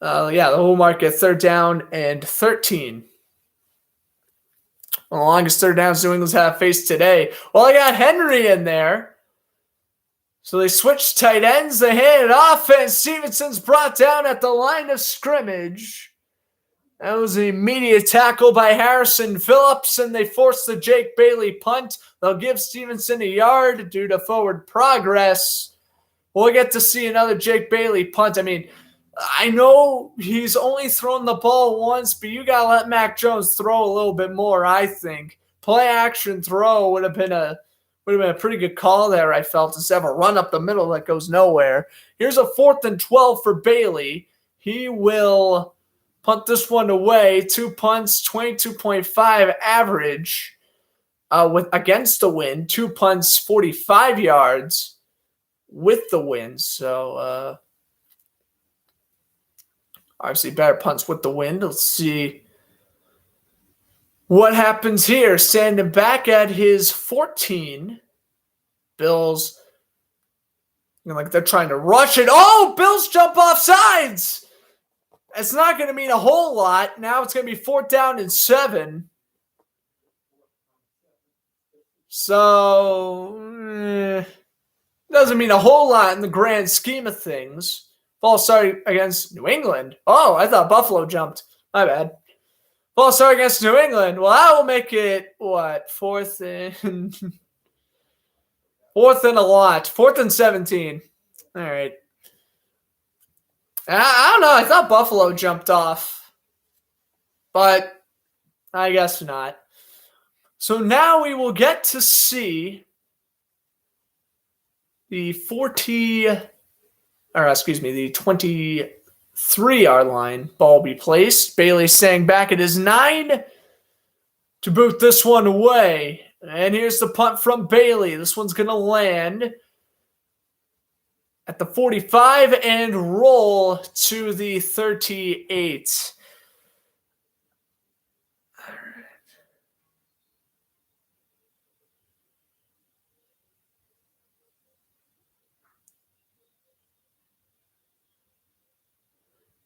Yeah, the whole market 3rd down and 13. The longest 3rd downs New England's have faced today. Well, I got Henry in there. So they switched tight ends. They hand it off, and Stevenson's brought down at the line of scrimmage. That was an immediate tackle by Harrison Phillips, and they forced the Jake Bailey punt. They'll give Stevenson a yard due to forward progress. We'll get to see another Jake Bailey punt. I mean, I know he's only thrown the ball once, but you got to let Mac Jones throw a little bit more, I think. Play action throw would have been a pretty good call there, I felt, instead of a run up the middle that goes nowhere. Here's a 4th and 12 for Bailey. He will punt this one away. 2 punts, 22.5 average against the win. 2 punts, 45 yards with the win. So, obviously better punts with the win. Let's see what happens here. Standing back at his 14. Bills, like they're trying to rush it. Oh, Bills jump off sides. It's not going to mean a whole lot. Now it's going to be 4th down and 7. So, doesn't mean a whole lot in the grand scheme of things. False start against New England. Oh, I thought Buffalo jumped. My bad. False start against New England. Well, I will make it, 4th and... 4th and a lot. 4th and 17. All right. I don't know. I thought Buffalo jumped off. But I guess not. So now we will get to see the 23-yard line. Ball be placed. Bailey staying back at his 9 to boot this one away. And here's the punt from Bailey. This one's going to land at the 45 and roll to the 38.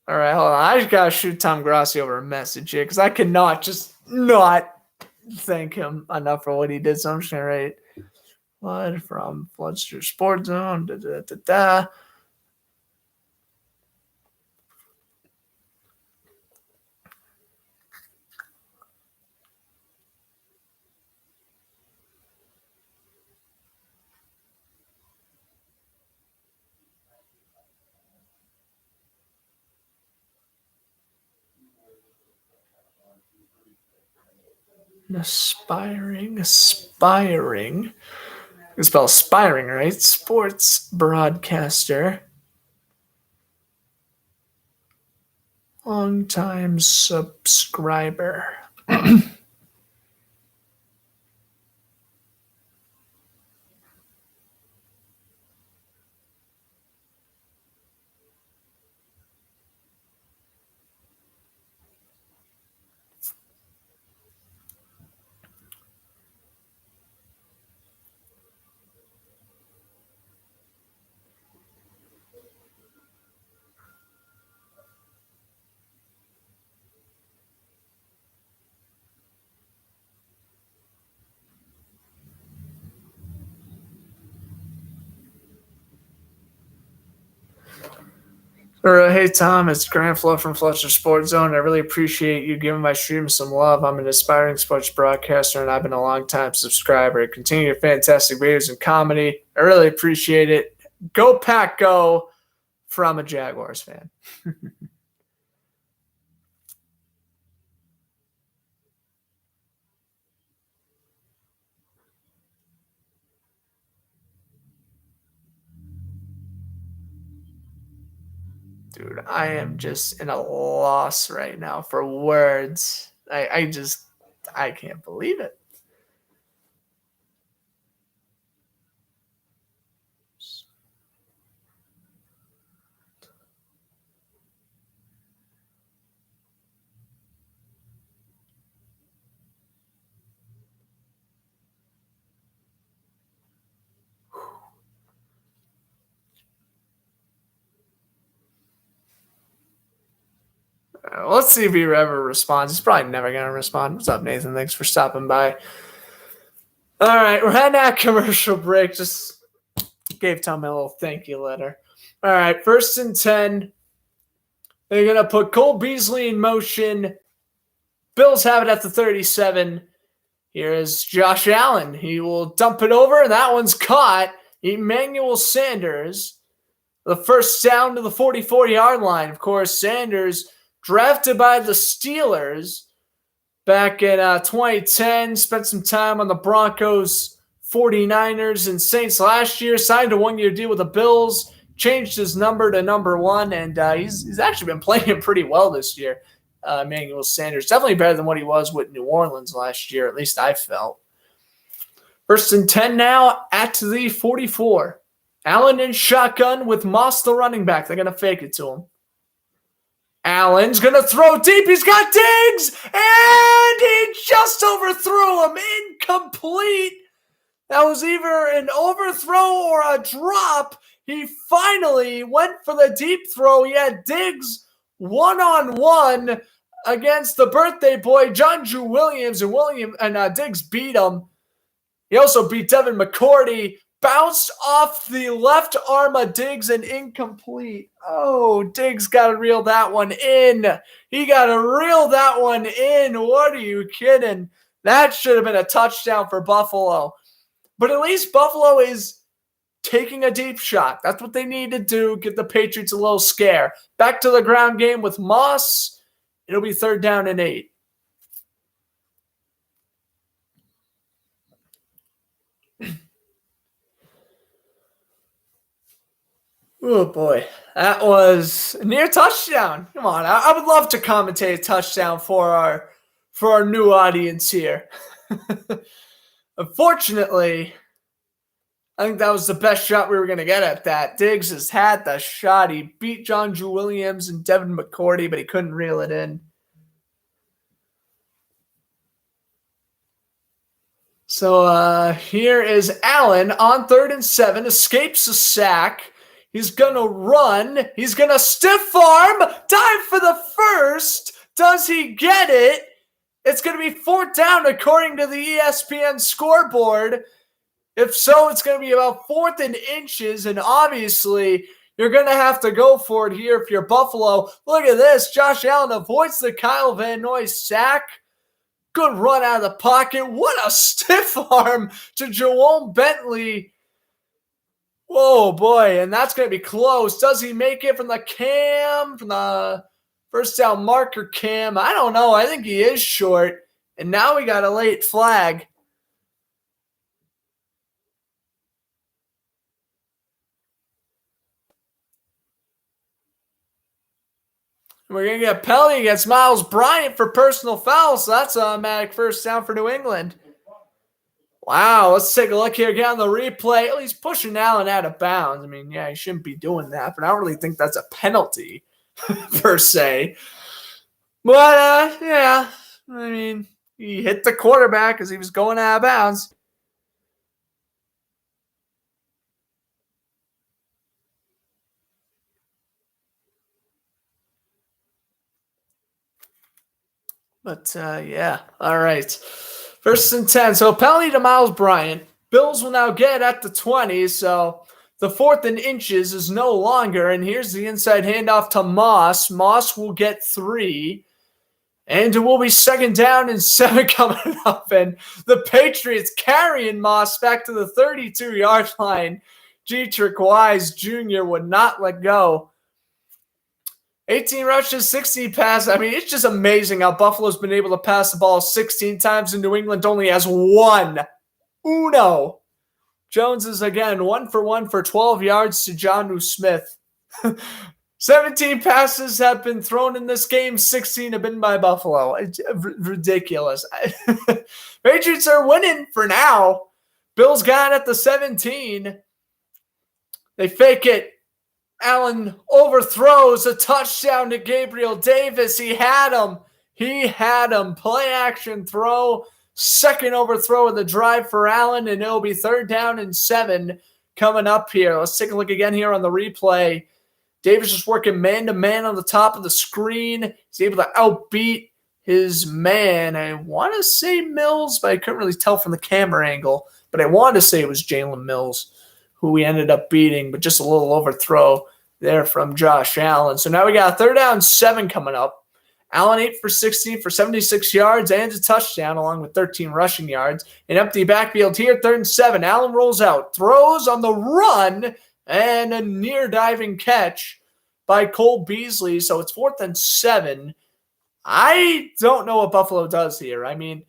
All right, hold on. I just got to shoot Tom Grassi over a message here because I cannot just not thank him enough for what he did. So I'm just going to write Flood from Floodster Sports Zone. Aspiring. You spell aspiring, right? Sports broadcaster. Long-time subscriber. Hey, Tom, it's Grant Flo from Fletcher Sports Zone. I really appreciate you giving my stream some love. I'm an aspiring sports broadcaster, and I've been a long-time subscriber. Continue your fantastic videos and comedy. I really appreciate it. Go Pack Go from a Jaguars fan. Dude, I am just in a loss right now for words. I can't believe it. Let's see if he ever responds. He's probably never going to respond. What's up, Nathan? Thanks for stopping by. All right, we're heading at commercial break. Just gave Tom a little thank you letter. All right, 1st and 10. They're going to put Cole Beasley in motion. Bills have it at the 37. Here is Josh Allen. He will dump it over. That one's caught. Emmanuel Sanders. The first down to the 44-yard line. Of course, Sanders drafted by the Steelers back in 2010. Spent some time on the Broncos, 49ers, and Saints last year. Signed a one-year deal with the Bills. Changed his number to number 1, and he's actually been playing pretty well this year. Emmanuel Sanders, definitely better than what he was with New Orleans last year, at least I felt. 1st and 10 now at the 44. Allen in shotgun with Moss, the running back. They're going to fake it to him. Allen's going to throw deep. He's got Diggs, and he just overthrew him. Incomplete. That was either an overthrow or a drop. He finally went for the deep throw. He had Diggs one-on-one against the birthday boy, John Drew Williams, and Diggs beat him. He also beat Devin McCourty. Bounced off the left arm of Diggs and incomplete. Oh, Diggs got to reel that one in. He got to reel that one in. What are you kidding? That should have been a touchdown for Buffalo. But at least Buffalo is taking a deep shot. That's what they need to do. Give the Patriots a little scare. Back to the ground game with Moss. It'll be 3rd down and 8. Oh, boy. That was a near touchdown. Come on. I would love to commentate a touchdown for our new audience here. Unfortunately, I think that was the best shot we were going to get at that. Diggs has had the shot. He beat John Drew Williams and Devin McCourty, but he couldn't reel it in. So here is Allen on 3rd and 7. Escapes a sack. He's going to run. He's going to stiff arm. Dive for the first. Does he get it? It's going to be 4th down according to the ESPN scoreboard. If so, it's going to be about 4th and inches. And obviously, you're going to have to go for it here if you're Buffalo. Look at this. Josh Allen avoids the Kyle Van Noy sack. Good run out of the pocket. What a stiff arm to Jerome Bentley. Whoa, boy, and that's going to be close. Does he make it from the cam, from the first down marker cam? I don't know. I think he is short. And now we got a late flag. We're going to get a penalty against Miles Bryant for personal foul, so that's an automatic 1st down for New England. Wow, let's take a look here again on the replay. At least pushing Allen out of bounds. I mean, yeah, he shouldn't be doing that, but I don't really think that's a penalty per se. But, yeah, I mean, he hit the quarterback as he was going out of bounds. But, yeah, all right. 1st and 10. So penalty to Miles Bryant. Bills will now get at the 20. So the 4th and inches is no longer. And here's the inside handoff to Moss. Moss will get 3. And it will be 2nd down and 7 coming up. And the Patriots carrying Moss back to the 32-yard line. Dietrich Wise Jr. would not let go. 18 rushes, 16 passes. I mean, it's just amazing how Buffalo's been able to pass the ball 16 times and New England only has 1. Uno. Jones is again 1 for 1 for 12 yards to Jonnu Smith. 17 passes have been thrown in this game. 16 have been by Buffalo. It's ridiculous. Patriots are winning for now. Bills got at the 17. They fake it. Allen overthrows a touchdown to Gabriel Davis. He had him. Play action throw. Second overthrow of the drive for Allen, and it'll be 3rd down and 7 coming up here. Let's take a look again here on the replay. Davis just working man-to-man on the top of the screen. He's able to outbeat his man. I want to say Mills, but I couldn't really tell from the camera angle. But I wanted to say it was Jalen Mills, who we ended up beating, but just a little overthrow there from Josh Allen. So now we got 3rd down 7 coming up. Allen 8 for 16 for 76 yards and a touchdown, along with 13 rushing yards. An empty backfield here, 3rd and 7. Allen rolls out, throws on the run, and a near diving catch by Cole Beasley. So it's 4th and 7. I don't know what Buffalo does here. I mean,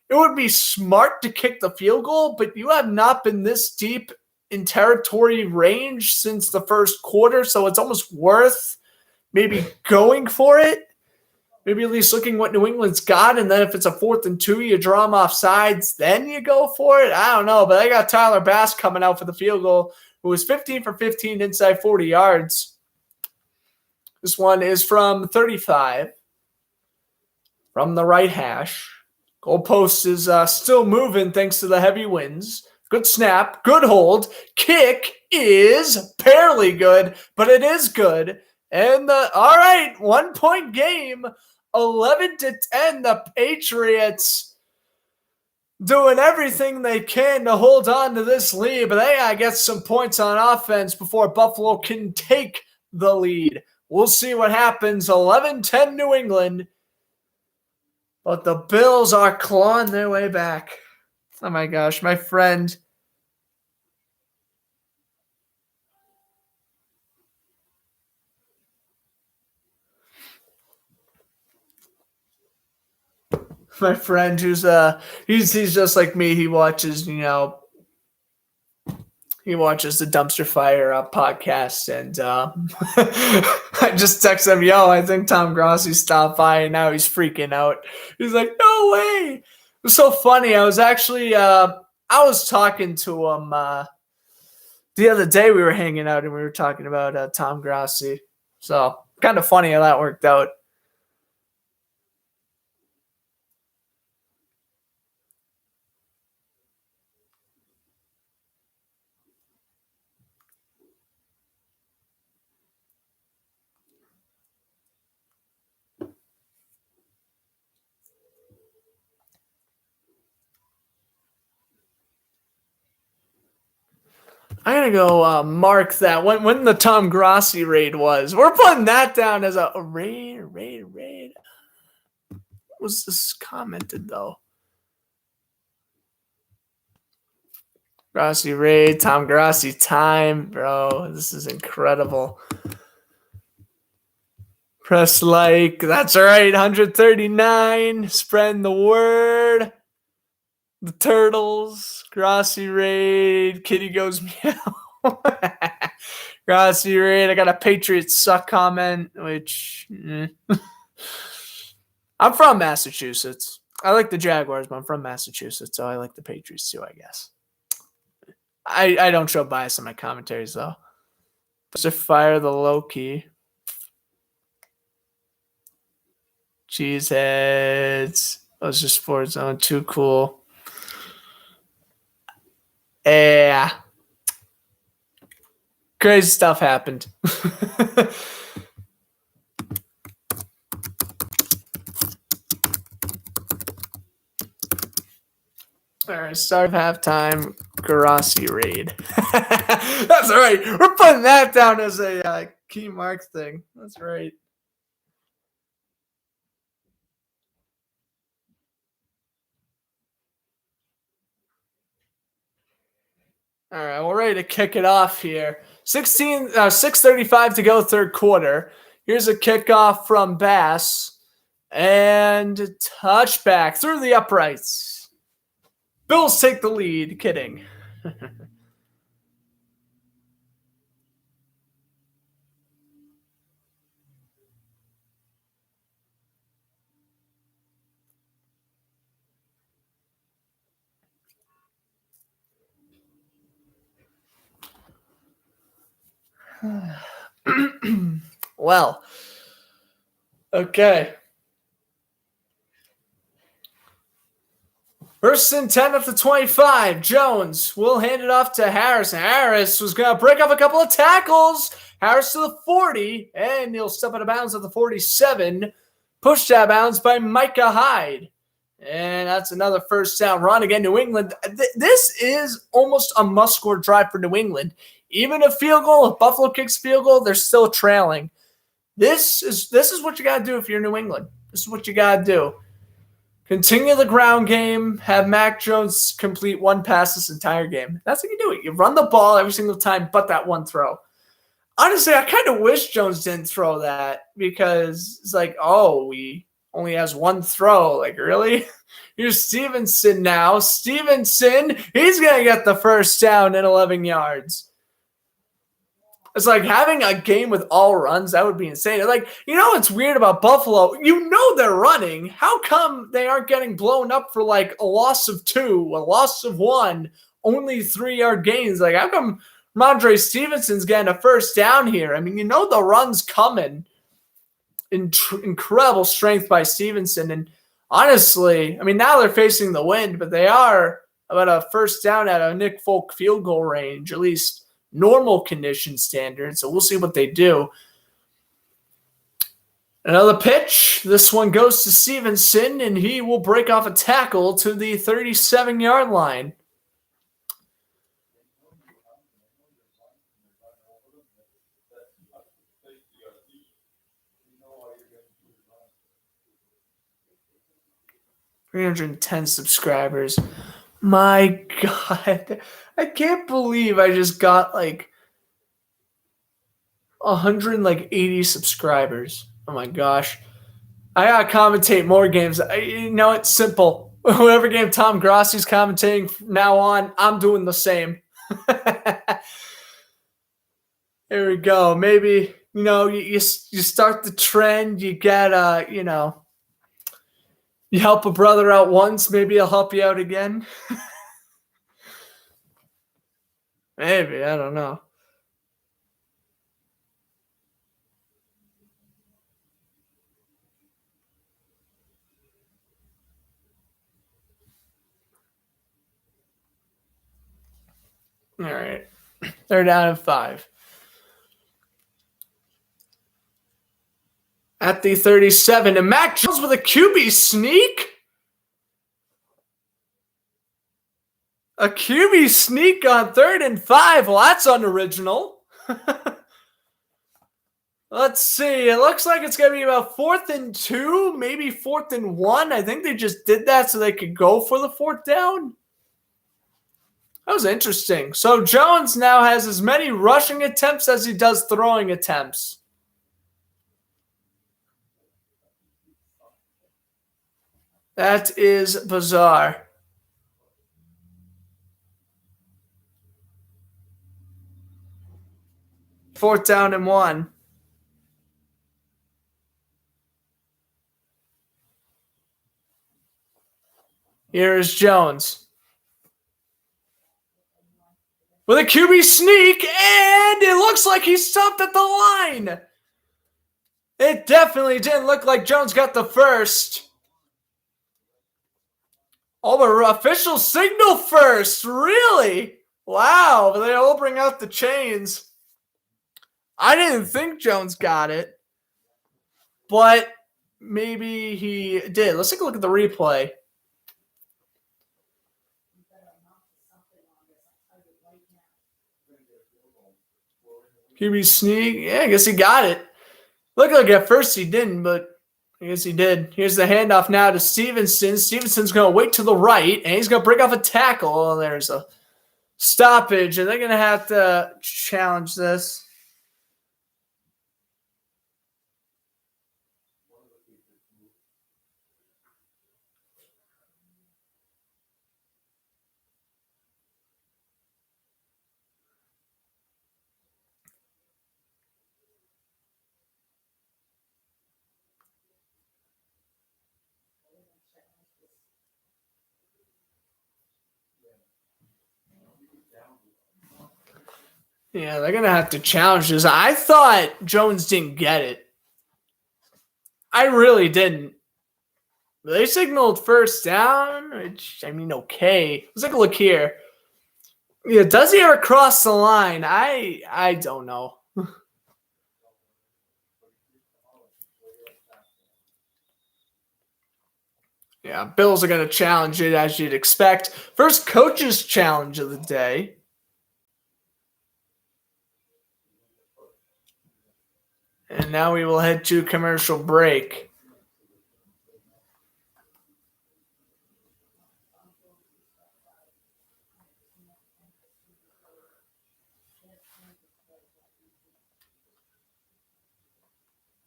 it would be smart to kick the field goal, but you have not been this deep in territory range since the first quarter, so it's almost worth maybe going for it. Maybe at least looking what New England's got, and then if it's a 4th and 2, you draw them off sides, then you go for it. I don't know, but I got Tyler Bass coming out for the field goal, who was 15 for 15 inside 40 yards. This one is from 35, from the right hash. Goalpost is still moving thanks to the heavy winds. Good snap, good hold. Kick is barely good, but it is good. And all right, 1-point game, 11-10. The Patriots doing everything they can to hold on to this lead, but they gotta get some points on offense before Buffalo can take the lead. We'll see what happens. 11-10 New England, but the Bills are clawing their way back. Oh my gosh, my friend. My friend who's he's just like me. He watches, he watches the Dumpster Fire podcast, and I just text him, yo, I think Tom Grossi stopped by, and now he's freaking out. He's like, no way. It was so funny. I was actually I was talking to him the other day. We were hanging out and we were talking about Tom Grossi. So kind of funny how that worked out. I'm going to go mark that when the Tom Grossi raid was. We're putting that down as a raid. What was this commented, though? Grossi raid, Tom Grossi time. Bro, this is incredible. Press like. That's right, 139. Spreading the word. The Turtles, Grossi raid, Kitty goes meow. Grossi raid. I got a Patriots suck comment, which I'm from Massachusetts. I like the Jaguars, but I'm from Massachusetts, so I like the Patriots too, I guess. I don't show bias in my commentaries, though. Just fire the low key. Cheeseheads. That was just Sports Zone. Too cool. Yeah. Crazy stuff happened. All right, start of halftime, Grossi raid. That's all right. We're putting that down as a key mark thing. That's right. All right, we're ready to kick it off here. 6:35 to go, third quarter. Here's a kickoff from Bass. And touchback through the uprights. Bills take the lead. Kidding. Well, okay. First and 10 at the 25. Jones will hand it off to Harris. Harris was going to break off a couple of tackles. Harris to the 40, and he'll step out of bounds at the 47. Pushed out of bounds by Micah Hyde. And that's another first down run. Again, New England. This is almost a must-score drive for New England. Even a field goal, if Buffalo kicks field goal, they're still trailing. This is what you got to do if you're New England. This is what you got to do. Continue the ground game. Have Mac Jones complete one pass this entire game. That's how you do it. You run the ball every single time but that one throw. Honestly, I kind of wish Jones didn't throw that because it's like, oh, he only has one throw. Like, really? Here's Stevenson now. Stevenson, he's going to get the first down in 11 yards. It's like having a game with all runs. That would be insane. Like, you know what's weird about Buffalo? You know they're running. How come they aren't getting blown up for like a loss of 2, a loss of 1, only 3-yard gains? Like, how come Ramondre Stevenson's getting a first down here? I mean, you know the run's coming. Incredible strength by Stevenson. And honestly, I mean, now they're facing the wind, but they are about a first down at a Nick Folk field goal range, at least normal condition standards. So we'll see what they do. Another pitch. This one goes to Stevenson, and he will break off a tackle to the 37-yard line. $310 subscribers. My God. I can't believe I just got like 180 subscribers. Oh my gosh. I gotta commentate more games. You know, it's simple. Whatever game Tom Grossi's commentating from now on, I'm doing the same. There we go. Maybe, you know, you start the trend. You get, you know, you help a brother out once, maybe he'll help you out again. Maybe, I don't know. All right. They're down at 5. At the 37, and Mac Jones with a QB sneak. A QB sneak on 3rd and 5. Well, that's unoriginal. Let's see. It looks like it's going to be about 4th and 2, maybe 4th and 1. I think they just did that so they could go for the 4th down. That was interesting. So Jones now has as many rushing attempts as he does throwing attempts. That is bizarre. Fourth down and 1. Here is Jones with a QB sneak, and it looks like he stopped at the line. It definitely didn't look like Jones got the first. Oh, the official signal first. Really? Wow. They all bring out the chains. I didn't think Jones got it, but maybe he did. Let's take a look at the replay. QB sneak. Yeah, I guess he got it. Looked like at first he didn't, but I guess he did. Here's the handoff now to Stevenson. Stevenson's going to wait to the right, and he's going to break off a tackle. Oh, there's a stoppage, and they're going to have to challenge this. Yeah, they're going to have to challenge this. I thought Jones didn't get it. I really didn't. They signaled first down, which, I mean, okay. Let's take a look here. Yeah, does he ever cross the line? I don't know. Yeah, Bills are going to challenge it as you'd expect. First coach's challenge of the day. And now we will head to commercial break.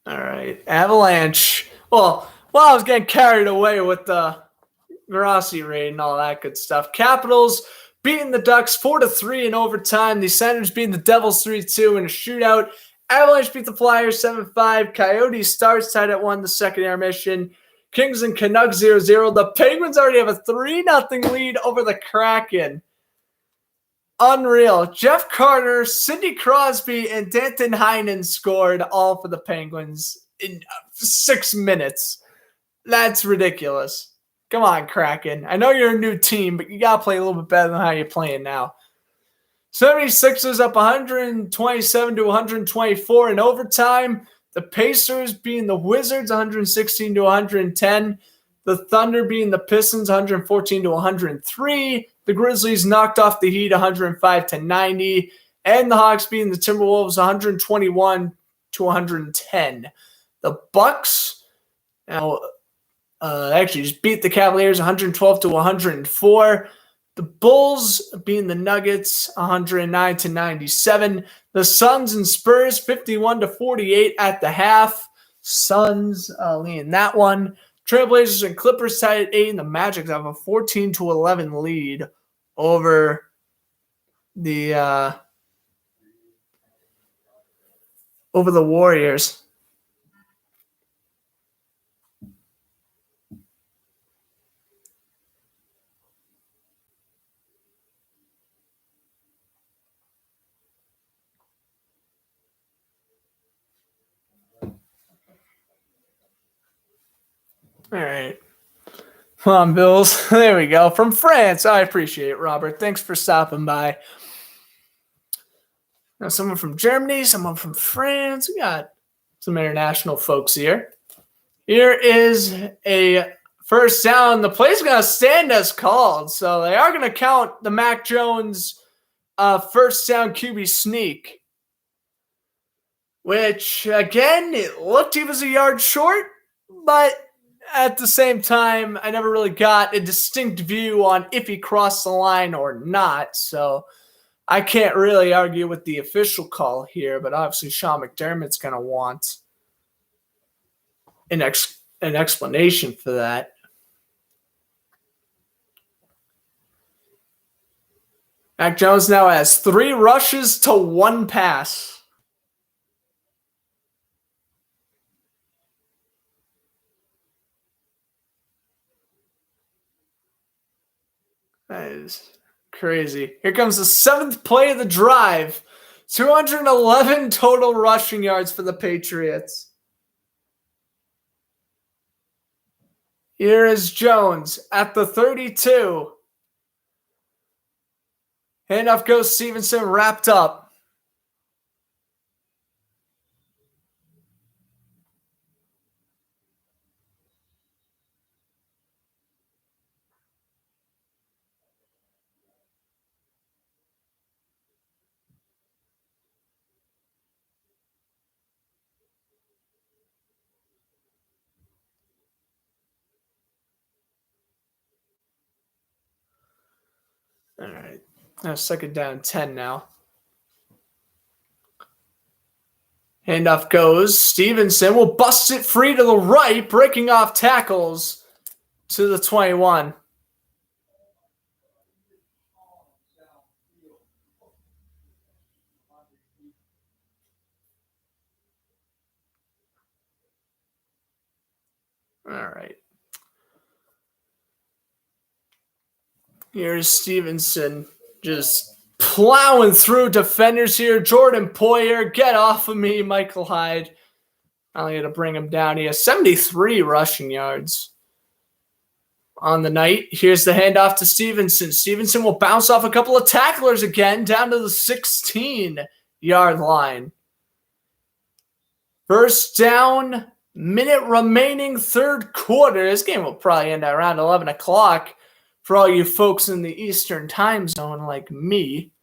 All right, Avalanche. Well, I was getting carried away with the Grossi raid and all that good stuff. Capitals beating the Ducks 4-3 in overtime. The Senators beating the Devils 3-2 in a shootout. Avalanche beat the Flyers 7-5. Coyotes Stars tied at 1 the second intermission. Kings and Canucks 0-0. The Penguins already have a 3-0 lead over the Kraken. Unreal. Jeff Carter, Sidney Crosby, and Danton Heinen scored all for the Penguins in 6 minutes. That's ridiculous. Come on, Kraken. I know you're a new team, but you got to play a little bit better than how you're playing now. 76ers up 127-124 in overtime. The Pacers beating the Wizards 116-110. The Thunder beating the Pistons 114-103. The Grizzlies knocked off the Heat 105-90. And the Hawks beating the Timberwolves 121-110. The Bucks now actually just beat the Cavaliers 112-104. The Bulls beating the Nuggets 109-97. The Suns and Spurs 51-48 at the half. Suns leading that one. Trailblazers and Clippers tied at 8, and the Magic have a 14-11 lead over the Warriors. All right. Come on, Bills. There we go. From France. I appreciate it, Robert. Thanks for stopping by. Now, someone from Germany, someone from France. We got some international folks here. Here is a first down. The play's going to stand as called. So they are going to count the Mac Jones first down QB sneak, which, again, it looked he was a yard short, but at the same time, I never really got a distinct view on if he crossed the line or not. So I can't really argue with the official call here, but obviously Sean McDermott's going to want an explanation for that. Mac Jones now has 3 rushes to 1 pass. That is crazy. Here comes the 7th play of the drive. 211 total rushing yards for the Patriots. Here is Jones at the 32. Handoff goes Stevenson, wrapped up. All right. Now 2nd down 10 now. Handoff goes. Stevenson will bust it free to the right, breaking off tackles to the 21. All right. Here's Stevenson just plowing through defenders here. Jordan Poyer, get off of me. Michael Hyde. I'm going to bring him down. He has 73 rushing yards on the night. Here's the handoff to Stevenson. Stevenson will bounce off a couple of tacklers again down to the 16-yard line. First down, minute remaining, third quarter. This game will probably end at around 11 o'clock for all you folks in the Eastern time zone like me.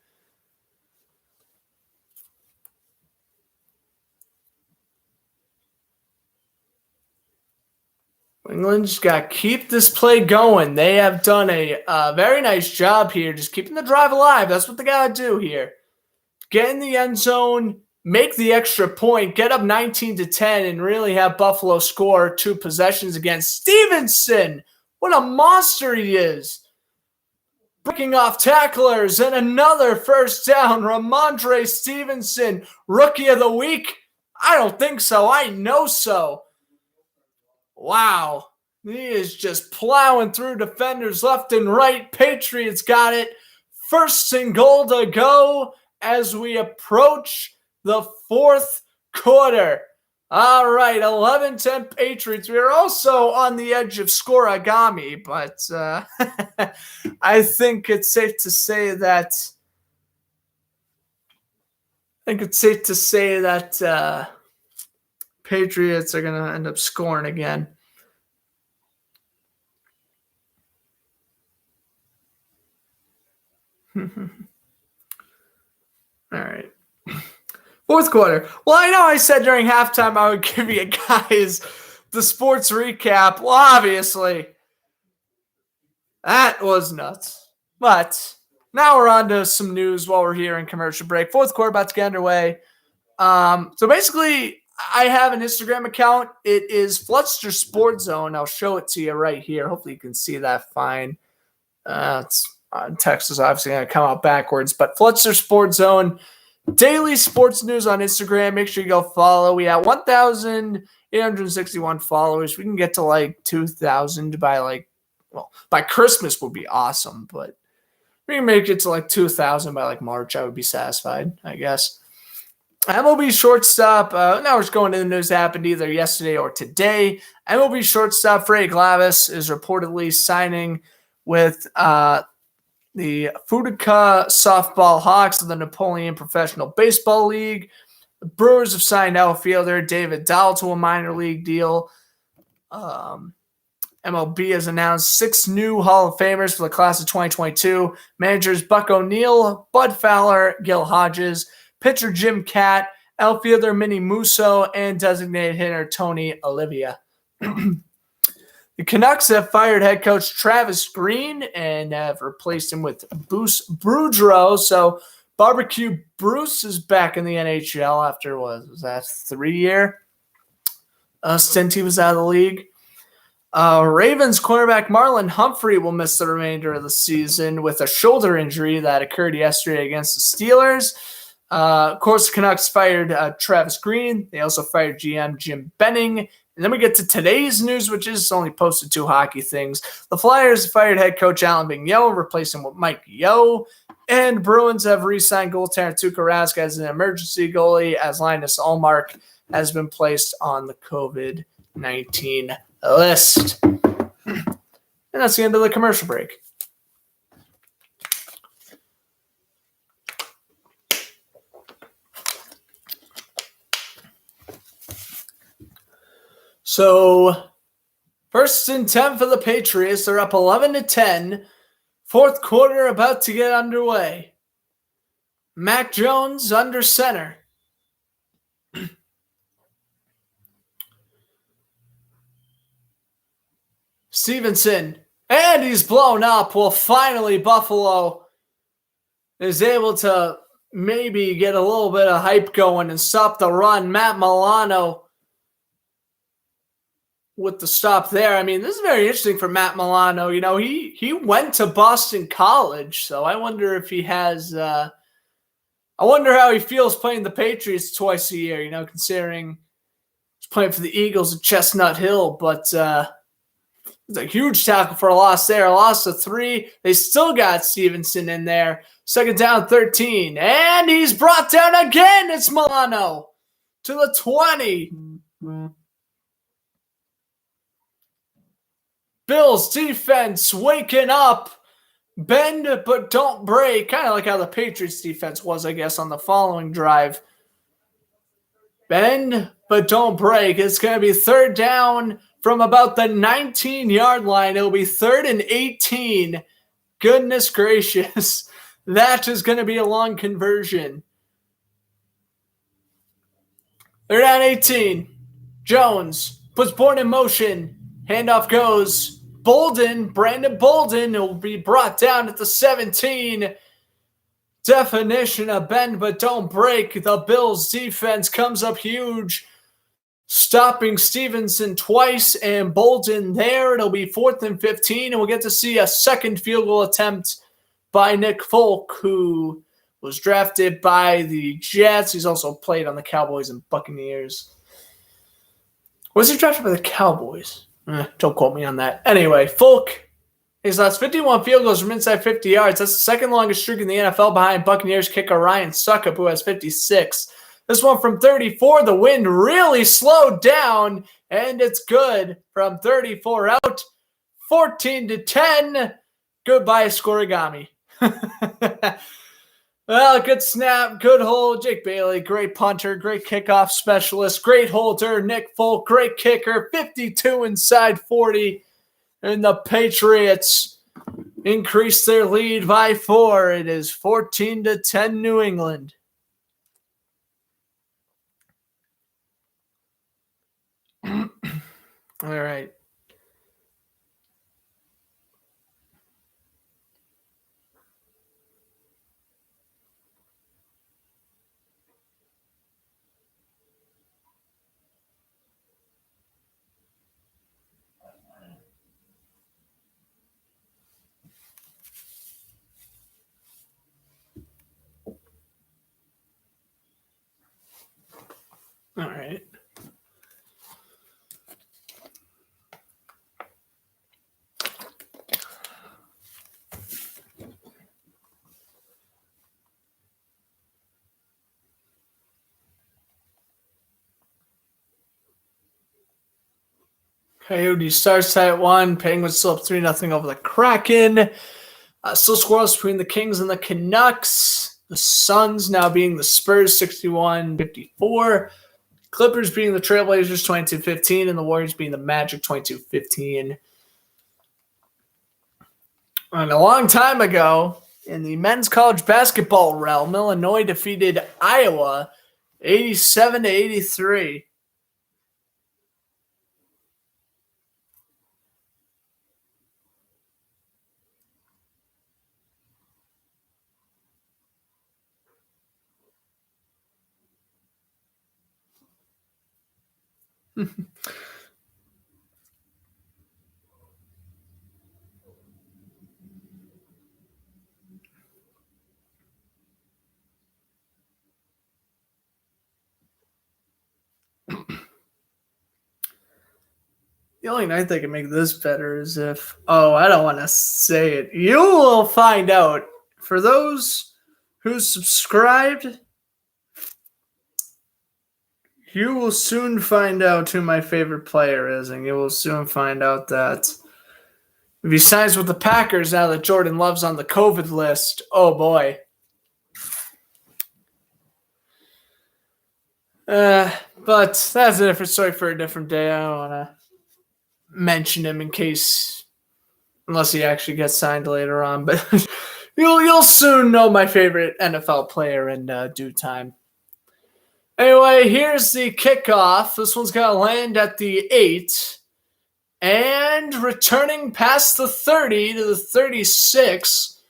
England's got to keep this play going. They have done a very nice job here, just keeping the drive alive. That's what they got to do here. Get in the end zone, make the extra point, get up 19-10, and really have Buffalo score 2 possessions against Stevenson. What a monster he is. Breaking off tacklers and another first down. Ramondre Stevenson, Rookie of the Week? I don't think so. I know so. Wow. He is just plowing through defenders left and right. Patriots got it. First and goal to go as we approach the fourth quarter. All right, 11-10 Patriots. We are also on the edge of scoreagami, but I think it's safe to say that Patriots are going to end up scoring again. All right. Fourth quarter. Well, I know I said during halftime I would give you guys the sports recap. Well, obviously, that was nuts. But now we're on to some news while we're here in commercial break. Fourth quarter about to get underway. So basically, I have an Instagram account. It is Fletcher Sports Zone. I'll show it to you right here. Hopefully you can see that fine. Text is obviously going to come out backwards. But Fletcher Sports Zone, daily sports news on Instagram. Make sure you go follow. We have 1,861 followers. We can get to like 2,000 by Christmas would be awesome. But we can make it to like 2,000 by like March. I would be satisfied, I guess. MLB shortstop, now we're just going to the news that happened either yesterday or today. MLB shortstop Freddie Glavis is reportedly signing with the Fukuoka Softball Hawks of the Napoleon Professional Baseball League. The Brewers have signed outfielder David Dahl to a minor league deal. MLB has announced 6 new Hall of Famers for the class of 2022. Managers Buck O'Neill, Bud Fowler, Gil Hodges, pitcher Jim Catt, outfielder Minnie Musso, and designated hitter Tony Olivia. The Canucks have fired head coach Travis Green and have replaced him with Bruce Boudreau. So Barbecue Bruce is back in the NHL after, was that 3-year stint he was out of the league. Ravens cornerback Marlon Humphrey will miss the remainder of the season with a shoulder injury that occurred yesterday against the Steelers. Of course, the Canucks fired Travis Green. They also fired GM Jim Benning. And then we get to today's news, which is only posted 2 hockey things. The Flyers fired head coach Alan Vigneault, replacing him with Mike Yeo. And Bruins have re-signed goaltender Tuukka Rask as an emergency goalie, as Linus Ullmark has been placed on the COVID-19 list. And that's the end of the commercial break. So, first and 10 for the Patriots. They're up 11-10. Fourth quarter about to get underway. Mac Jones under center. Stevenson. And he's blown up. Well, finally, Buffalo is able to maybe get a little bit of hype going and stop the run. Matt Milano with the stop there. I mean, this is very interesting for Matt Milano. You know, he went to Boston College, so I wonder if he has I wonder how he feels playing the Patriots twice a year, you know, considering he's playing for the Eagles at Chestnut Hill. But It's a huge tackle for a loss there. A loss of 3. They still got Stevenson in there. Second down, 13. And he's brought down again. It's Milano to the 20. Bills defense waking up. Bend but don't break. Kind of like how the Patriots defense was, I guess, on the following drive. Bend but don't break. It's going to be third down from about the 19-yard line. It'll be 3rd and 18. Goodness gracious. That is going to be a long conversion. They're down 18. Jones puts Bourne in motion. Handoff goes. Brandon Bolden will be brought down at the 17. Definition of bend but don't break. The Bills defense comes up huge, stopping Stevenson twice and Bolden there. It'll be 4th and 15, and we'll get to see a second field goal attempt by Nick Folk, who was drafted by the Jets. He's also played on the Cowboys and Buccaneers. Was he drafted by the Cowboys? Don't quote me on that. Anyway, Folk, his last 51 field goals from inside 50 yards. That's the second longest streak in the NFL behind Buccaneers kicker Ryan Suckup, who has 56. This one from 34, the wind really slowed down, and it's good from 34 out. 14-10. Goodbye, Scorigami. Well, good snap, good hold. Jake Bailey, great punter, great kickoff specialist, great holder. Nick Folk, great kicker, 52 inside 40. And the Patriots increase their lead by 4. It is 14-10 New England. All right. All right. Coyotes starts at 1. Penguins still up 3-0 over the Kraken. Still scoreless between the Kings and the Canucks. The Suns now being the Spurs 61-54. Clippers being the Trailblazers 22-15. And the Warriors being the Magic 22-15. And a long time ago, in the men's college basketball realm, Illinois defeated Iowa 87-83. The only night they can make this better is if, I don't want to say it. You will find out. For those who subscribed, you will soon find out who my favorite player is, and you will soon find out that if he signs with the Packers now that Jordan Love's on the COVID list, oh boy. But that's a different story for a different day. I don't want to mention him in case, unless he actually gets signed later on. But you'll soon know my favorite NFL player in due time. Anyway, here's the kickoff. This one's going to land at the 8. And returning past the 30 to the 36,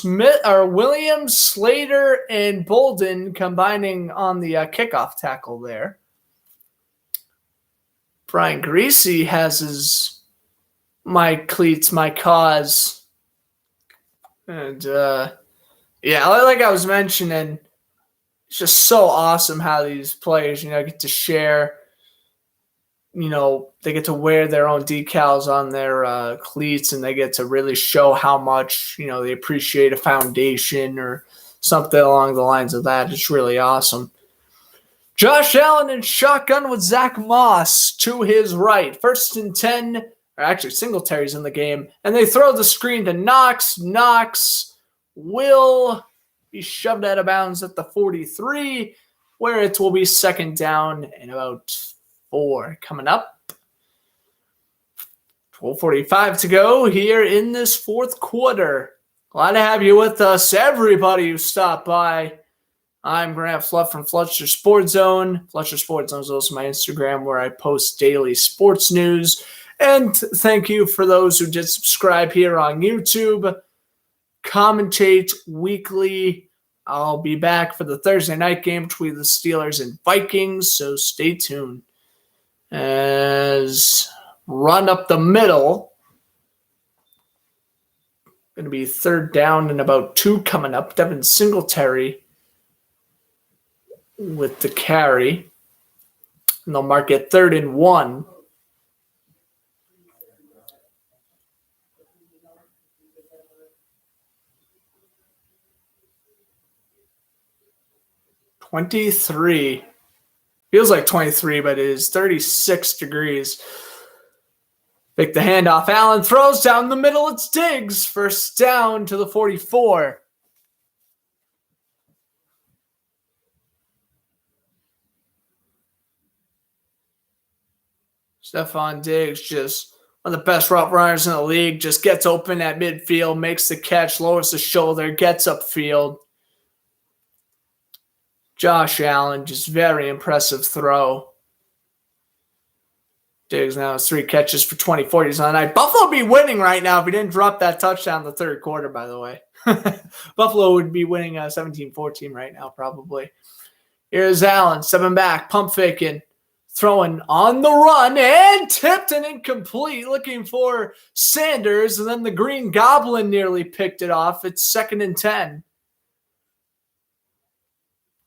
Williams, Slater, and Bolden combining on the kickoff tackle there. Brian Greasy has his my cleats, my cause. And, like I was mentioning, it's just so awesome how these players, get to share they get to wear their own decals on their cleats, and they get to really show how much, they appreciate a foundation or something along the lines of that. It's really awesome. Josh Allen in shotgun with Zach Moss to his right. 1st and 10, or actually Singletary's in the game, and they throw the screen to Knox. Knox will be shoved out of bounds at the 43, where it will be 2nd down and about 4 coming up. 12:45 to go here in this 4th quarter. Glad to have you with us, everybody who stopped by. I'm Grant Fluff from Fletcher Sports Zone. Fletcher Sports Zone is also my Instagram, where I post daily sports news. And thank you for those who did subscribe here on YouTube. Commentate weekly. I'll be back for the Thursday night game between the Steelers and Vikings, so stay tuned. As run up the middle. Going to be 3rd down and about 2 coming up. Devin Singletary with the carry. And they'll mark it 3rd and 1. (23) Feels like 23, but it is 36 degrees. Pick the handoff. Allen throws down the middle. It's Diggs. 1st down to the 44. Stephon Diggs, just one of the best route runners in the league, just gets open at midfield, makes the catch, lowers the shoulder, gets upfield. Josh Allen, just very impressive throw. Diggs now has 3 catches for 24 yards on the night. Buffalo would be winning right now if he didn't drop that touchdown in the 3rd quarter, by the way. Buffalo would be winning 17-14 right now, probably. Here's Allen, stepping back, pump faking. Throwing on the run and tipped and incomplete, looking for Sanders, and then the Green Goblin nearly picked it off. It's 2nd and 10.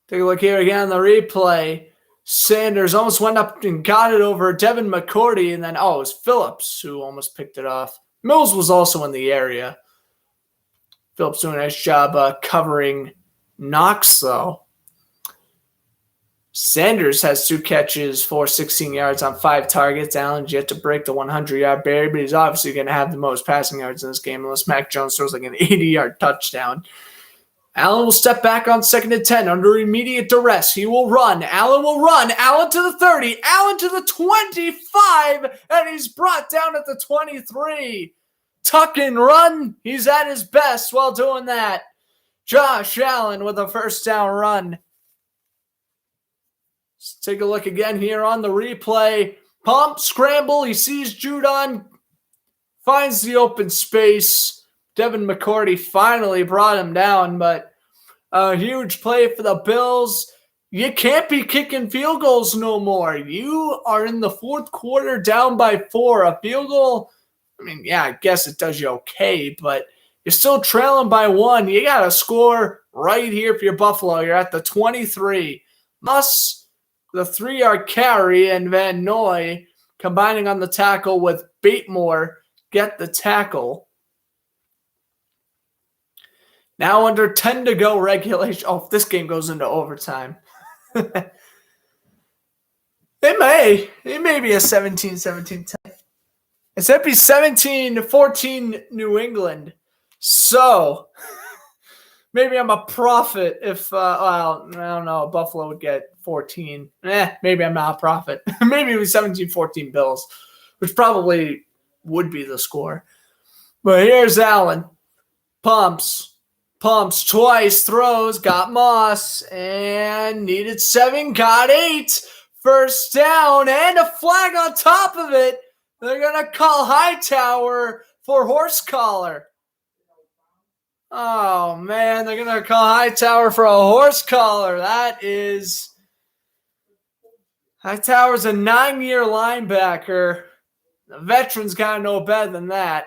Take a look here again on the replay. Sanders almost went up and got it over Devin McCourty, and then, it was Phillips who almost picked it off. Mills was also in the area. Phillips doing a nice job covering Knox, though. Sanders has 2 catches for 16 yards on 5 targets. Allen's yet to break the 100-yard barrier, but he's obviously going to have the most passing yards in this game unless Mac Jones throws like an 80-yard touchdown. Allen will step back on 2nd and 10 under immediate duress. He will run. Allen will run. Allen to the 30. Allen to the 25, and he's brought down at the 23. Tuck and run. He's at his best while doing that. Josh Allen with a 1st down run. Let's take a look again here on the replay. Pump, scramble. He sees Judon. Finds the open space. Devin McCourty finally brought him down, but a huge play for the Bills. You can't be kicking field goals no more. You are in the 4th quarter down by 4. A field goal, I guess it does you okay, but you're still trailing by 1. You got to score right here for your Buffalo. You're at the 23. Moss, the 3-yard carry, and Van Noy combining on the tackle with Batemore get the tackle. Now under 10 to go regulation. Oh, this game goes into overtime. It may be a 17-17 tie. It's going to be 17-14 New England. So maybe I'm a prophet if, I don't know, Buffalo would get 14. Maybe I'm not a prophet. Maybe it was 17-14 Bills, which probably would be the score. But here's Allen. Pumps twice, throws, got Moss, and needed 7, got 8. 1st down, and a flag on top of it. They're going to call Hightower for horse collar. Oh, man, they're going to call Hightower for a horse collar. Hightower's a 9-year linebacker. The veterans got to know better than that.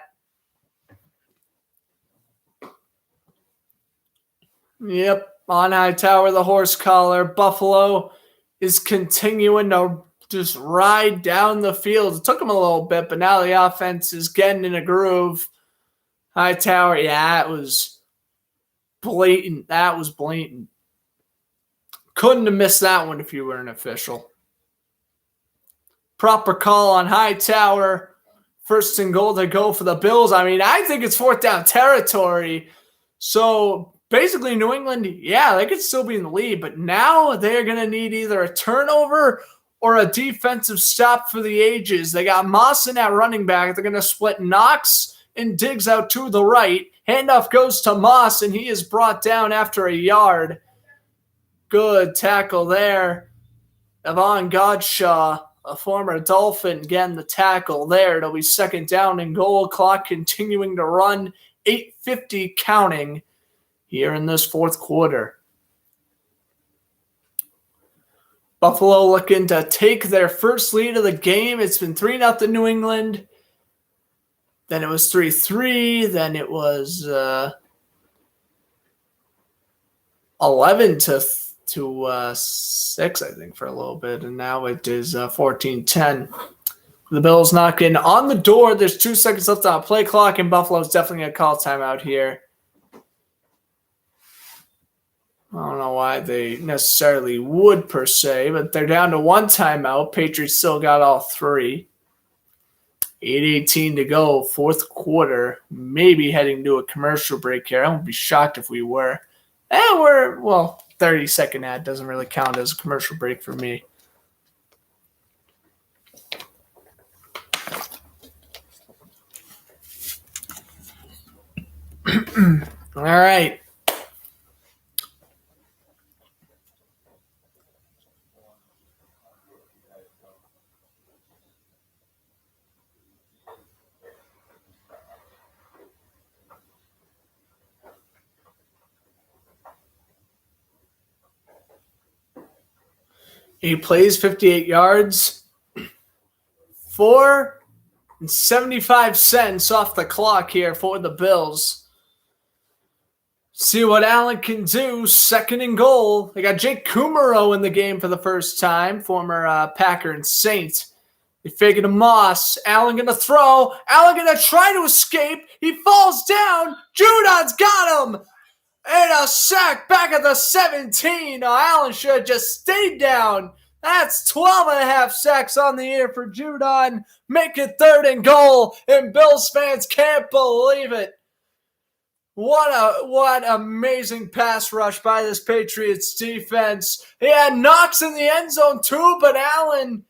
Yep, on Hightower, the horse collar. Buffalo is continuing to just ride down the field. It took them a little bit, but now the offense is getting in a groove. Hightower, yeah, it was blatant. That was blatant. Couldn't have missed that one if you were an official. Proper call on Hightower. First and goal to go for the Bills. I mean, I think it's fourth down territory. So basically, New England, yeah, they could still be in the lead, but now they're going to need either a turnover or a defensive stop for the ages. They got Moss in at running back. They're going to split Knox and Diggs out to the right. Handoff goes to Moss, and he is brought down after a yard. Good tackle there. Yvonne Godshaw, a former Dolphin, getting the tackle there. It'll be second down and goal. Clock continuing to run. 8:50 counting here in this fourth quarter. Buffalo looking to take their first lead of the game. It's been 3-0 New England. Then it was 3-3. Then it was 11-6, I think, for a little bit. And now it is 14-10. The Bills knocking on the door. There's 2 seconds left on the play clock, and Buffalo's definitely going to call timeout here. I don't know why they necessarily would per se, but they're down to 1 timeout. Patriots still got all 3. 8:18 to go, fourth quarter. Maybe heading to a commercial break here. I won't be shocked if we were. 30-second ad doesn't really count as a commercial break for me. All right. He plays 58 yards, 4.75 off the clock here for the Bills. See what Allen can do. Second and goal. They got Jake Kumaro in the game for the first time, former Packer and Saint. They fake it to Moss. Allen going to throw. Allen going to try to escape. He falls down. Judon's got him. And a sack back at the 17. Oh, Allen should have just stayed down. That's 12.5 sacks on the year for Judon. Make it third and goal. And Bills fans can't believe it. What amazing pass rush by this Patriots defense. He had Knox in the end zone too, but Allen,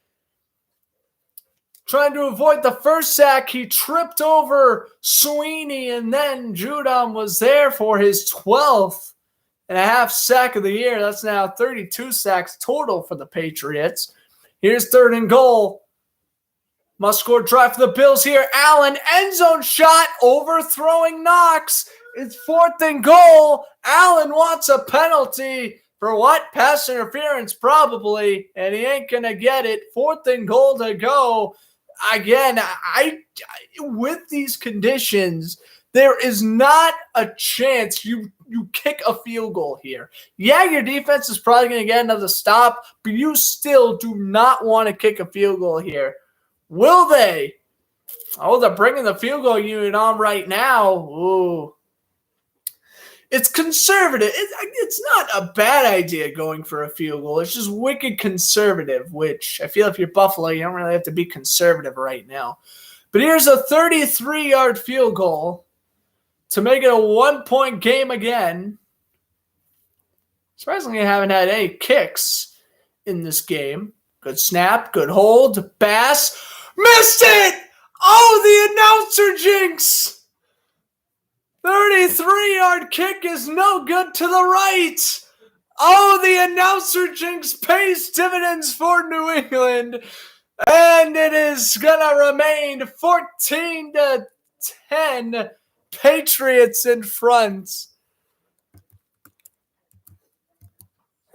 trying to avoid the first sack, he tripped over Sweeney, and then Judon was there for his 12th and a half sack of the year. That's now 32 sacks total for the Patriots. Here's third and goal. Must score drive for the Bills here. Allen, end zone shot, overthrowing Knox. It's fourth and goal. Allen wants a penalty for what? Pass interference, probably, and he ain't going to get it. Fourth and goal to go. Again, with these conditions, there is not a chance you kick a field goal here. Yeah, your defense is probably going to get another stop, but you still do not want to kick a field goal here. Will they? Oh, they're bringing the field goal unit on right now. Ooh. It's conservative. It's not a bad idea going for a field goal. It's just wicked conservative, which I feel if you're Buffalo, you don't really have to be conservative right now. But here's a 33-yard field goal to make it a 1-point game again. Surprisingly, I haven't had any kicks in this game. Good snap, good hold, Bass. Missed it! Oh, the announcer jinx! 33-yard kick is no good to the right. Oh, the announcer jinx pays dividends for New England. And it is going to remain 14-10. Patriots in front.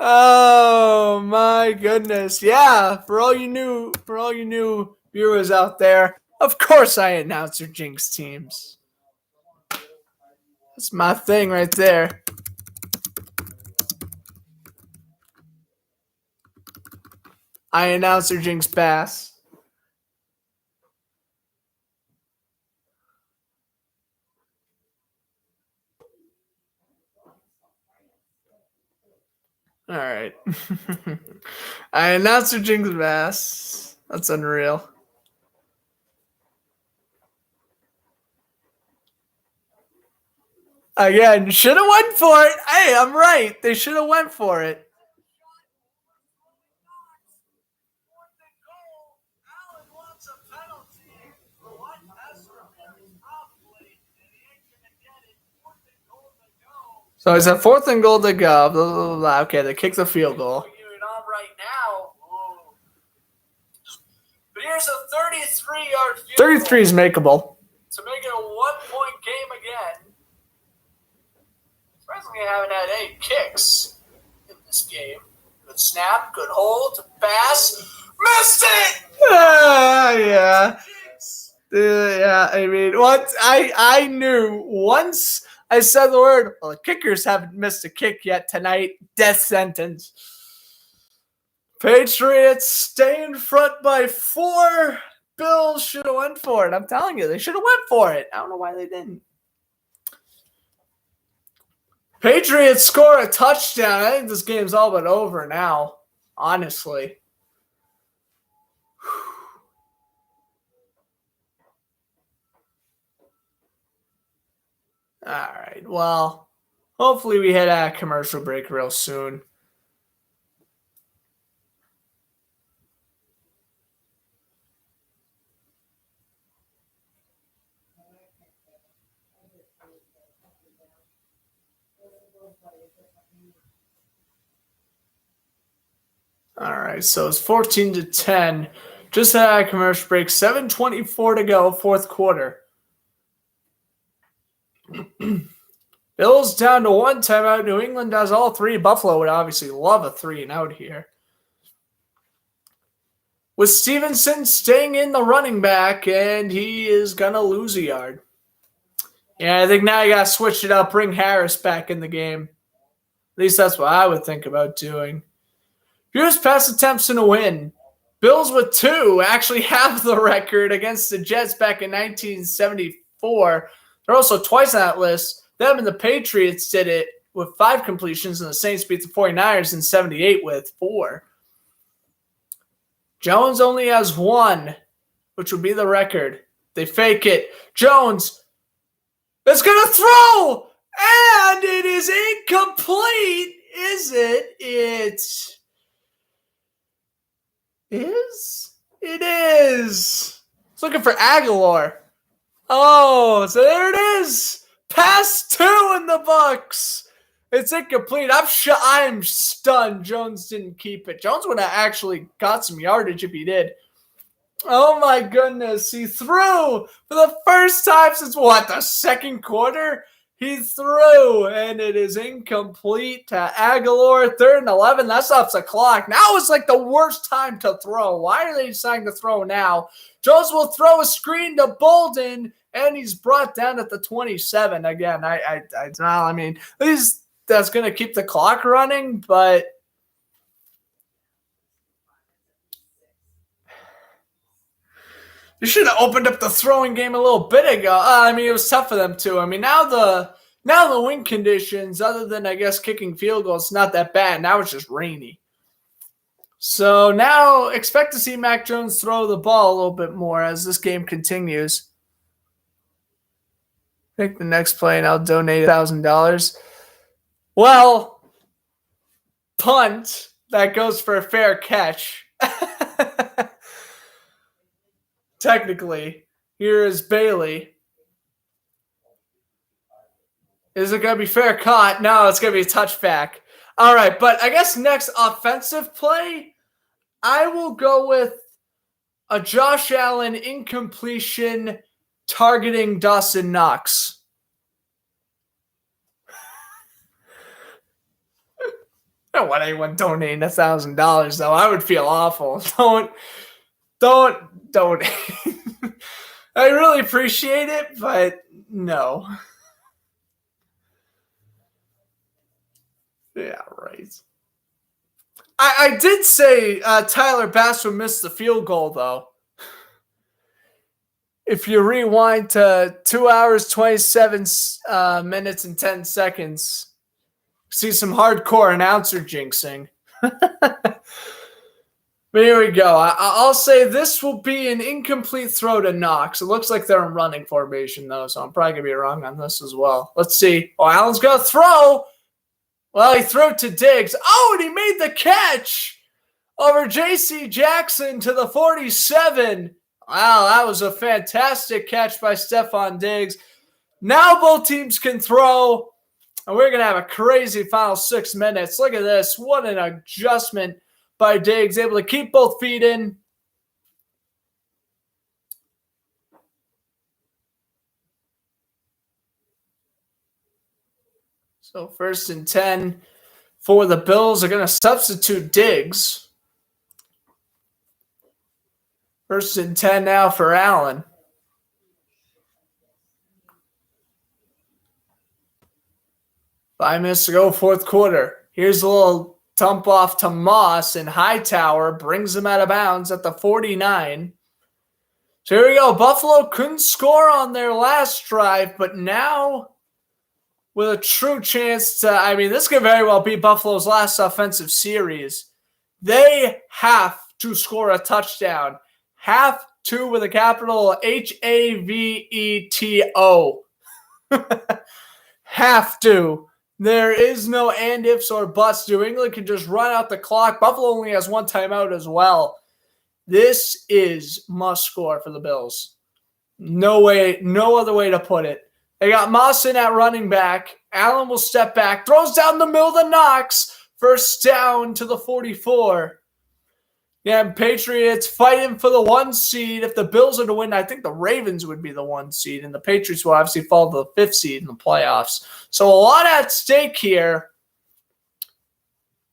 Oh, my goodness. Yeah, for all you new viewers out there, of course I announcer jinx teams. That's my thing right there. I announcer Jinx Bass. All right. I announcer Jinx Bass. That's unreal. Again, should have went for it. Hey, I'm right. They should have went for it. So it's a 4th and goal to go. Blah, blah, blah. Okay, they kick the field goal. Right now. But here's a 33-yard field 33 is makeable. To make it a 1-point game again. Surprisingly, I haven't had any kicks in this game. Good snap, good hold, pass. Missed it! Yeah. Yeah, I mean, once I knew once I said the word, well, the kickers haven't missed a kick yet tonight. Death sentence. Patriots stay in front by 4. Bills should have went for it. I'm telling you, they should have went for it. I don't know why they didn't. Patriots score a touchdown. I think this game's all but over now, honestly. All right. Well, hopefully we hit a commercial break real soon. All right, so it's 14-10. Just had a commercial break. 7:24 to go, 4th quarter. Bills down to 1 timeout. New England does all 3. Buffalo would obviously love a 3-and-out here. With Stevenson staying in the running back, and he is going to lose a yard. Yeah, I think now you got to switch it up. Bring Harris back in the game. At least that's what I would think about doing. Here's pass attempts in a win. Bills with 2 actually have the record against the Jets back in 1974. They're also twice on that list. Them and the Patriots did it with 5 completions, and the Saints beat the 49ers in 78 with 4. Jones only has 1, which would be the record. They fake it. Jones is going to throw, and it is incomplete. Is it? It is. It's looking for Aguilar. Oh, so there it is. Pass 2 in the Bucks. It's incomplete. I'm stunned Jones didn't keep it. Jones would have actually got some yardage if he did. Oh my goodness. He threw for the first time since the 2nd quarter? He threw, and it is incomplete to Aguilar. 3rd and 11. That stops the clock. Now is like the worst time to throw. Why are they deciding to throw now? Jones will throw a screen to Bolden, and he's brought down at the 27. Again, I mean, at least that's going to keep the clock running, but you should have opened up the throwing game a little bit ago. I mean, it was tough for them too. I mean, now the wind conditions, other than I guess kicking field goals, not that bad. Now it's just rainy. So now expect to see Mac Jones throw the ball a little bit more as this game continues. Pick the next play and I'll donate $1,000. Well, punt that goes for a fair catch. Technically, here is Bailey. Is it going to be fair caught? No, it's going to be a touchback. All right, but I guess next offensive play, I will go with a Josh Allen incompletion targeting Dawson Knox. I don't want anyone donating $1,000 though. I would feel awful. Don't. I really appreciate it, but no. Yeah, right. I did say Tyler Bass would miss the field goal, though. If you rewind to 2 hours, 27 minutes, and 10 seconds, see some hardcore announcer jinxing. But here we go. I'll say this will be an incomplete throw to Knox. It looks like they're in running formation, though, so I'm probably going to be wrong on this as well. Let's see. Oh, Allen's going to throw. Well, he threw it to Diggs. Oh, and he made the catch over J.C. Jackson to the 47. Wow, that was a fantastic catch by Stephon Diggs. Now both teams can throw, and we're going to have a crazy final 6 minutes. Look at this. What an adjustment by Diggs, able to keep both feet in. So 1st and 10 for the Bills. Are going to substitute Diggs. 1st and 10 now for Allen. 5 minutes to go, 4th quarter. Here's a little dump off to Moss, and Hightower brings him out of bounds at the 49. So here we go. Buffalo couldn't score on their last drive, but now with a true chance to, this could very well be Buffalo's last offensive series. They have to score a touchdown. Have to with a capital Haveto. Have to. There is no and ifs or buts. New England can just run out the clock. Buffalo only has 1 timeout as well. This is must score for the Bills. No way, no other way to put it. They got Moss in at running back. Allen will step back, throws down the middle to Knox. 1st down to the 44. Yeah, Patriots fighting for the 1 seed. If the Bills are to win, I think the Ravens would be the 1 seed, and the Patriots will obviously fall to the 5th seed in the playoffs. So a lot at stake here.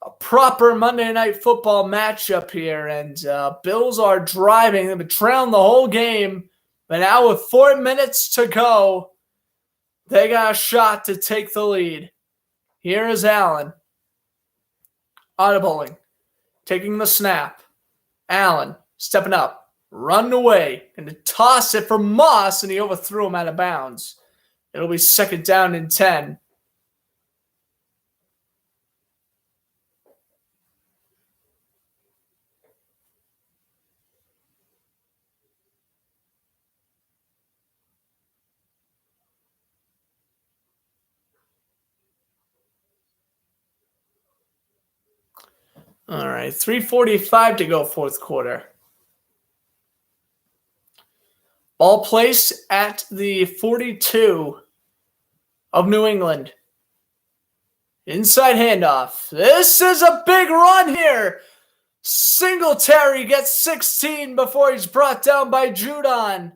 A proper Monday Night Football matchup here, and Bills are driving. They've been trailing the whole game, but now with 4 minutes to go, they got a shot to take the lead. Here is Allen. Audibling. Taking the snap. Allen stepping up, running away, and to toss it for Moss, and he overthrew him out of bounds. It'll be 2nd down and 10. All right, 3:45 to go, 4th quarter. Ball placed at the 42 of New England. Inside handoff. This is a big run here. Singletary gets 16 before he's brought down by Judon.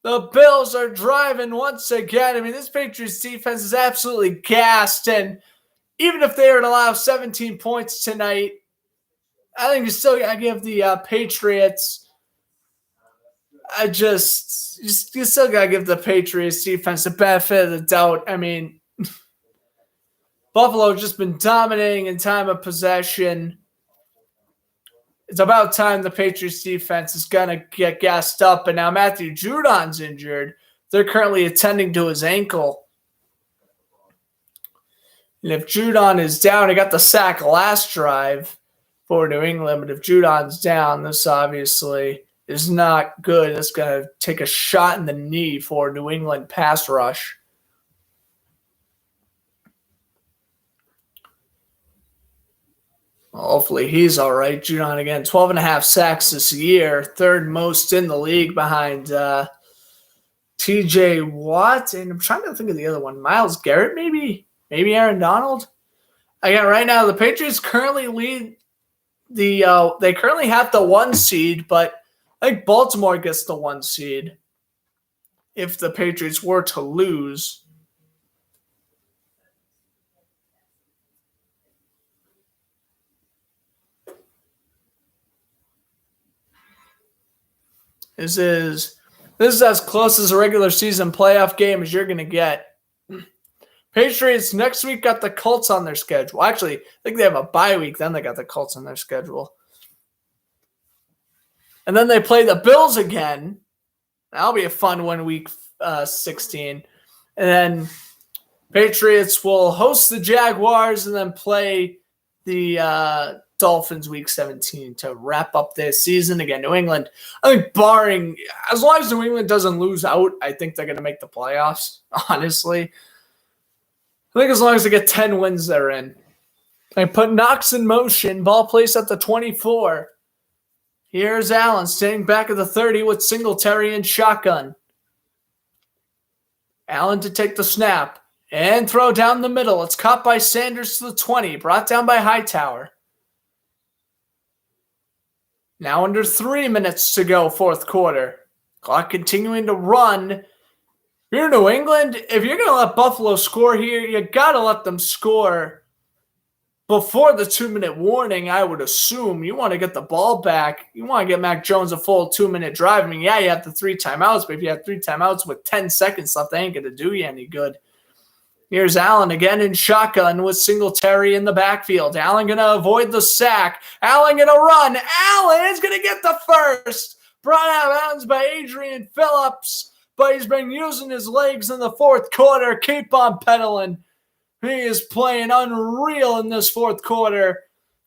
The Bills are driving once again. This Patriots defense is absolutely gassed, and even if they were to allow 17 points tonight, I think you still got to give the Patriots. You still got to give the Patriots defense the benefit of the doubt. Buffalo just been dominating in time of possession. It's about time the Patriots defense is going to get gassed up, and now Matthew Judon's injured. They're currently attending to his ankle. And if Judon is down, he got the sack last drive for New England. But if Judon's down, this obviously is not good. It's going to take a shot in the knee for New England pass rush. Well, hopefully he's all right. Judon again, 12.5 sacks this year, 3rd most in the league behind TJ Watt. And I'm trying to think of the other one. Myles Garrett, maybe? Maybe Aaron Donald. Again, right now the Patriots currently lead the. They currently have the 1 seed, but I think Baltimore gets the 1 seed if the Patriots were to lose. This is as close as a regular season playoff game as you're going to get. Patriots next week got the Colts on their schedule. Actually, I think they have a bye week. Then they got the Colts on their schedule. And then they play the Bills again. That'll be a fun one, week 16. And then Patriots will host the Jaguars and then play the Dolphins week 17 to wrap up their season. Again, New England, I think barring, as long as New England doesn't lose out, I think they're going to make the playoffs, honestly. I think as long as they get 10 wins, they're in. They put Knox in motion. Ball placed at the 24. Here's Allen staying back at the 30 with Singletary and shotgun. Allen to take the snap and throw down the middle. It's caught by Sanders to the 20. Brought down by Hightower. Now under 3 minutes to go, fourth quarter. Clock continuing to run. You're New England. If you're going to let Buffalo score here, you got to let them score before the 2-minute warning, I would assume. You want to get the ball back. You want to get Mac Jones a full 2-minute drive. I mean, yeah, you have the 3 timeouts, but if you have 3 timeouts with 10 seconds left, they ain't going to do you any good. Here's Allen again in shotgun with Singletary in the backfield. Allen going to avoid the sack. Allen going to run. Allen is going to get the first. Brought out of bounds by Adrian Phillips, but he's been using his legs in the fourth quarter. Keep on pedaling. He is playing unreal in this fourth quarter,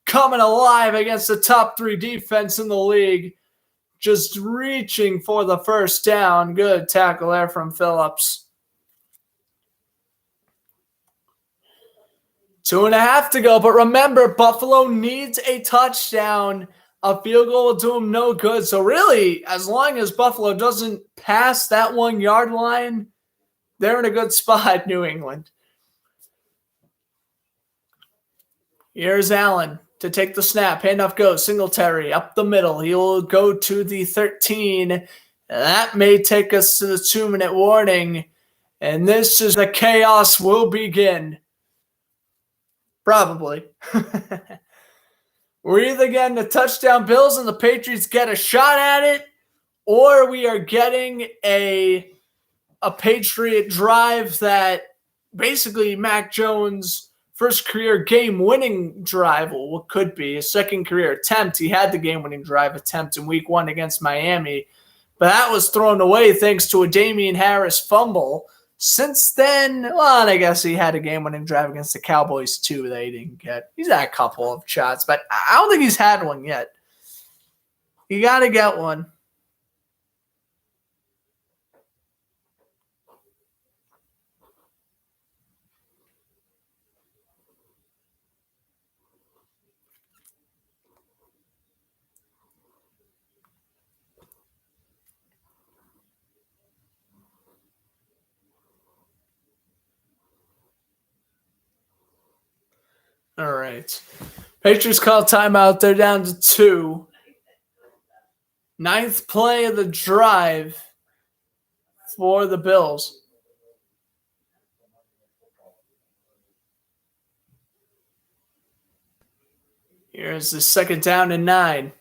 coming alive against the top 3 defense in the league, just reaching for the first down. Good tackle there from Phillips. 2.5 to go, but remember, Buffalo needs a touchdown. A field goal will do them no good. So really, as long as Buffalo doesn't pass that 1-yard line, they're in a good spot, New England. Here's Allen to take the snap. Handoff goes. Singletary up the middle. He'll go to the 13. That may take us to the 2-minute warning. And this is the chaos will begin. Probably. We're either getting the touchdown Bills and the Patriots get a shot at it, or we are getting a Patriot drive that basically Mac Jones' first career game-winning drive, or what could be a second career attempt. He had the game-winning drive attempt in week 1 against Miami, but that was thrown away thanks to a Damian Harris fumble. Since then, well, I guess he had a game-winning drive against the Cowboys too that he didn't get. He's had a couple of shots, but I don't think he's had one yet. You got to get one. All right. Patriots call timeout. They're down to 2. 9th play of the drive for the Bills. Here's the 2nd down and 9.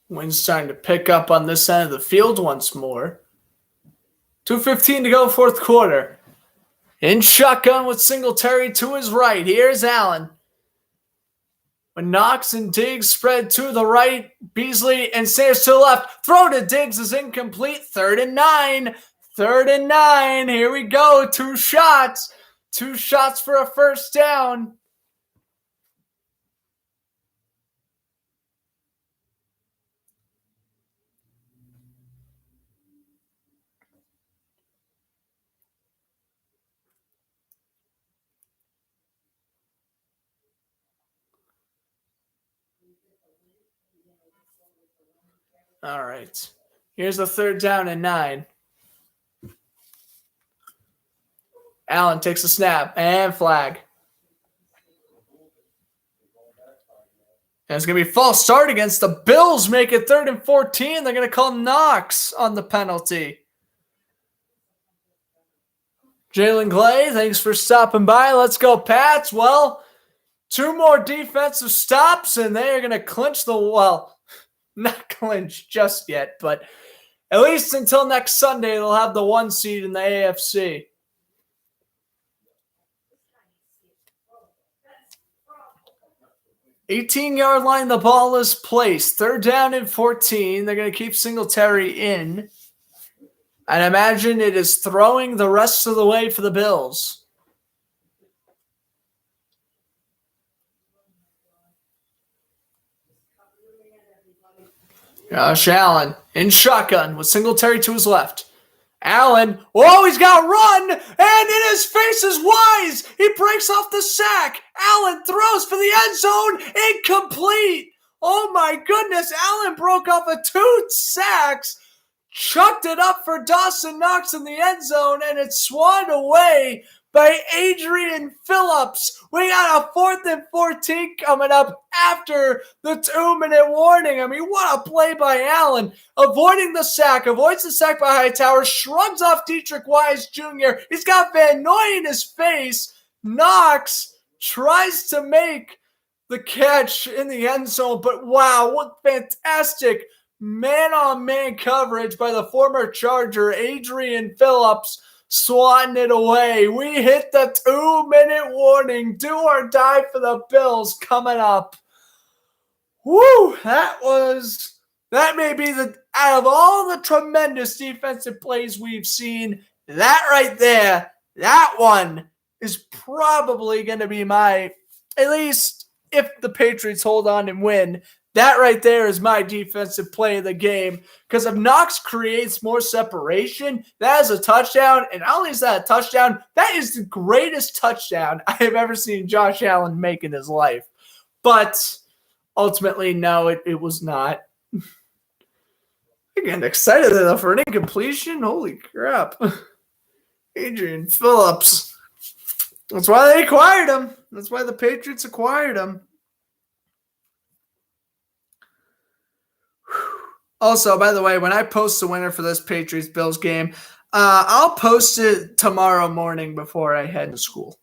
Wind's starting to pick up on this end of the field once more. 2:15 to go, fourth quarter. In shotgun with Singletary to his right. Here's Allen. When Knox and Diggs spread to the right, Beasley and Sanders to the left. Throw to Diggs is incomplete. 3rd and 9. 3rd and 9. Here we go. 2 shots. 2 shots for a first down. All right. Here's the 3rd down and 9. Allen takes a snap and flag. And it's going to be a false start against the Bills. Make it 3rd and 14. They're going to call Knox on the penalty. Jalen Clay, thanks for stopping by. Let's go, Pats. Well, 2 more defensive stops, and they are going to clinch not clinch just yet, but at least until next Sunday, they'll have the 1 seed in the AFC. $18-yard line, the ball is placed. 3rd down and 14. They're going to keep Singletary in. And imagine it is throwing the rest of the way for the Bills. Josh Allen in shotgun with Singletary to his left. Allen, he's got run, and in his face is Wise. He breaks off the sack. Allen throws for the end zone, incomplete. Oh my goodness, Allen broke off 2 sacks, chucked it up for Dawson Knox in the end zone, and it swatted away by Adrian Phillips. We got a 4th and 14 coming up after the 2-minute warning. I mean, what a play by Allen. Avoids the sack by Hightower, shrugs off Dietrich Wise Jr. He's got Van Noy in his face. Knox tries to make the catch in the end zone, but wow, what fantastic man-on-man coverage by the former Charger, Adrian Phillips, swatting it away. We hit the 2-minute warning. Do or die for the Bills coming up. Woo! That may be out of all the tremendous defensive plays we've seen, that right there, that one is probably going to be at least if the Patriots hold on and win, that right there is my defensive play of the game. Because if Knox creates more separation, that is a touchdown. And not only is that a touchdown, that is the greatest touchdown I have ever seen Josh Allen make in his life. But ultimately, no, it was not. I'm getting excited enough for an incompletion. Holy crap. Adrian Phillips. That's why they acquired him. That's why the Patriots acquired him. Also, by the way, when I post the winner for this Patriots-Bills game, I'll post it tomorrow morning before I head to school.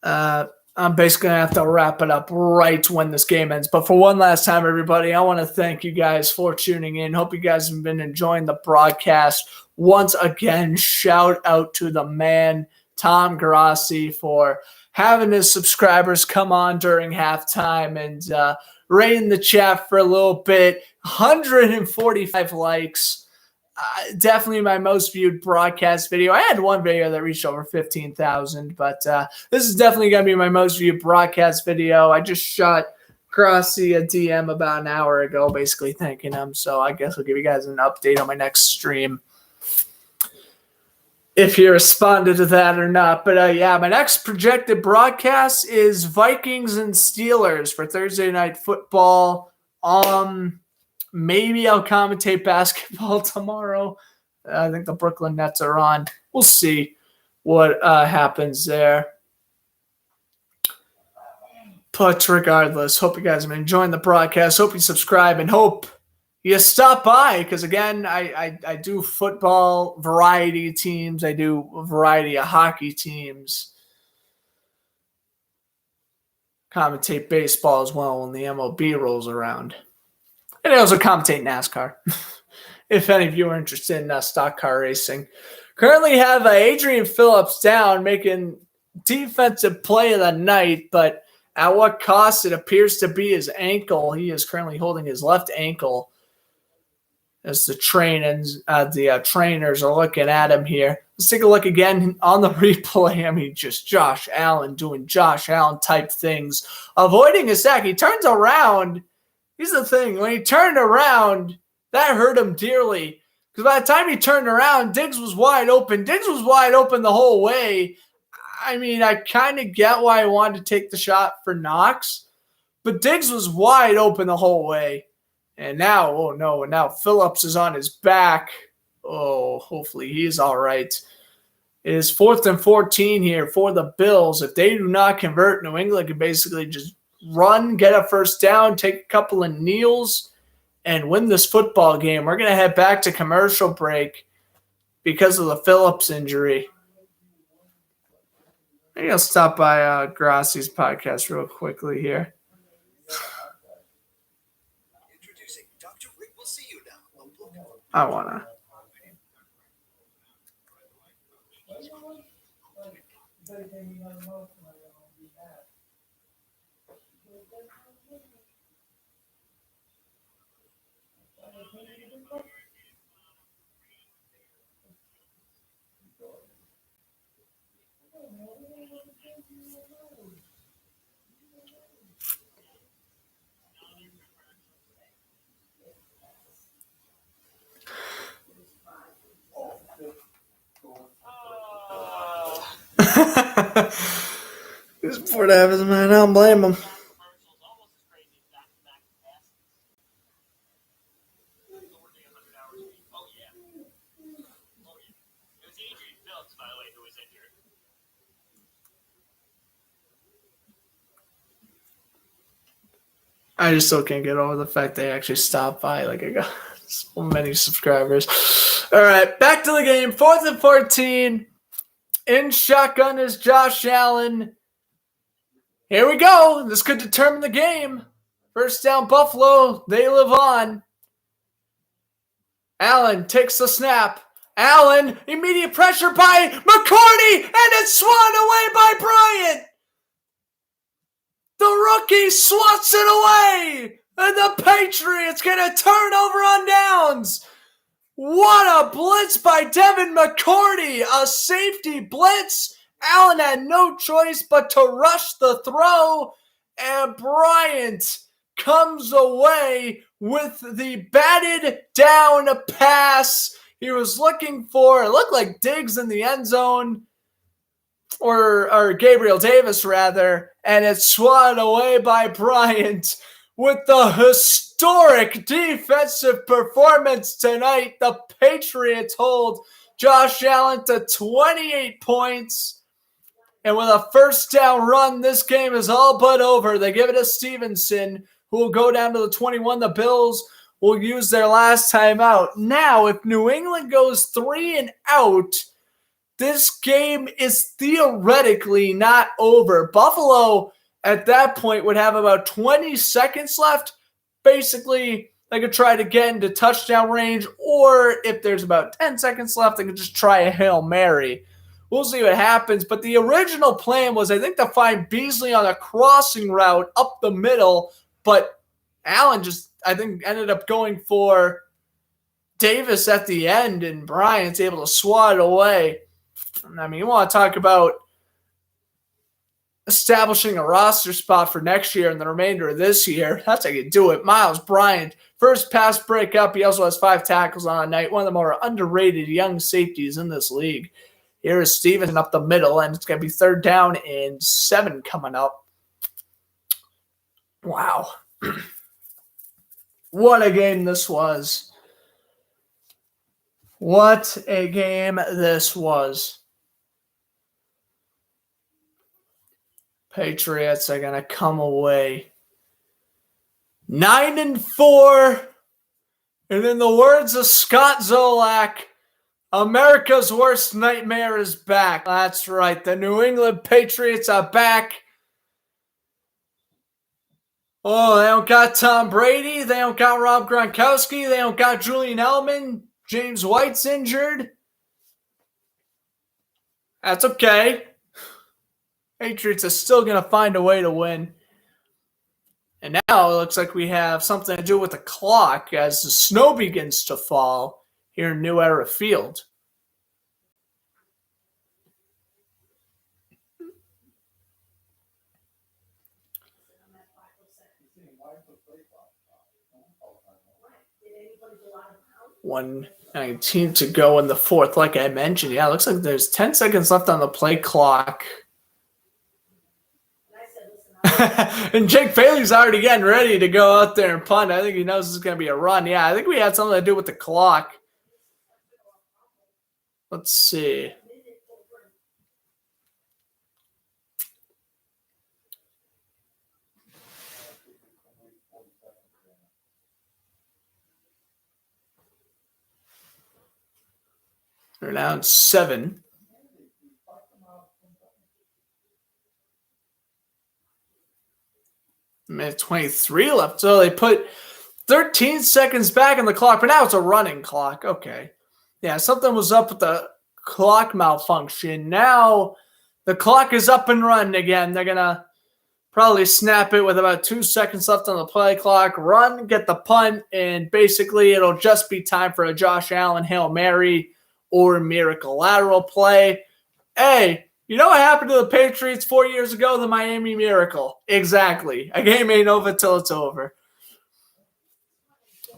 I'm basically going to have to wrap it up right when this game ends. But for one last time, everybody, I want to thank you guys for tuning in. Hope you guys have been enjoying the broadcast. Once again, shout out to the man, Tom Grassi, for having his subscribers come on during halftime and raiding the chat for a little bit. 145 likes. Definitely my most viewed broadcast video. I had one video that reached over 15,000, but this is definitely going to be my most viewed broadcast video. I just shot Grassi a DM about an hour ago, basically thanking him. So I guess I'll give you guys an update on my next stream, if he responded to that or not. But yeah, my next projected broadcast is Vikings and Steelers for Thursday Night Football. Maybe I'll commentate basketball tomorrow. I think the Brooklyn Nets are on. We'll see what happens there. But regardless, hope you guys have been enjoying the broadcast. Hope you subscribe and hope you stop by, because again, I do football variety teams. I do a variety of hockey teams. Commentate baseball as well when the MLB rolls around. And I also commentate NASCAR, if any of you are interested in stock car racing. Currently have Adrian Phillips down, making defensive play of the night, but at what cost? It appears to be his ankle. He is currently holding his left ankle as the trainers are looking at him here. Let's take a look again on the replay. I mean, just Josh Allen doing Josh Allen type things, avoiding a sack. He turns around. Here's the thing. When he turned around, that hurt him dearly. Because by the time he turned around, Diggs was wide open. Diggs was wide open the whole way. I mean, I kind of get why I wanted to take the shot for Knox. But Diggs was wide open the whole way. And now, oh no, and now Phillips is on his back. Oh, hopefully he's all right. It is 4th and 14 here for the Bills. If they do not convert, New England can basically just run, get a first down, take a couple of kneels, and win this football game. We're going to head back to commercial break because of the Phillips injury. Maybe I'll stop by Grassi's podcast real quickly here. I wanna. He's bored out of his mind. I don't blame him. I just still can't get over the fact they actually stopped by. Like, I got so many subscribers. All right, back to the game. 4th and 14. In shotgun is Josh Allen. Here we go. This could determine the game. First down, Buffalo. They live on. Allen takes the snap. Allen, immediate pressure by McCourty, and it's swatted away by Bryant. The rookie swats it away, and the Patriots get a turnover on downs. What a blitz by Devin McCourty, a safety blitz. Allen had no choice but to rush the throw, and Bryant comes away with the batted down pass. He was looking for, it looked like Diggs in the end zone, or Gabriel Davis rather, and it's swatted away by Bryant. With the historic defensive performance tonight, the Patriots hold Josh Allen to 28 points. And with a first down run, this game is all but over. They give it to Stevenson, who will go down to the 21. The Bills will use their last timeout. Now, if New England goes 3 and out, this game is theoretically not over. Buffalo, at that point, would have about 20 seconds left. Basically, they could try to get into touchdown range, or if there's about 10 seconds left, they could just try a Hail Mary. We'll see what happens. But the original plan was, I think, to find Beasley on a crossing route up the middle, but Allen just, I think, ended up going for Davis at the end, and Bryant's able to swat it away. I mean, you want to talk about establishing a roster spot for next year and the remainder of this year. That's how you do it. Miles Bryant, first pass breakup. He also has 5 tackles on the night. One of the more underrated young safeties in this league. Here is Stevenson up the middle, and it's going to be 3rd down and 7 coming up. Wow. What a game this was. What a game this was. Patriots are going to come away 9-4. And in the words of Scott Zolak, America's worst nightmare is back. That's right. The New England Patriots are back. Oh, they don't got Tom Brady. They don't got Rob Gronkowski. They don't got Julian Edelman. James White's injured. That's okay. Patriots are still going to find a way to win. And now it looks like we have something to do with the clock as the snow begins to fall here in New Era Field. $1:19 to go in the 4th. Like I mentioned, yeah, it looks like there's 10 seconds left on the play clock. And Jake Bailey's already getting ready to go out there and punt. I think he knows this is going to be a run. Yeah, I think we had something to do with the clock. Let's see. They're down 7. Minute 23 left. So they put 13 seconds back on the clock, but now it's a running clock. Okay. Yeah, something was up with the clock malfunction. Now the clock is up and running again. They're going to probably snap it with about 2 seconds left on the play clock, run, get the punt, and basically it'll just be time for a Josh Allen Hail Mary or miracle lateral play. Hey, you know what happened to the Patriots 4 years ago? The Miami Miracle. Exactly. A game ain't over till it's over.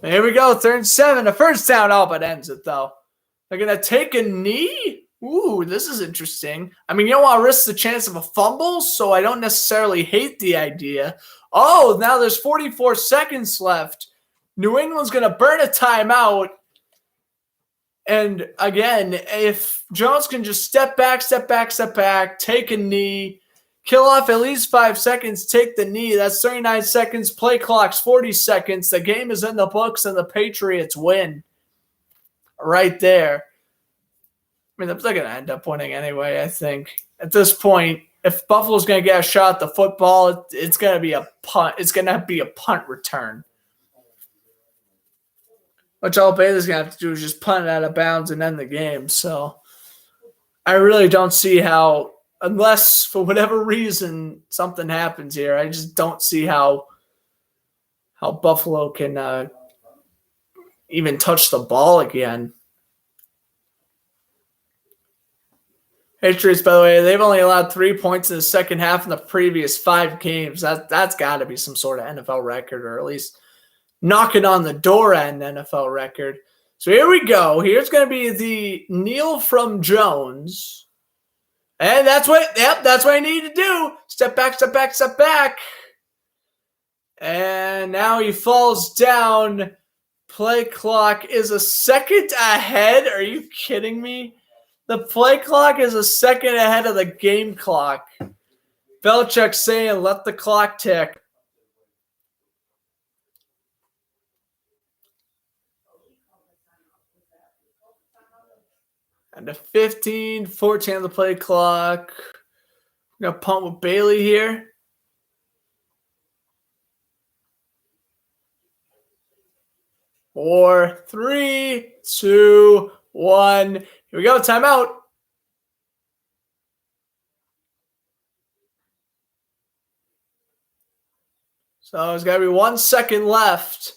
Here we go, 3rd and 7. A first down all but ends it, though. They're going to take a knee? Ooh, this is interesting. I mean, you don't want to risk the chance of a fumble, so I don't necessarily hate the idea. Oh, now there's 44 seconds left. New England's going to burn a timeout. And again, if Jones can just step back, take a knee, kill off at least 5 seconds, take the knee, that's 39 seconds, play clock's 40 seconds, the game is in the books, and the Patriots win. Right there. I mean, they're going to end up winning anyway, I think. At this point, if Buffalo's going to get a shot at the football, it's going to be a punt. It's going to be a punt return. Which all Bailey's going to have to do is just punt it out of bounds and end the game. So I really don't see how, unless for whatever reason something happens here, I just don't see how Buffalo can even touch the ball again. Patriots, by the way, they've only allowed 3 points in the second half in the previous 5 games. That's got to be some sort of NFL record, or at least knocking on the door at an NFL record. So here we go. Here's going to be the kneel from Jones. And that's what I need to do. Step back. And now he falls down. Play clock is a second ahead. Are you kidding me? The play clock is a second ahead of the game clock. Belichick saying, let the clock tick. And a 15-14 on the play clock. I'm going to punt with Bailey here. Four, 3, 2, 1. Here we go. Timeout. So there's got to be 1 second left.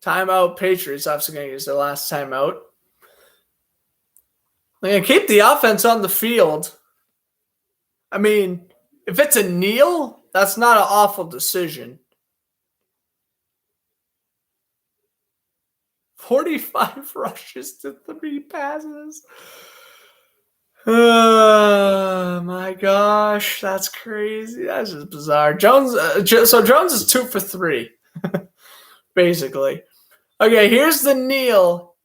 Timeout. Patriots obviously going to use their last timeout. They're going to keep the offense on the field. I mean, if it's a kneel, that's not an awful decision. 45 rushes to 3 passes. Oh, my gosh. That's crazy. That's just bizarre. Jones is 2 for 3, basically. Okay, here's the kneel.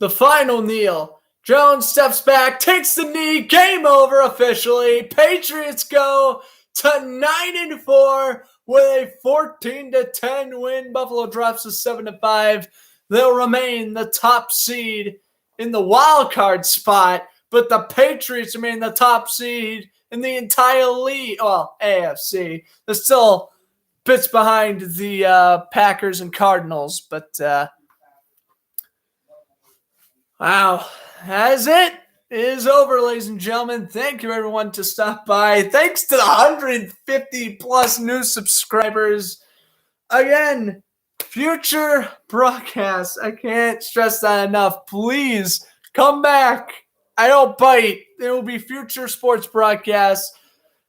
The final kneel. Jones steps back, takes the knee. Game over officially. Patriots go to 9-4 with a 14-10 win. Buffalo drops to 7-5. They'll remain the top seed in the wild card spot, but the Patriots remain the top seed in the entire league. Well, AFC. They're still bits behind the Packers and Cardinals, but wow, that's it. It is over, ladies and gentlemen. Thank you, everyone, to stop by. Thanks to the 150-plus new subscribers. Again, future broadcasts. I can't stress that enough. Please come back. I don't bite. There will be future sports broadcasts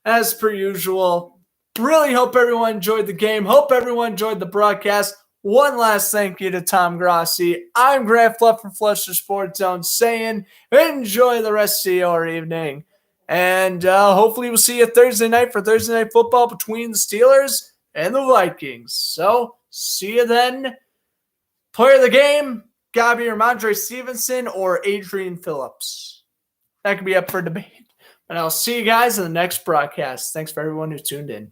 as per usual. Really hope everyone enjoyed the game. Hope everyone enjoyed the broadcast. One last thank you to Tom Grossi. I'm Grant Fluff from Fletcher Sports Zone saying enjoy the rest of your evening. And hopefully we'll see you Thursday night for Thursday Night Football between the Steelers and the Vikings. So, see you then. Player of the game, gotta be Ramondre Stevenson or Adrian Phillips. That could be up for debate. And I'll see you guys in the next broadcast. Thanks for everyone who tuned in.